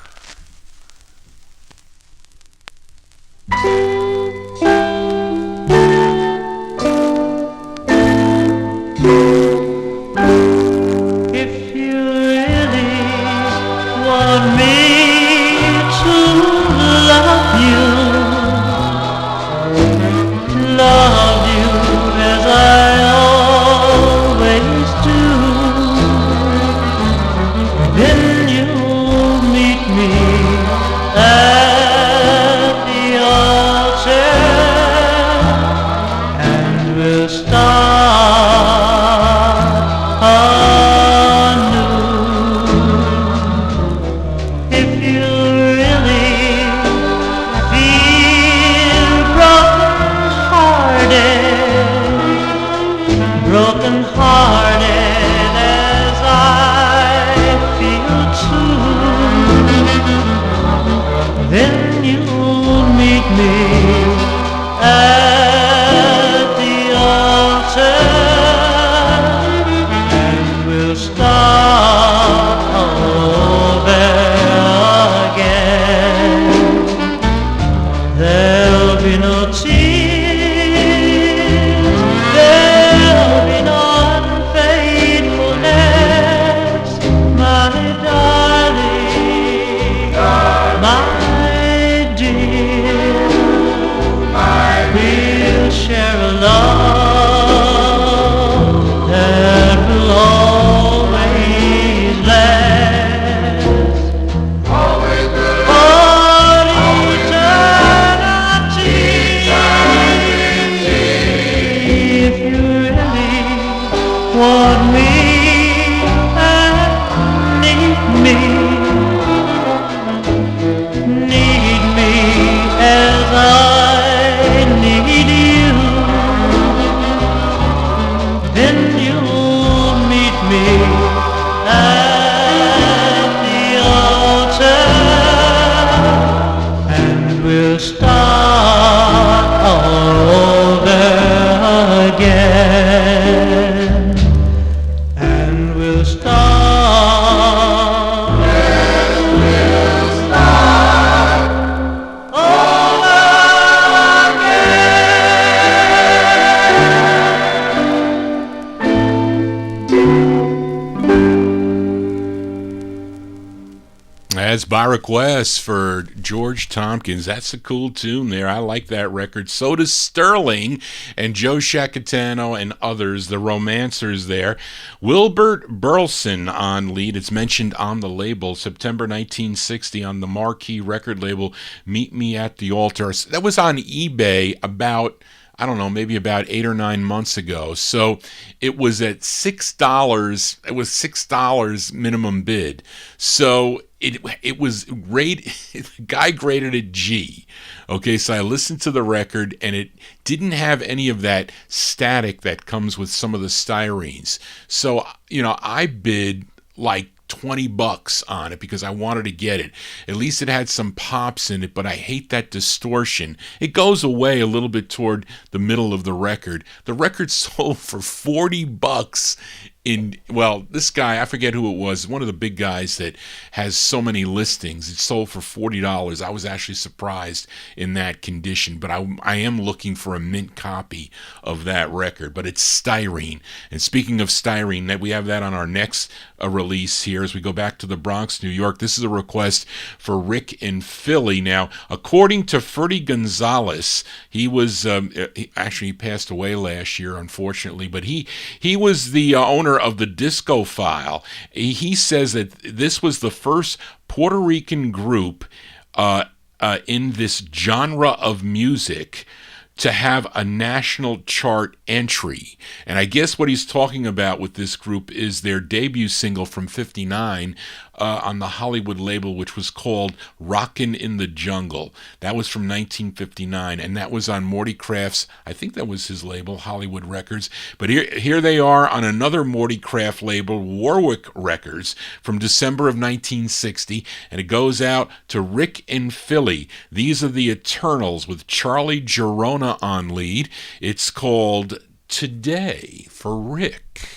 If you really want me to love you as I always do, then you'll meet me at the altar, and we'll start anew. If you really feel broken hearted as I feel too, then you'll meet me at the altar, and we'll start over again. There'll be no tears, there'll be no unfaithfulness, my darling, my dear. We'll share a love that will always last, for eternity. If you really want me and need me as I need you, then you'll meet me at the altar, and we'll start over again, and we'll start over That's by request for George Tompkins. That's a cool tune there. I like that record. So does Sterling and Joe Shacatano and others, the Romancers there. Wilbert Burleson on lead. It's mentioned on the label, September 1960 on the Marquee record label, Meet Me at the Altar. That was on eBay about, I don't know, maybe about 8 or 9 months ago. So it was at $6. It was $6 minimum bid. So it was rated, the guy graded it G. Okay, so I listened to the record and it didn't have any of that static that comes with some of the styrenes. So, I bid like $20 on it because I wanted to get it. At least it had some pops in it, but I hate that distortion. It goes away a little bit toward the middle of the record. The record sold for $40 this guy, I forget who it was, one of the big guys that has so many listings. It sold for $40. I was actually surprised in that condition, but I am looking for a mint copy of that record. But it's Styrene. And speaking of Styrene, that we have that on our next release here as we go back to the Bronx, New York. This is a request for Rick in Philly. Now, according to Ferdy Gonzalez, he was he passed away last year, unfortunately, but he was the owner of the Disco File. He says that this was the first Puerto Rican group in this genre of music to have a national chart entry. And I guess what he's talking about with this group is their debut single from 59 on the Hollywood label, which was called Rockin' in the Jungle. That was from 1959, and that was on Morty Kraft's, I think that was his label, Hollywood Records. But here they are on another Morty Kraft label, Warwick Records, from December of 1960, and it goes out to Rick in Philly. These are the Eternals with Charlie Girona on lead. It's called Today for Rick.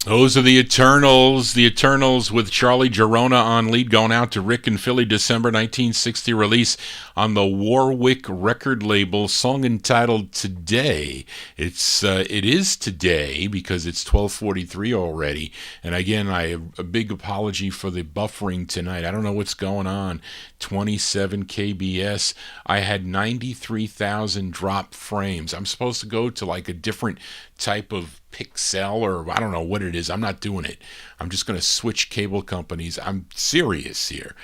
Those are the Eternals with Charlie Girona on lead, going out to Rick in Philly, December 1960 release on the Warwick record label, song entitled Today. It is today because it's 12:43 already. And again, I have a big apology for the buffering tonight. I don't know what's going on. 27 kbs. I had 93,000 drop frames. I'm supposed to go to like a different type of pixel, or I don't know what it is. I'm not doing it. I'm just going to switch cable companies. I'm serious here.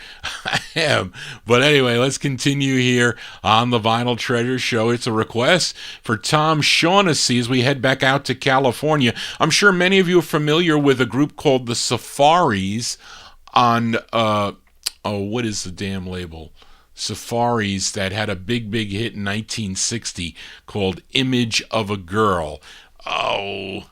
I am. But anyway, let's continue here on the Vinyl Treasure Show. It's a request for Tom Shaughnessy as we head back out to California. I'm sure many of you are familiar with a group called the Safaris on, what is the damn label? Safaris, that had a big hit in 1960 called Image of a Girl. Oh,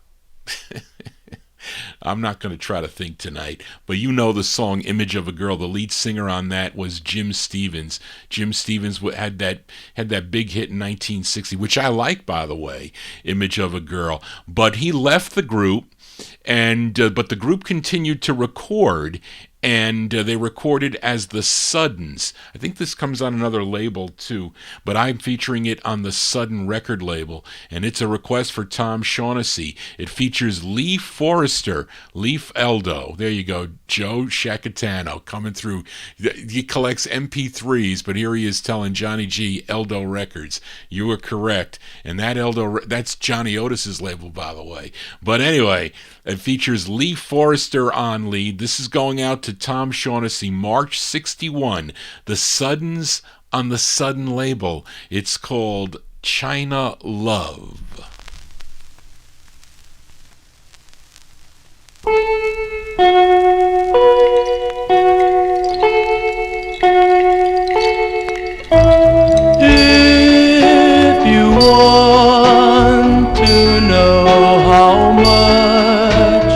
I'm not going to try to think tonight, but you know the song Image of a Girl. The lead singer on that was Jim Stevens. Jim Stevens had that big hit in 1960, which I like, by the way, Image of a Girl. But he left the group, and but the group continued to record, and they recorded as the Suddens. I think this comes on another label too, but I'm featuring it on the Sudden record label, and it's a request for Tom Shaughnessy. It features Lee Forrester, Leaf Eldo. There you go, Joe Shacatano coming through. He collects MP3s, but here he is telling Johnny G, Eldo Records. You were correct, and that Eldo, that's Johnny Otis's label, by the way. But anyway, it features Lee Forrester on lead. This is going out to Tom Shaughnessy, March 61, the Suddens on the Sudden label. It's called China Love. If you want to know how much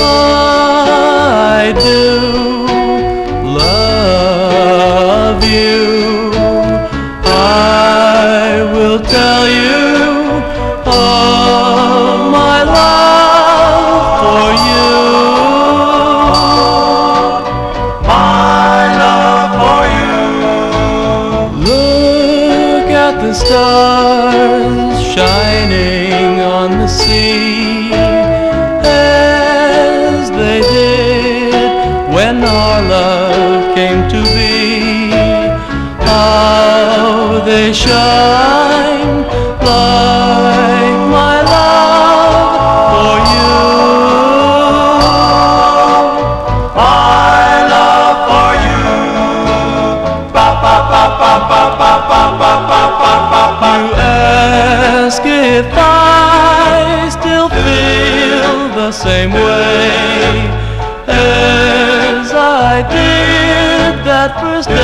I do love you, I will tell you of my love for you. My love for you. Look at the stars shining on the sea as they did when our love came to be. How they shine like my love for you. My love for you. Ba ba ba ba ba ba ba ba ba ba ba. You ask if I still feel the same way as I did that first day.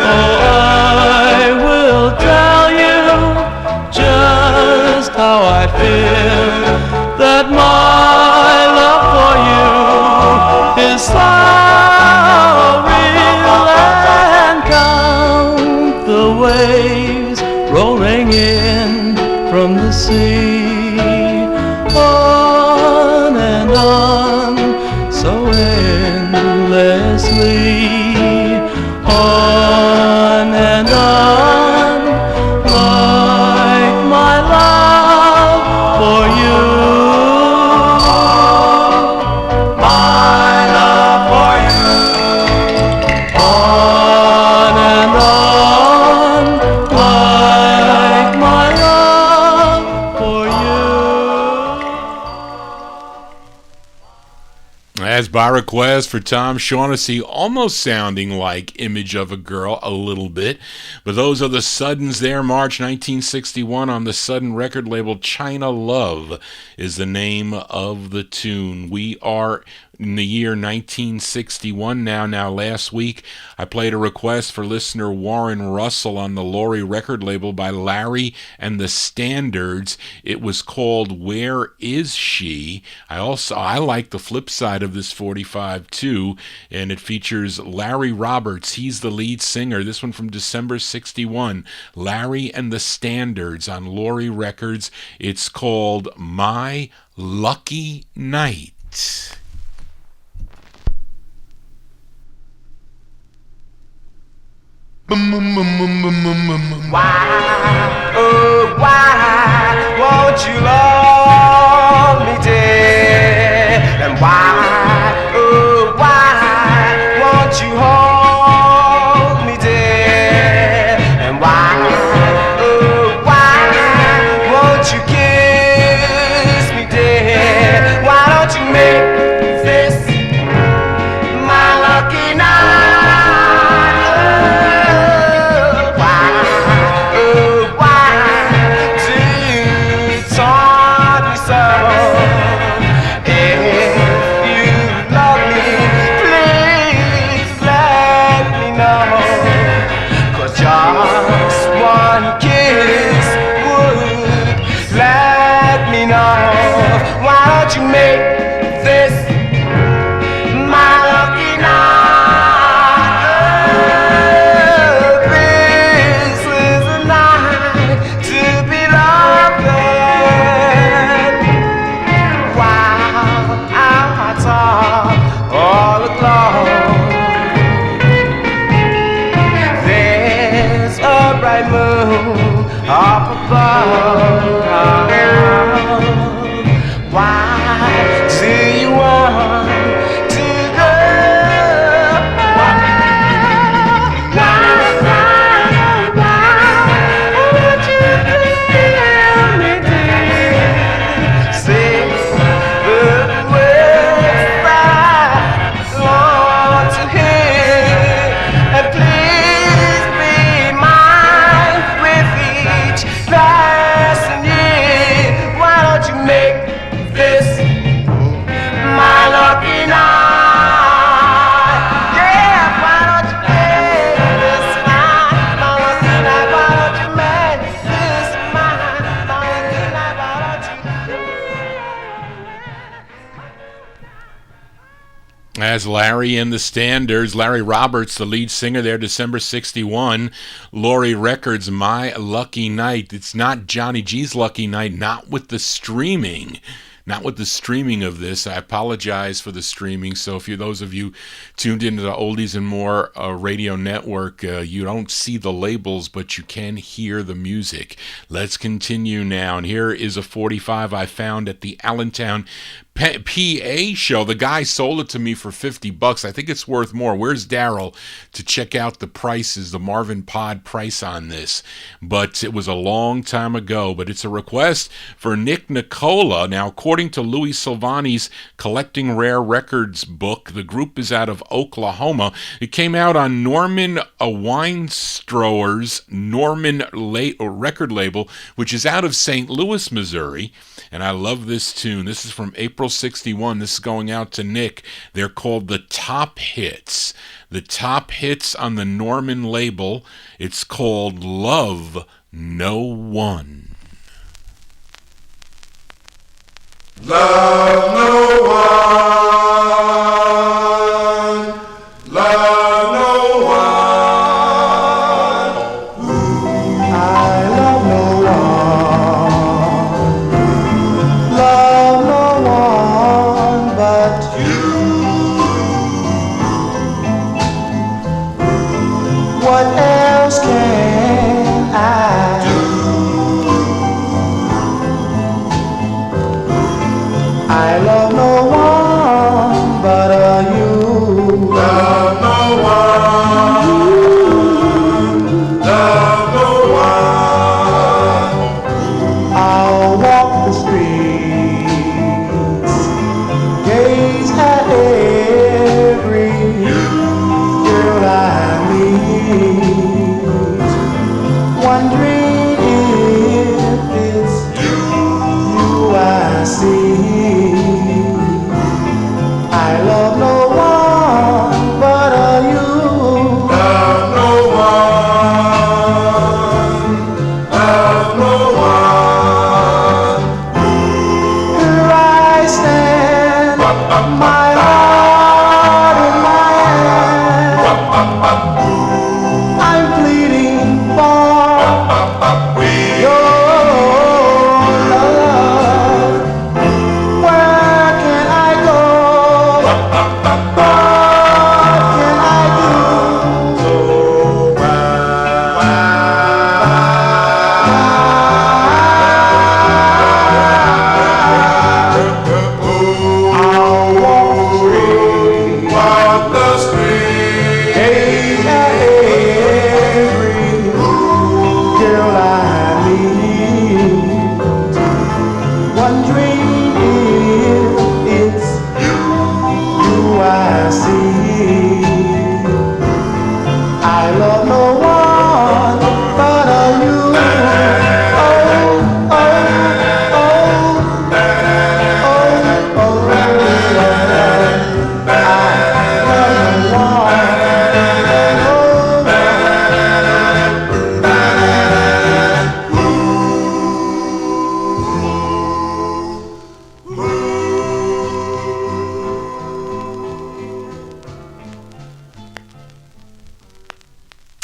Oh, I will tell you just how I feel, that my love for you is so real, and count the waves rolling in from the sea. On and on, so endlessly. On and on, like my love for you. My love for you. On and on, like my love for you. As by request for Tom Shaughnessy, almost sounding like Image of a Girl a little bit. But those are the Suddens there, March 1961 on the Sudden record label. China Love is the name of the tune. We are in the year 1961 now. Now, last week I played a request for listener Warren Russell on the Laurie record label by Larry and the Standards. It was called Where Is She? I like the flip side of this 45 too, and it features Larry Roberts. He's the lead singer. This one from December 61. Larry and the Standards on Laurie Records. It's called My Lucky Night. Why, oh why won't you love me, dear? And why, oh why won't you hold me, dear? And why, oh why won't you kiss me, dear? Why don't you make this my lucky night? bright moon up above. Why do you want to go? As Larry and the Standards, Larry Roberts, the lead singer there, December 61. Laurie Records, My Lucky Night. It's not Johnny G's Lucky Night, not with the streaming. Not with the streaming of this. I apologize for the streaming. So if those of you tuned into the Oldies and More radio network, you don't see the labels, but you can hear the music. Let's continue now. And here is a 45 I found at the Allentown PA show. The guy sold it to me for $50. I think it's worth more. Where's Daryl to check out the prices, the Marvin Pod price on this? But it was a long time ago. But it's a request for Nick Nicola. Now, according to Louis Silvani's Collecting Rare Records book, the group is out of Oklahoma. It came out on Norman Weinstrower's Norman record label, which is out of St. Louis, Missouri. And I love this tune. This is from April 61. This is going out to Nick. They're called the Top Hits. The Top Hits on the Norman label. It's called Love No One. Love no one. Love no one. I love no one. Love no one but you. What else can I do? I love no one but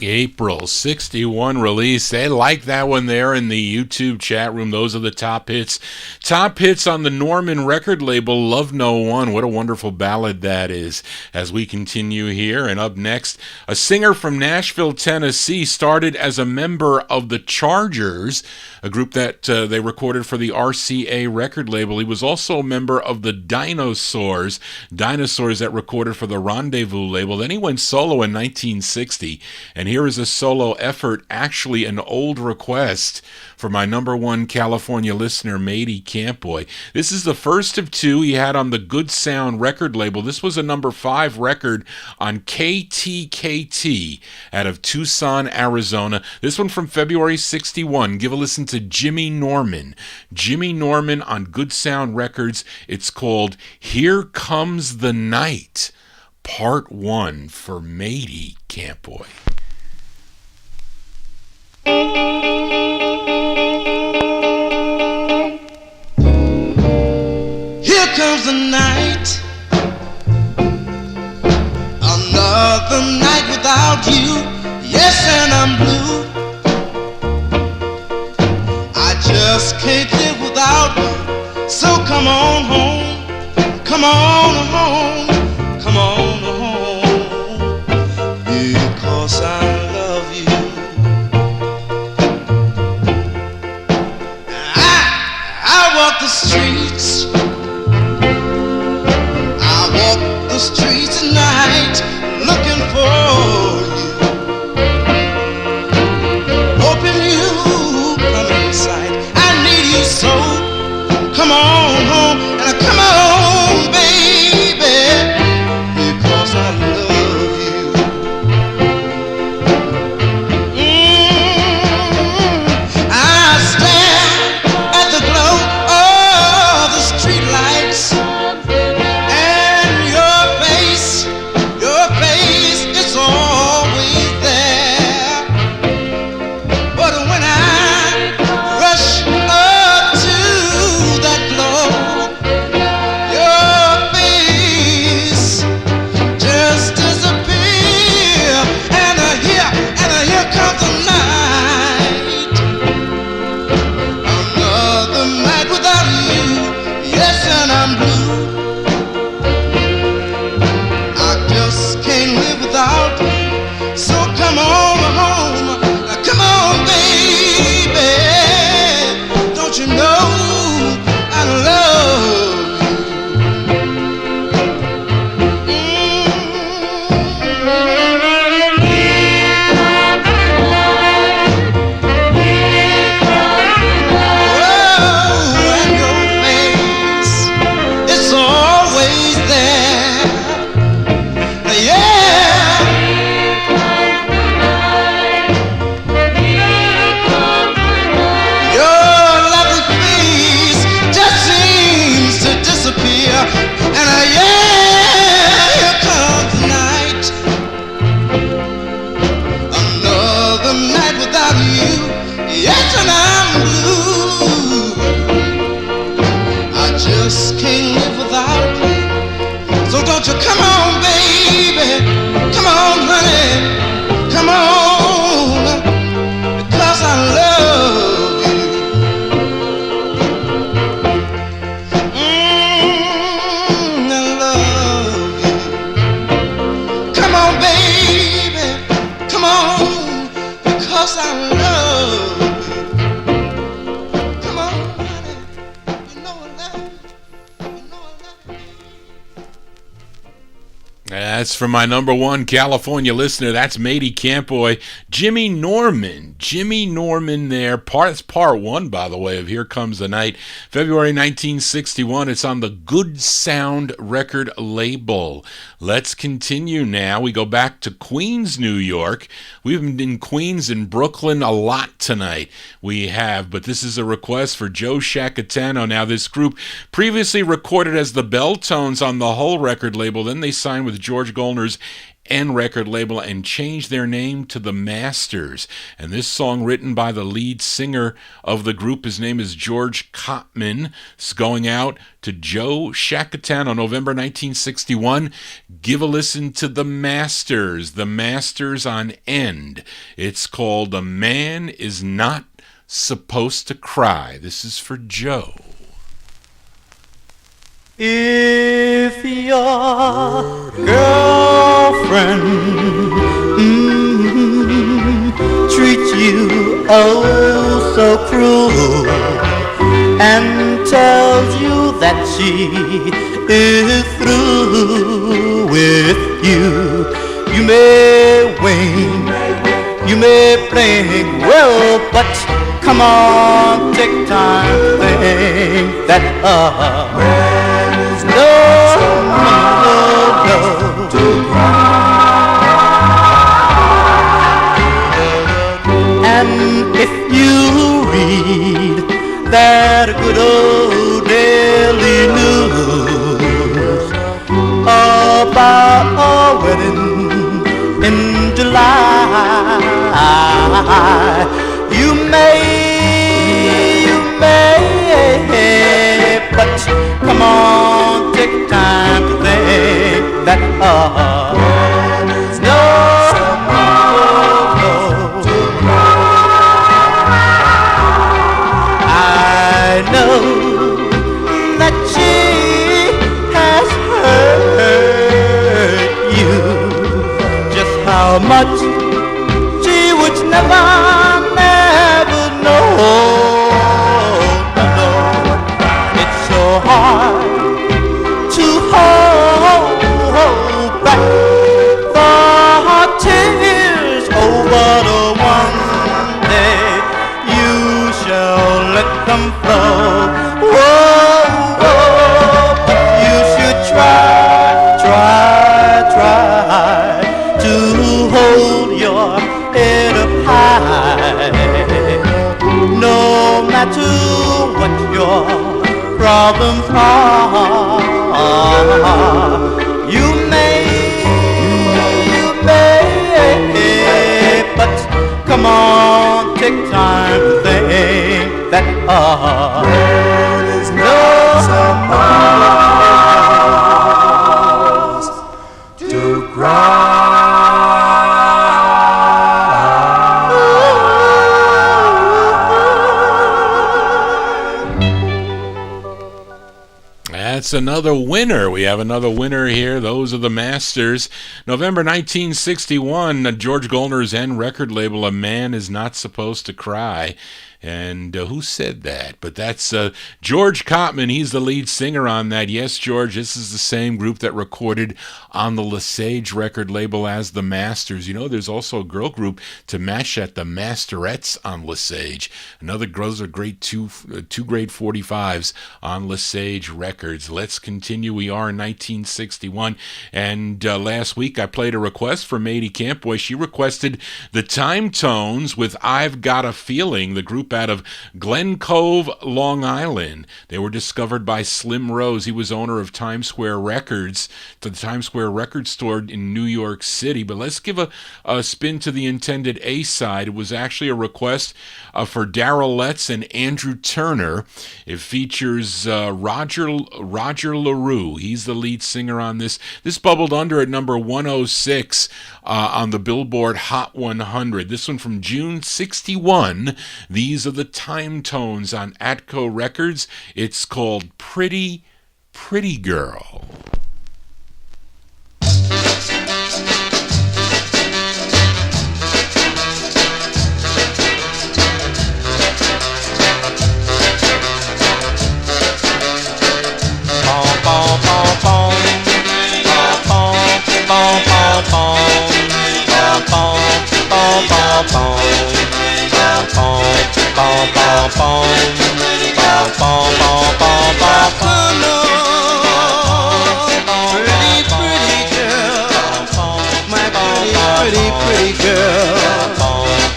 April 61 release. They like that one there in the YouTube chat room. Those are the top hits. Top hits on the Norman record label, Love No One. What a wonderful ballad that is. As we continue here, and up next, a singer from Nashville, Tennessee, started as a member of the Chargers, a group that they recorded for the RCA record label. He was also a member of the Dinosaurs that recorded for the Rendezvous label. Then he went solo in 1960, and here is a solo effort, actually an old request for my number one California listener, Matey Campboy. This is the first of two he had on the Good Sound record label. This was a number 5 record on KTKT out of Tucson, Arizona. This one from February 61. Give a listen to Jimmy Norman. Jimmy Norman on Good Sound Records. It's called Here Comes the Night, Part 1 for Matey Campboy. Here comes the night, another night without you. Yes, and I'm blue. I just can't live without you. So come on home, come on home, come on home, because I love you. I walk the streets, I walk the streets at night, looking for you, hoping you come in sight. I need you so. Come on home, and come on, baby, because I love you. I stare at the glow of the streetlights, and your face, it's always there. But when I rush up to that glow, your face just disappear. And here comes the night, another night without you. Yes, and I'm blue. I just can't live without you. So come on home, come on, baby. Don't you know I love you? Oh, and your face, it's always there. Yeah. Your lovely face just seems to disappear. And here comes the night, another night without you. Yes, and I'm blue. I just can't live without you. So don't you come on, baby, come on, honey, come on, because I love you. I love you. Come on, baby, come on, because I love you. Come on, honey, you know I love you. You know I love you. That's from my number one California listener. That's Matey Campboy. Jimmy Norman there. It's part 1, by the way, of Here Comes the Night. February 1961. It's on the Good Sound record label. Let's continue now. We go back to Queens, New York. We've been in Queens and Brooklyn a lot tonight. We have, but this is a request for Joe Shacatano. Now, this group previously recorded as the Veldtones on the Hull record label. Then they signed with George Golner's and record label and changed their name to the Masters. And this song, written by the lead singer of the group, his name is George Cotman. It's going out to Joe Shackatown on November 1961. Give a listen to the Masters on End. It's called A Man Is Not Supposed to Cry. This is for Joe. If your girlfriend treats you oh so cruel and tells you that she is through with you, you may wane, you may blink, well, but come on, take time to think that no, and if you read that good old daily news about a wedding in July, you may, but come on, take time to think that no, I know that she has hurt you, just how much she would never know. It's so hard to hold back the tears. Oh, but one day you shall let them flow. Whoa, but you should try to hold your head up high. No matter what your problems are, you may, but come on, take time to think that there's no supposed to cry. That's another winner. We have another winner here. Those are the Masters. November 1961, George Goldner's End record label, A Man Is Not Supposed to Cry. And who said that? But that's George Cotman. He's the lead singer on that. Yes, George, this is the same group that recorded on the Lesage record label as the Masters. You know, there's also a girl group to match that, the Masterettes on Lesage. Those are great two grade 45s on Lesage Records. Let's continue. We are in 1961. And last week I played a request from Mady Campboy. She requested the Dinotones with I've Got a Feeling, the group out of Glen Cove, Long Island. They were discovered by Slim Rose. He was owner of Times Square Records, the Times Square Record Store in New York City. But let's give a spin to the intended A-side. It was actually a request for Darrell Letts and Andrew Turner. It features Roger LaRue. He's the lead singer on this. This bubbled under at number 106 on the Billboard Hot 100. This one from June 61. These are the Dinotones on Atco Records. It's called Pretty, Pretty Girl. Pretty girl,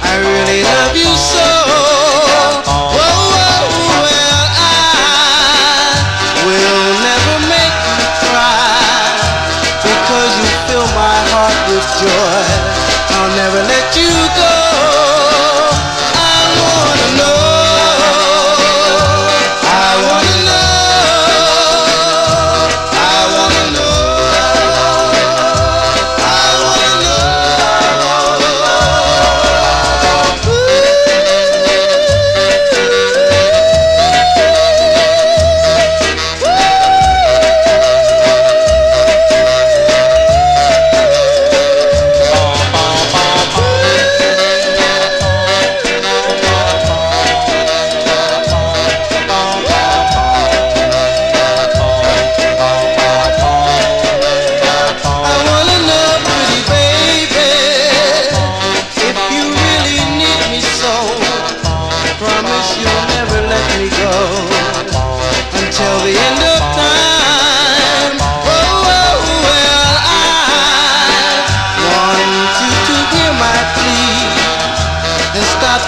I really love you so. Whoa, well, I will never make you cry, because you fill my heart with with joy. I'll never let you go. I wanna know. I wanna know. I wanna know. I wanna know.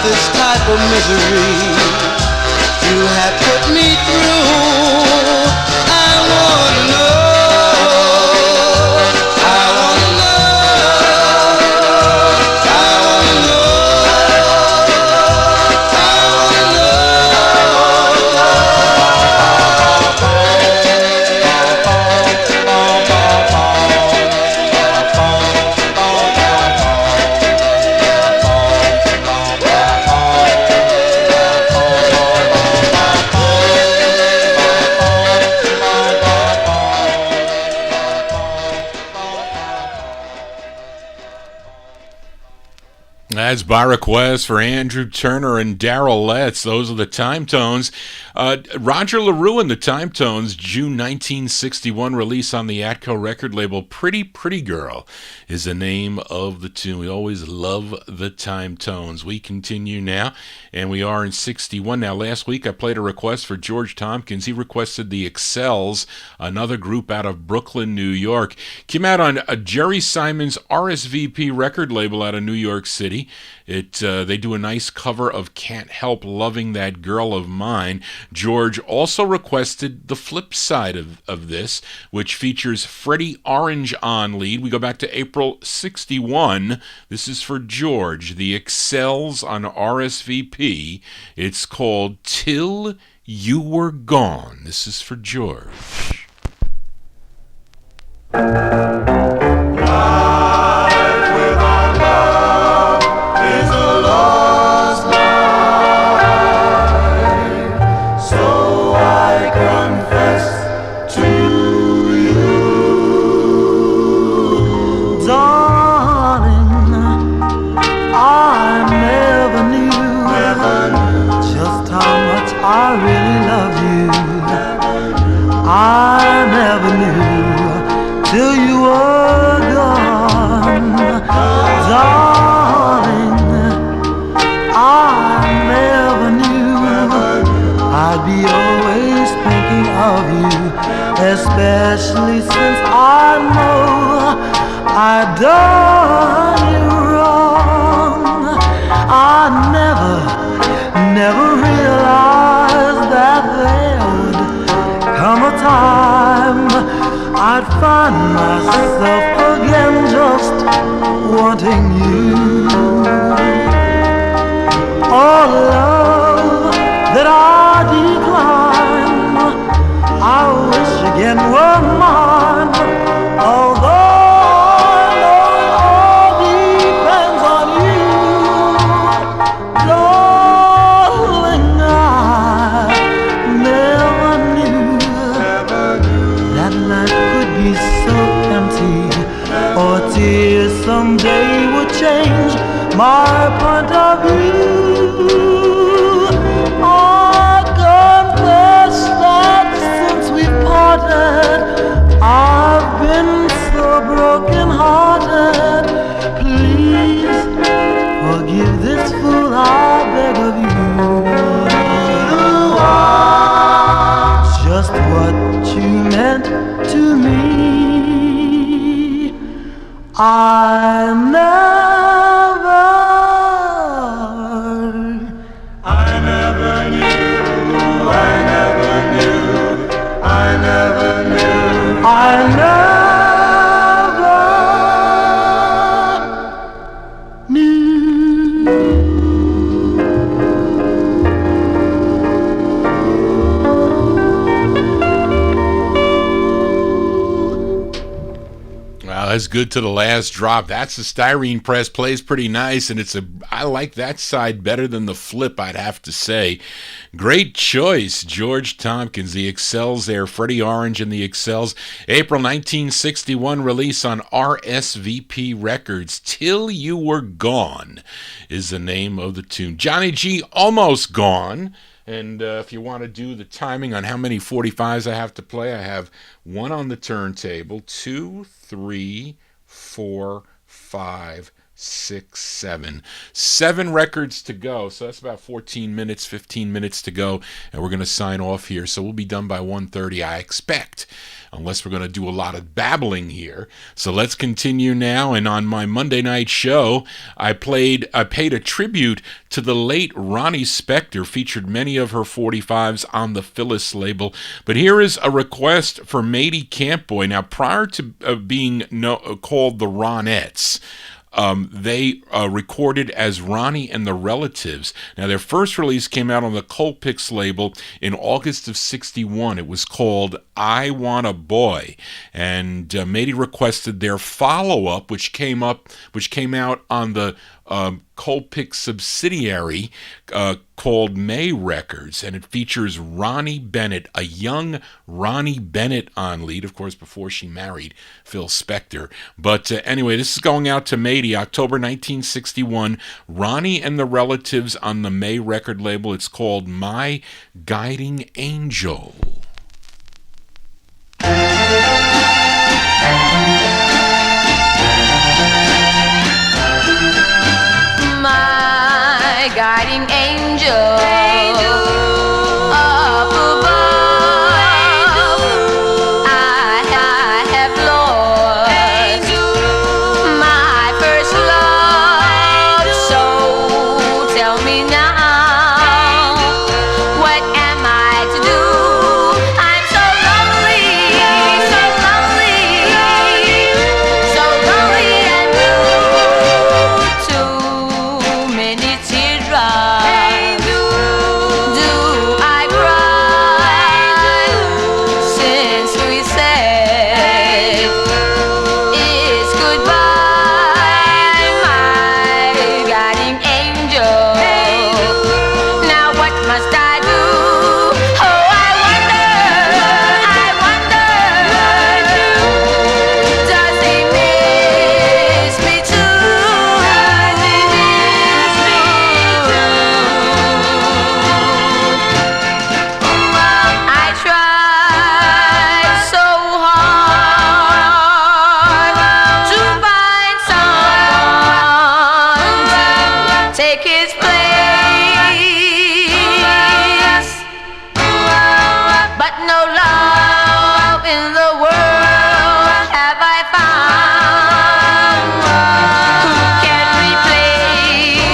This type of misery you have put me through. I wanna know. I wanna know. I wanna know. I wanna That's by request for Andrew Turner and Darrell Letts. Those are the Time Tones. Roger LaRue and the Time Tones, June 1961 release on the Atco record label. Pretty Pretty Girl is the name of the tune. We always love the Time Tones. We continue now, and we are in 61. Now, last week I played a request for George Tompkins. He requested the Excels, another group out of Brooklyn, New York. Came out on Jerry Simon's RSVP record label out of New York City. They do a nice cover of Can't Help Loving That Girl of Mine. George also requested the flip side of this, which features Freddie Orange on lead. We go back to April 61. This is for George. The Excels on RSVP. It's called Till You Were Gone. This is for George. Especially since I know I done you wrong. I never realized that there would come a time I'd find myself again just wanting you. Oh, love that I decline, I wish again were mine, although all depends on you. Darling, I never knew that life could be so empty, or tears someday would change my point of view. I've been so broken-hearted. Please forgive this fool, I beg of you. Just what you meant to me, I never knew. I never was good to the last drop. That's the styrene press, plays pretty nice, and I like that side better than the flip, I'd have to say. Great choice, George Tompkins. The Excels there, Freddie Orange and the Excels. April 1961 release on RSVP Records. Till You Were Gone is the name of the tune. Johnny G, Almost Gone. And if you want to do the timing on how many 45s I have to play, I have one on the turntable, 2, 3, 4, 5, 6, 7. 7 records to go. So that's about 14 minutes, 15 minutes to go. And we're going to sign off here. So we'll be done by 1:30, I expect. Unless we're going to do a lot of babbling here. So let's continue now. And on my Monday night show, I paid a tribute to the late Ronnie Spector, featured many of her 45s on the Phyllis label. But here is a request for Matey Campboy. Now, prior to being called the Ronettes, they recorded as Ronnie and the Relatives. Now, their first release came out on the Colpix label in August of '61. It was called I Want a Boy, and Matey requested their follow-up, which came out on the Colpix subsidiary called May Records, and it features Ronnie Bennett, a young Ronnie Bennett on lead, of course, before she married Phil Spector. But anyway, this is going out to Matey, October 1961, Ronnie and the Relatives on the May record label. It's called My Guiding Angel. My guiding angel, up above, I have lost my first love. So tell me now, what am I to do? I'm so lonely, so lonely, so lonely and blue. Too many teardrops do I cry since we said it's goodbye, my guiding angel. Now what must I do? Oh, I wonder, does he miss me too? I tried so hard to find someone to take his place, but no love in the world have I found who can replace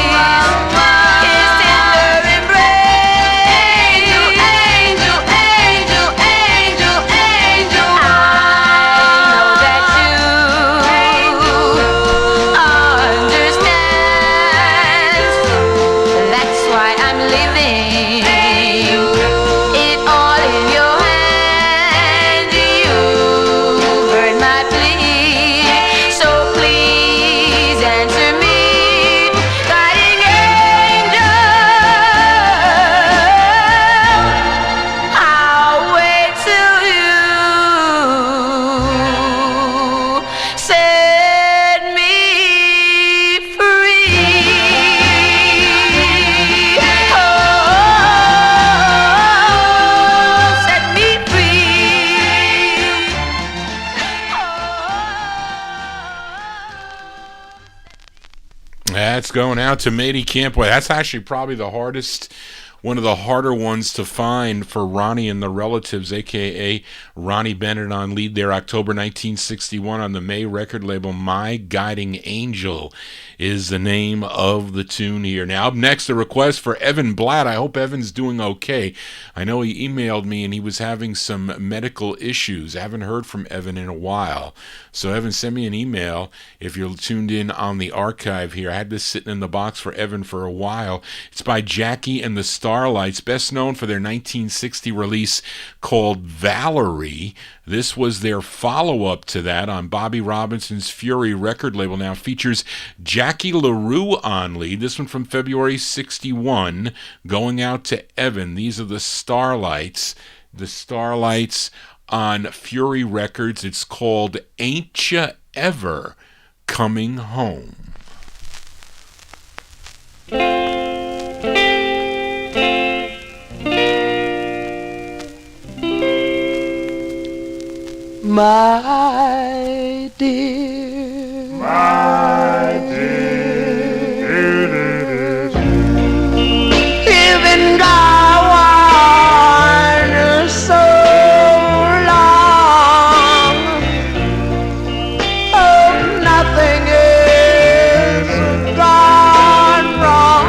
his tender embrace. Angel, angel, angel, angel, I know that you understand. That's why I'm leaving it all in your hand. You heard my plea, so please answer me, guiding angel. I'll wait till you set me free. Oh, set me free. That's going out to Matey Campboy. That's actually probably one of the harder ones to find for Ronnie and the Relatives, a.k.a. Ronnie Bennett on lead there, October 1961 on the May record label. My Guiding Angel is the name of the tune here. Now, up next, a request for Evan Blatt. I hope Evan's doing okay. I know he emailed me and he was having some medical issues. I haven't heard from Evan in a while. So, Evan, send me an email if you're tuned in on the archive here. I had this sitting in the box for Evan for a while. It's by Jackie and the Starlights. Starlights, best known for their 1960 release called Valerie. This was their follow-up to that on Bobby Robinson's Fury record label. Now features Jackie LaRue on lead. This one from February 61, Going Out to Evan. These are the Starlights. The Starlights on Fury Records. It's called Ain't Ya Ever Coming Home. My dear, my dear, you've been gone so long. Oh, nothing is gone wrong.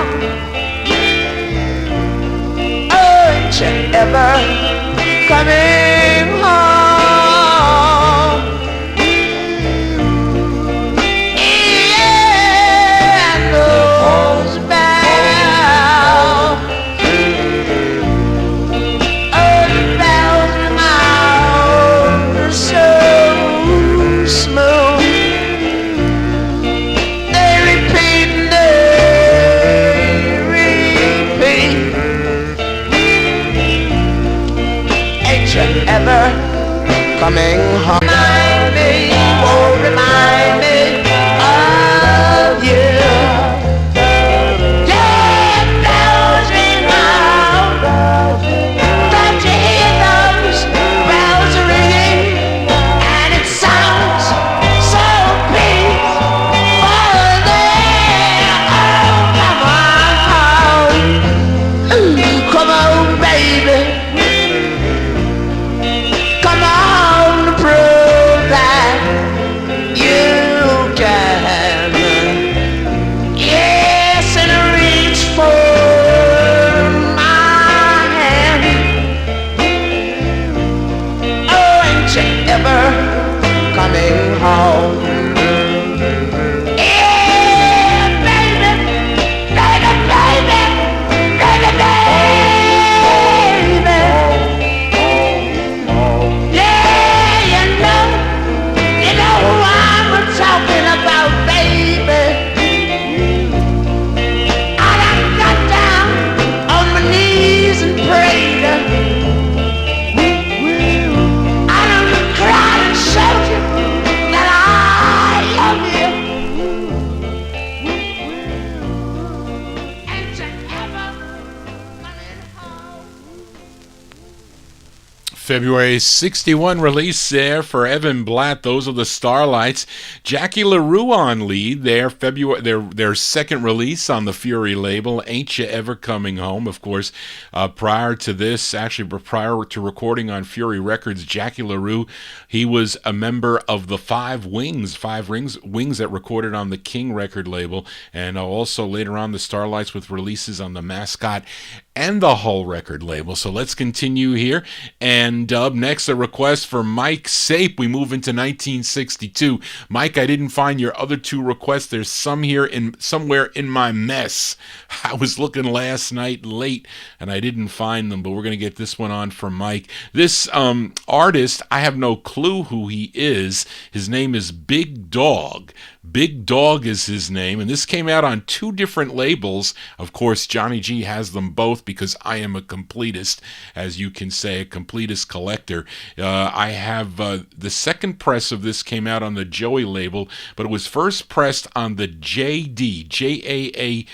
Oh, ain't you ever coming home? Coming home. Remind me, oh, remind me of you. Yeah, bells ring out. Don't you hear those bells ringing? And it sounds so peaceful there. Oh, come on, baby. Come on, prove that you can. Yes, and reach for my hand. Oh, ain't you ever coming home? Yeah, baby, baby, baby, baby, baby. Talking about, baby. I done got down on my knees and prayed. I done cried and showed you that I love you. Ain't you ever coming home? February 61 release there for Evan Blatt. Those are the Starlights. Jackie LaRue on lead. Their second release on the Fury label, Ain't Ya Ever Coming Home. Of course, prior to this, actually prior to recording on Fury Records, Jackie LaRue, he was a member of the Five Wings that recorded on the King record label, and also later on the Starlights with releases on the Mascot and the Hull record label. So let's continue here. And up next, a request for Mike Sape. We move into 1962. Mike, I didn't find your other two requests. There's some here somewhere in my mess. I was looking last night late and I didn't find them, but we're going to get this one on for Mike. This artist, I have no clue who he is. His name is Big Dog. Big Dog is his name, and this came out on two different labels. Of course, Johnny G has them both because I am a completist, as you can say, a completist collector. I have the second press of this came out on the Joey label, but it was first pressed on the JD, Jaadee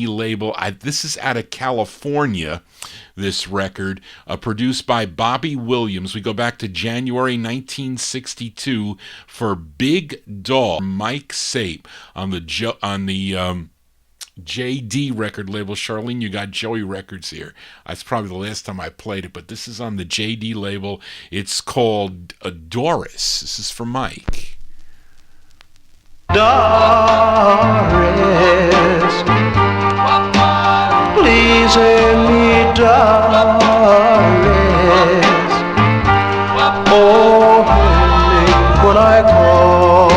label. This is out of California, this record, produced by Bobby Williams. We go back to January 1962 for Big Dog, Mike Sape on the JD record label. Charlene, you got Joey Records here. That's probably the last time I played it, but this is on the JD label. It's called Doris. This is for Mike. Doris, please hear me, Doris. Oh, hear me when I call.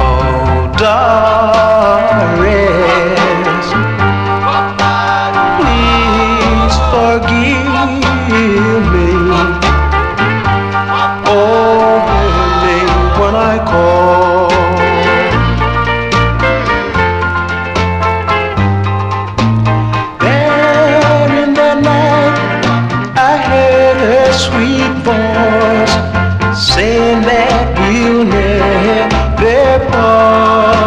Oh, Doris. when I call. There in the night I heard her sweet voice saying that we'll never part.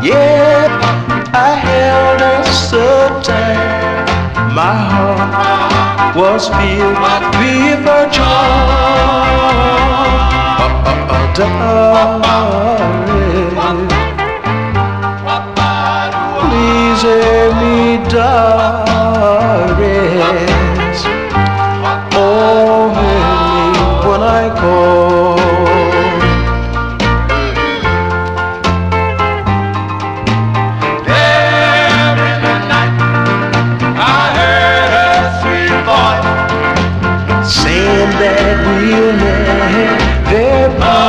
Yeah, I held her so tight, my heart was filled with a joy. Darling, please hear me, darling. Oh, hear me when I call. There in the night I heard her sweet voice saying that we'll never part.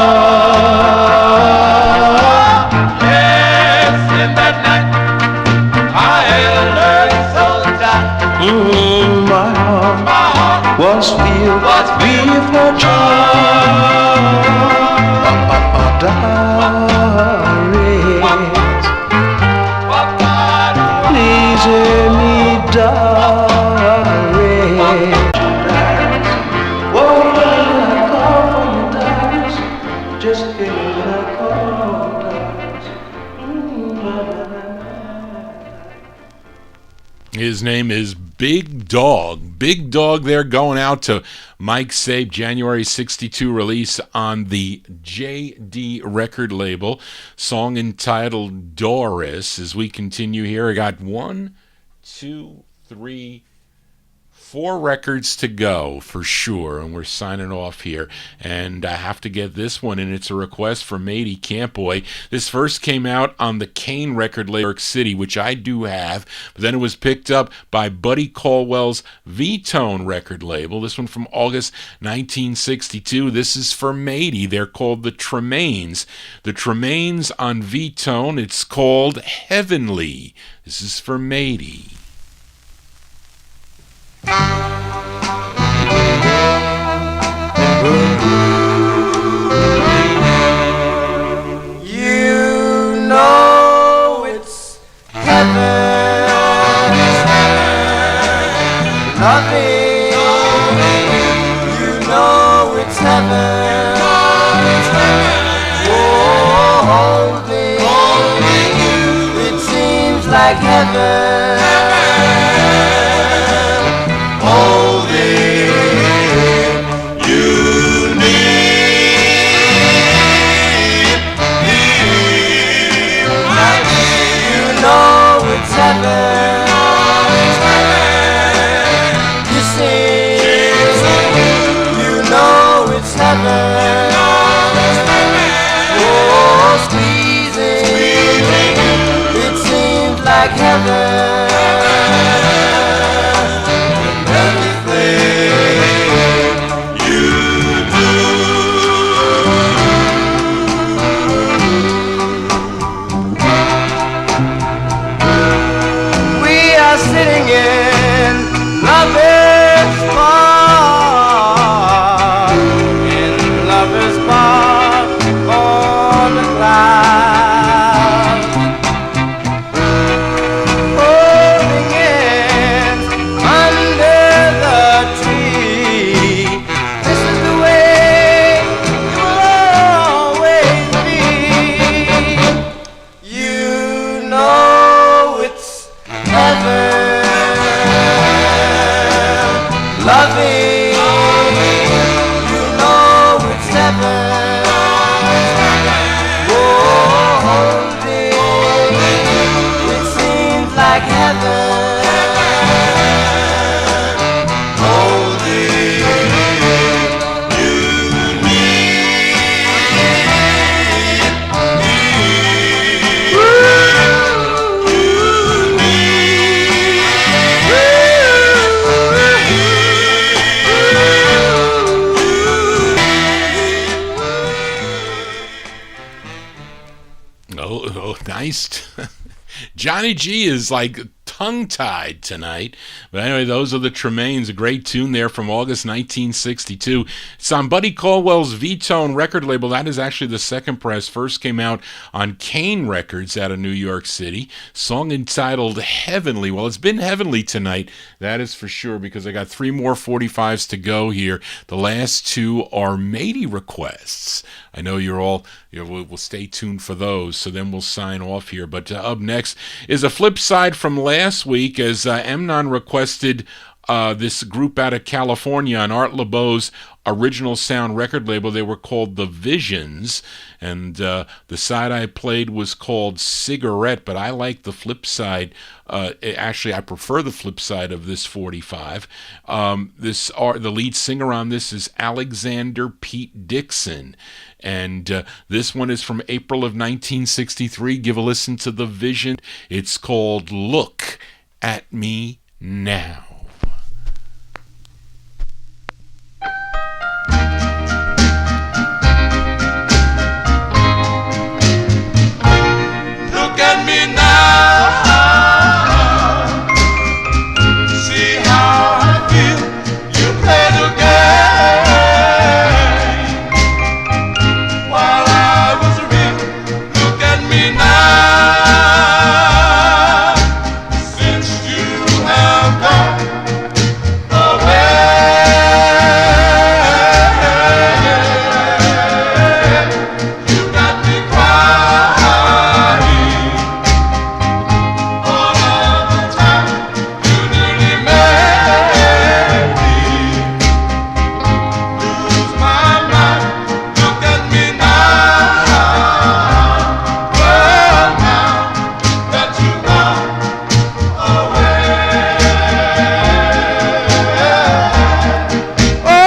Yes, in that night I held her so tight. My heart was filled with her joy. Darling, please hear me, darling. Whoa, when I call for you, darling, just hear me when I call, darling. His name is Big Dog. Big Dog there, going out to Mike Sape, January 62 release on the JD record label. Song entitled Doris. As we continue here, I got 1, 2, 3, 4 records to go for sure, and we're signing off here. And I have to get this one, and it's a request from Matey Campboy. This first came out on the Kane record label, New York City, which I do have, but then it was picked up by Buddy Caldwell's V-Tone record label. This one from August 1962. This is for Matey. They're called the Tremaines. The Tremaines on V-Tone. It's called Heavenly. This is for Matey. You know it's heaven, loving. You know it's heaven, oh, holding you. It seems like heaven. Like heaven, everything you do. We are sitting in Lover's Bar, in Lover's Bar on the cloud. Oh, nice. Johnny G is like tongue-tied tonight. But anyway, those are the Tremaines, a great tune there from August 1962. It's on Buddy Caldwell's V-Tone record label. That is actually the second press. First came out on Kane Records out of New York City. Song entitled Heavenly. Well, it's been heavenly tonight, that is for sure, because I got 3 more 45s to go here. The last 2 are Matey requests. I know you're all, we'll stay tuned for those, so then we'll sign off here. But up next is a flip side from last week, as Emnon requested this group out of California on Art LeBeau's original sound record label. They were called The Visions, and the side I played was called Cigarette, but I like the flip side. Actually, I prefer the flip side of this 45. The lead singer on this is Alexander Pete Dixon, and this one is from April of 1963. Give a listen to The Vision. It's called Look at Me Now. Look at me now. See how I feel. You play the game while I was real. Look at me now. Since you have gone away, you got me crying all of the time. You nearly made me lose my mind. Look at me now. Well, now that you've gone away. Oh,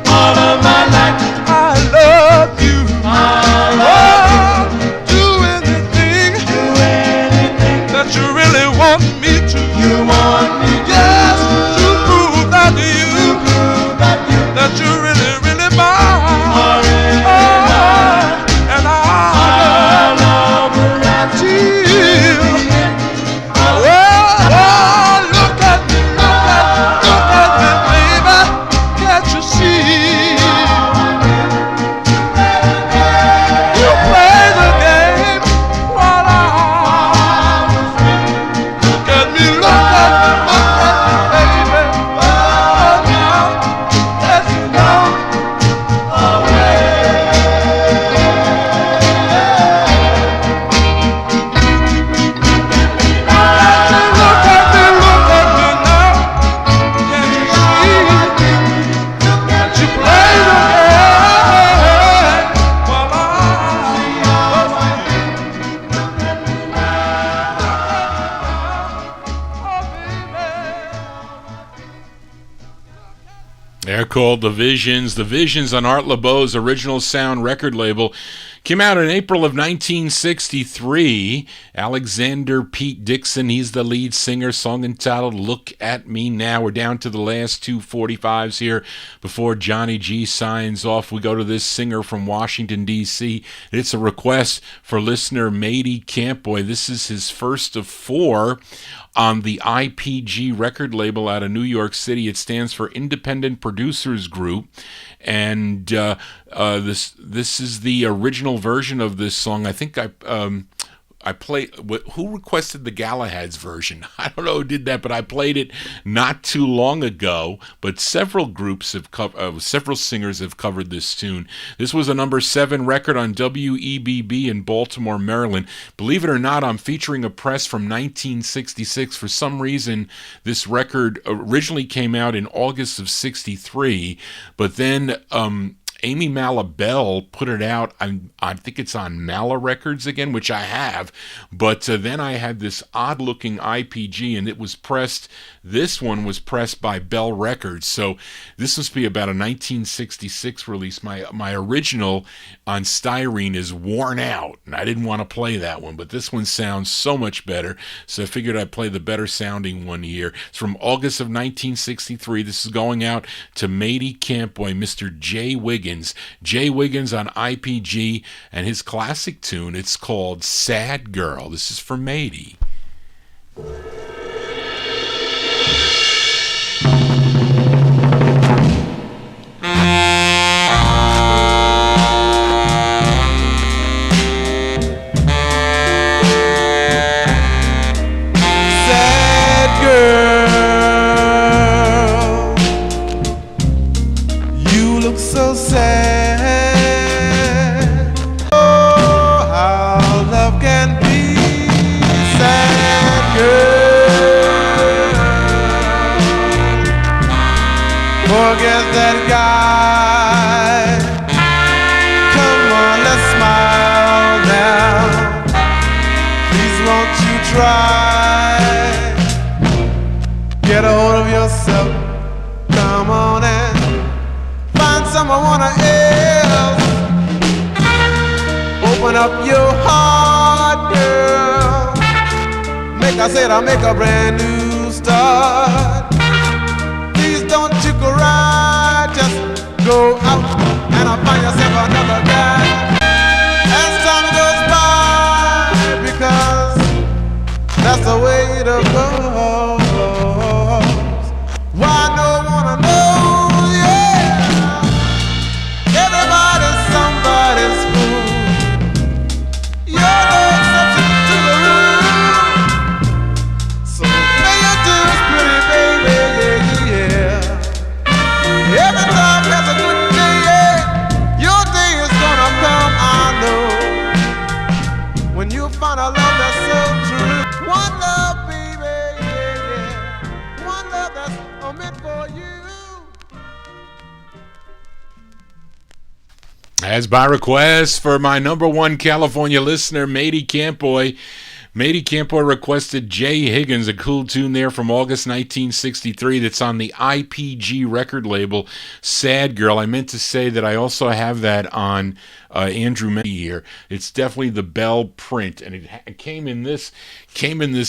all of my life, I love you. Oh, do anything that you really want me to. You want me just to prove that you really, really mine. Oh, and I love till. Oh, look at me, baby. Can't you see? You play the game while I look at me, baby. Oh, now that you gone away. Look at me now. Can't you see that you play the game while They're called The Visions. The Visions on Art LeBeau's original sound record label. Came out in April of 1963. Alexander Pete Dixon, he's the lead singer. Song entitled Look at Me Now. We're down to the last 2 45s here before Johnny G signs off. We go to this singer from Washington, D.C. It's a request for listener Matey Campboy. This is his first of 4 on the IPG record label out of New York City. It stands for Independent Producers Group, and this is the original version of this song. I think I played. Who requested the Galahad's version? I don't know who did that, but I played it not too long ago. But several groups have several singers have covered this tune. This was a number 7 record on WEBB in Baltimore, Maryland. Believe it or not, I'm featuring a press from 1966. For some reason, this record originally came out in August of '63, but then Amy Malabelle put it out. I think it's on Mala Records again, which I have. But then I had this odd-looking IPG, and it was pressed. This one was pressed by Bell Records. So this must be about a 1966 release. My original on styrene is worn out, and I didn't want to play that one. But this one sounds so much better, so I figured I'd play the better-sounding one here. It's from August of 1963. This is going out to Matey Campboy, Mr. J. Wiggins. Wiggins. Jay Wiggins on IPG, and his classic tune, it's called Sad Girl. This is for Matey. So sad. Oh, how love can be sad, girl. Forget that guy. Come on, let's smile now. Please won't you try? Get a hold of yourself. Come on and someone else. Open up your heart, girl. I'll make a brand new start. Please don't you cry. Just go out and I'll find yourself another guy. As time goes by, because that's the way to go. Why no wanna know? As by request for my number one California listener, Matey Campoy. Matey Campoy requested Jay Higgins, a cool tune there from August 1963 that's on the IPG record label, Sad Girl. I meant to say that I also have that on Andrew May here. It's definitely the Bell print, and it came in this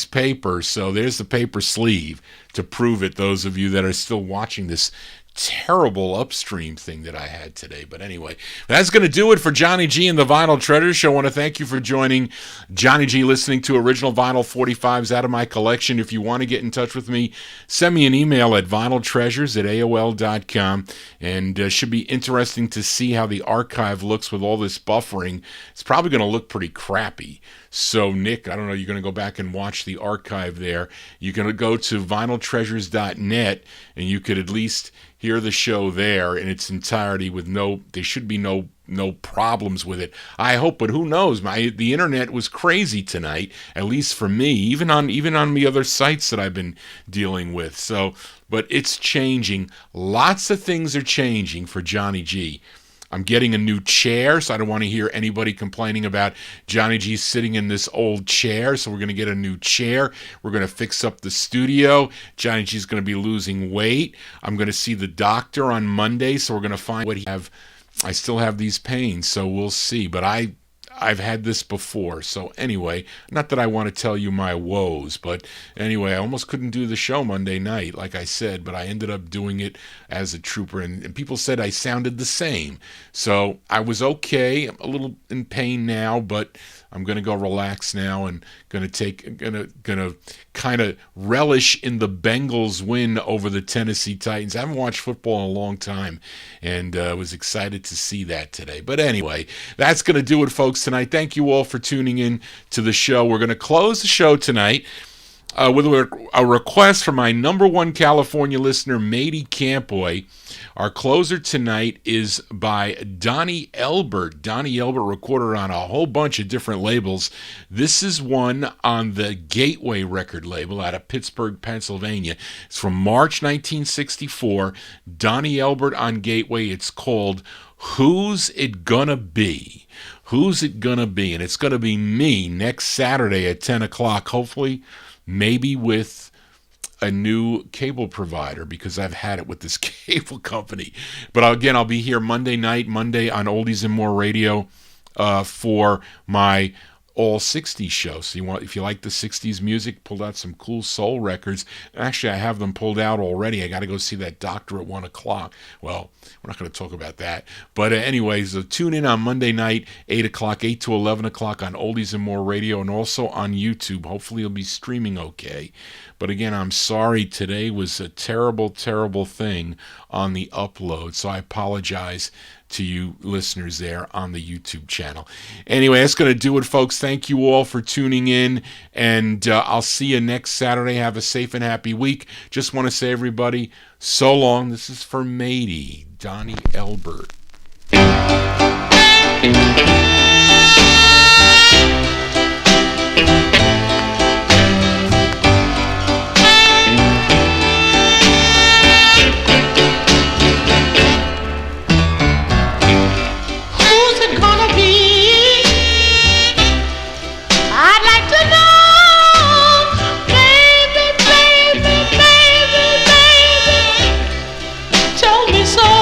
paper, so there's the paper sleeve to prove it, those of you that are still watching this terrible upstream thing that I had today. But anyway, that's going to do it for Johnny G and the Vinyl Treasure Show. I want to thank you for joining Johnny G, listening to original vinyl 45s out of my collection. If you want to get in touch with me, send me an email at vinyltreasures@aol.com, and should be interesting to see how the archive looks with all this buffering. It's probably going to look pretty crappy. So, Nick, I don't know, you're going to go back and watch the archive there. You're going to go to vinyltreasures.net, and you could at least hear the show there in its entirety with there should be no problems with it. I hope, but who knows? The internet was crazy tonight, at least for me, even on the other sites that I've been dealing with. So, but it's changing. Lots of things are changing for Johnny G. I'm getting a new chair, so I don't want to hear anybody complaining about Johnny G sitting in this old chair. So we're going to get a new chair. We're going to fix up the studio. Johnny G's going to be losing weight. I'm going to see the doctor on Monday, so we're going to find what he have. I still have these pains, so we'll see. But I've had this before. So anyway, not that I want to tell you my woes, but anyway, I almost couldn't do the show Monday night, like I said, but I ended up doing it as a trooper, and people said I sounded the same. So I was okay. I'm a little in pain now, but I'm going to go relax now and going to kind of relish in the Bengals win over the Tennessee Titans. I haven't watched football in a long time, and was excited to see that today. But anyway, that's going to do it, folks, tonight. Thank you all for tuning in to the show. We're going to close the show tonight with a request from my number one California listener, Matey Campoy. Our closer tonight is by Donnie Elbert. Donnie Elbert recorded on a whole bunch of different labels. This is one on the Gateway record label out of Pittsburgh, Pennsylvania. It's from March 1964. Donnie Elbert on Gateway. It's called Who's It Gonna Be? Who's It Gonna Be? And it's going to be me next Saturday at 10 o'clock, hopefully, maybe with a new cable provider, because I've had it with this cable company. But again, I'll be here Monday on Oldies and More Radio for my all 60s show. So if you like the 60s music, pulled out some cool soul records. Actually, I have them pulled out already. I got to go see that doctor at 1 o'clock. Well, we're not going to talk about that. But anyways, so tune in on Monday night, 8 o'clock, 8 to 11 o'clock on Oldies and More Radio, and also on YouTube. Hopefully it'll be streaming okay. But again, I'm sorry. Today was a terrible, terrible thing on the upload. So I apologize to you listeners there on the YouTube channel. Anyway, that's going to do it, folks. Thank you all for tuning in, and I'll see you next Saturday. Have a safe and happy week. Just want to say, everybody, so long. This is for Matey, Donnie Elbert. So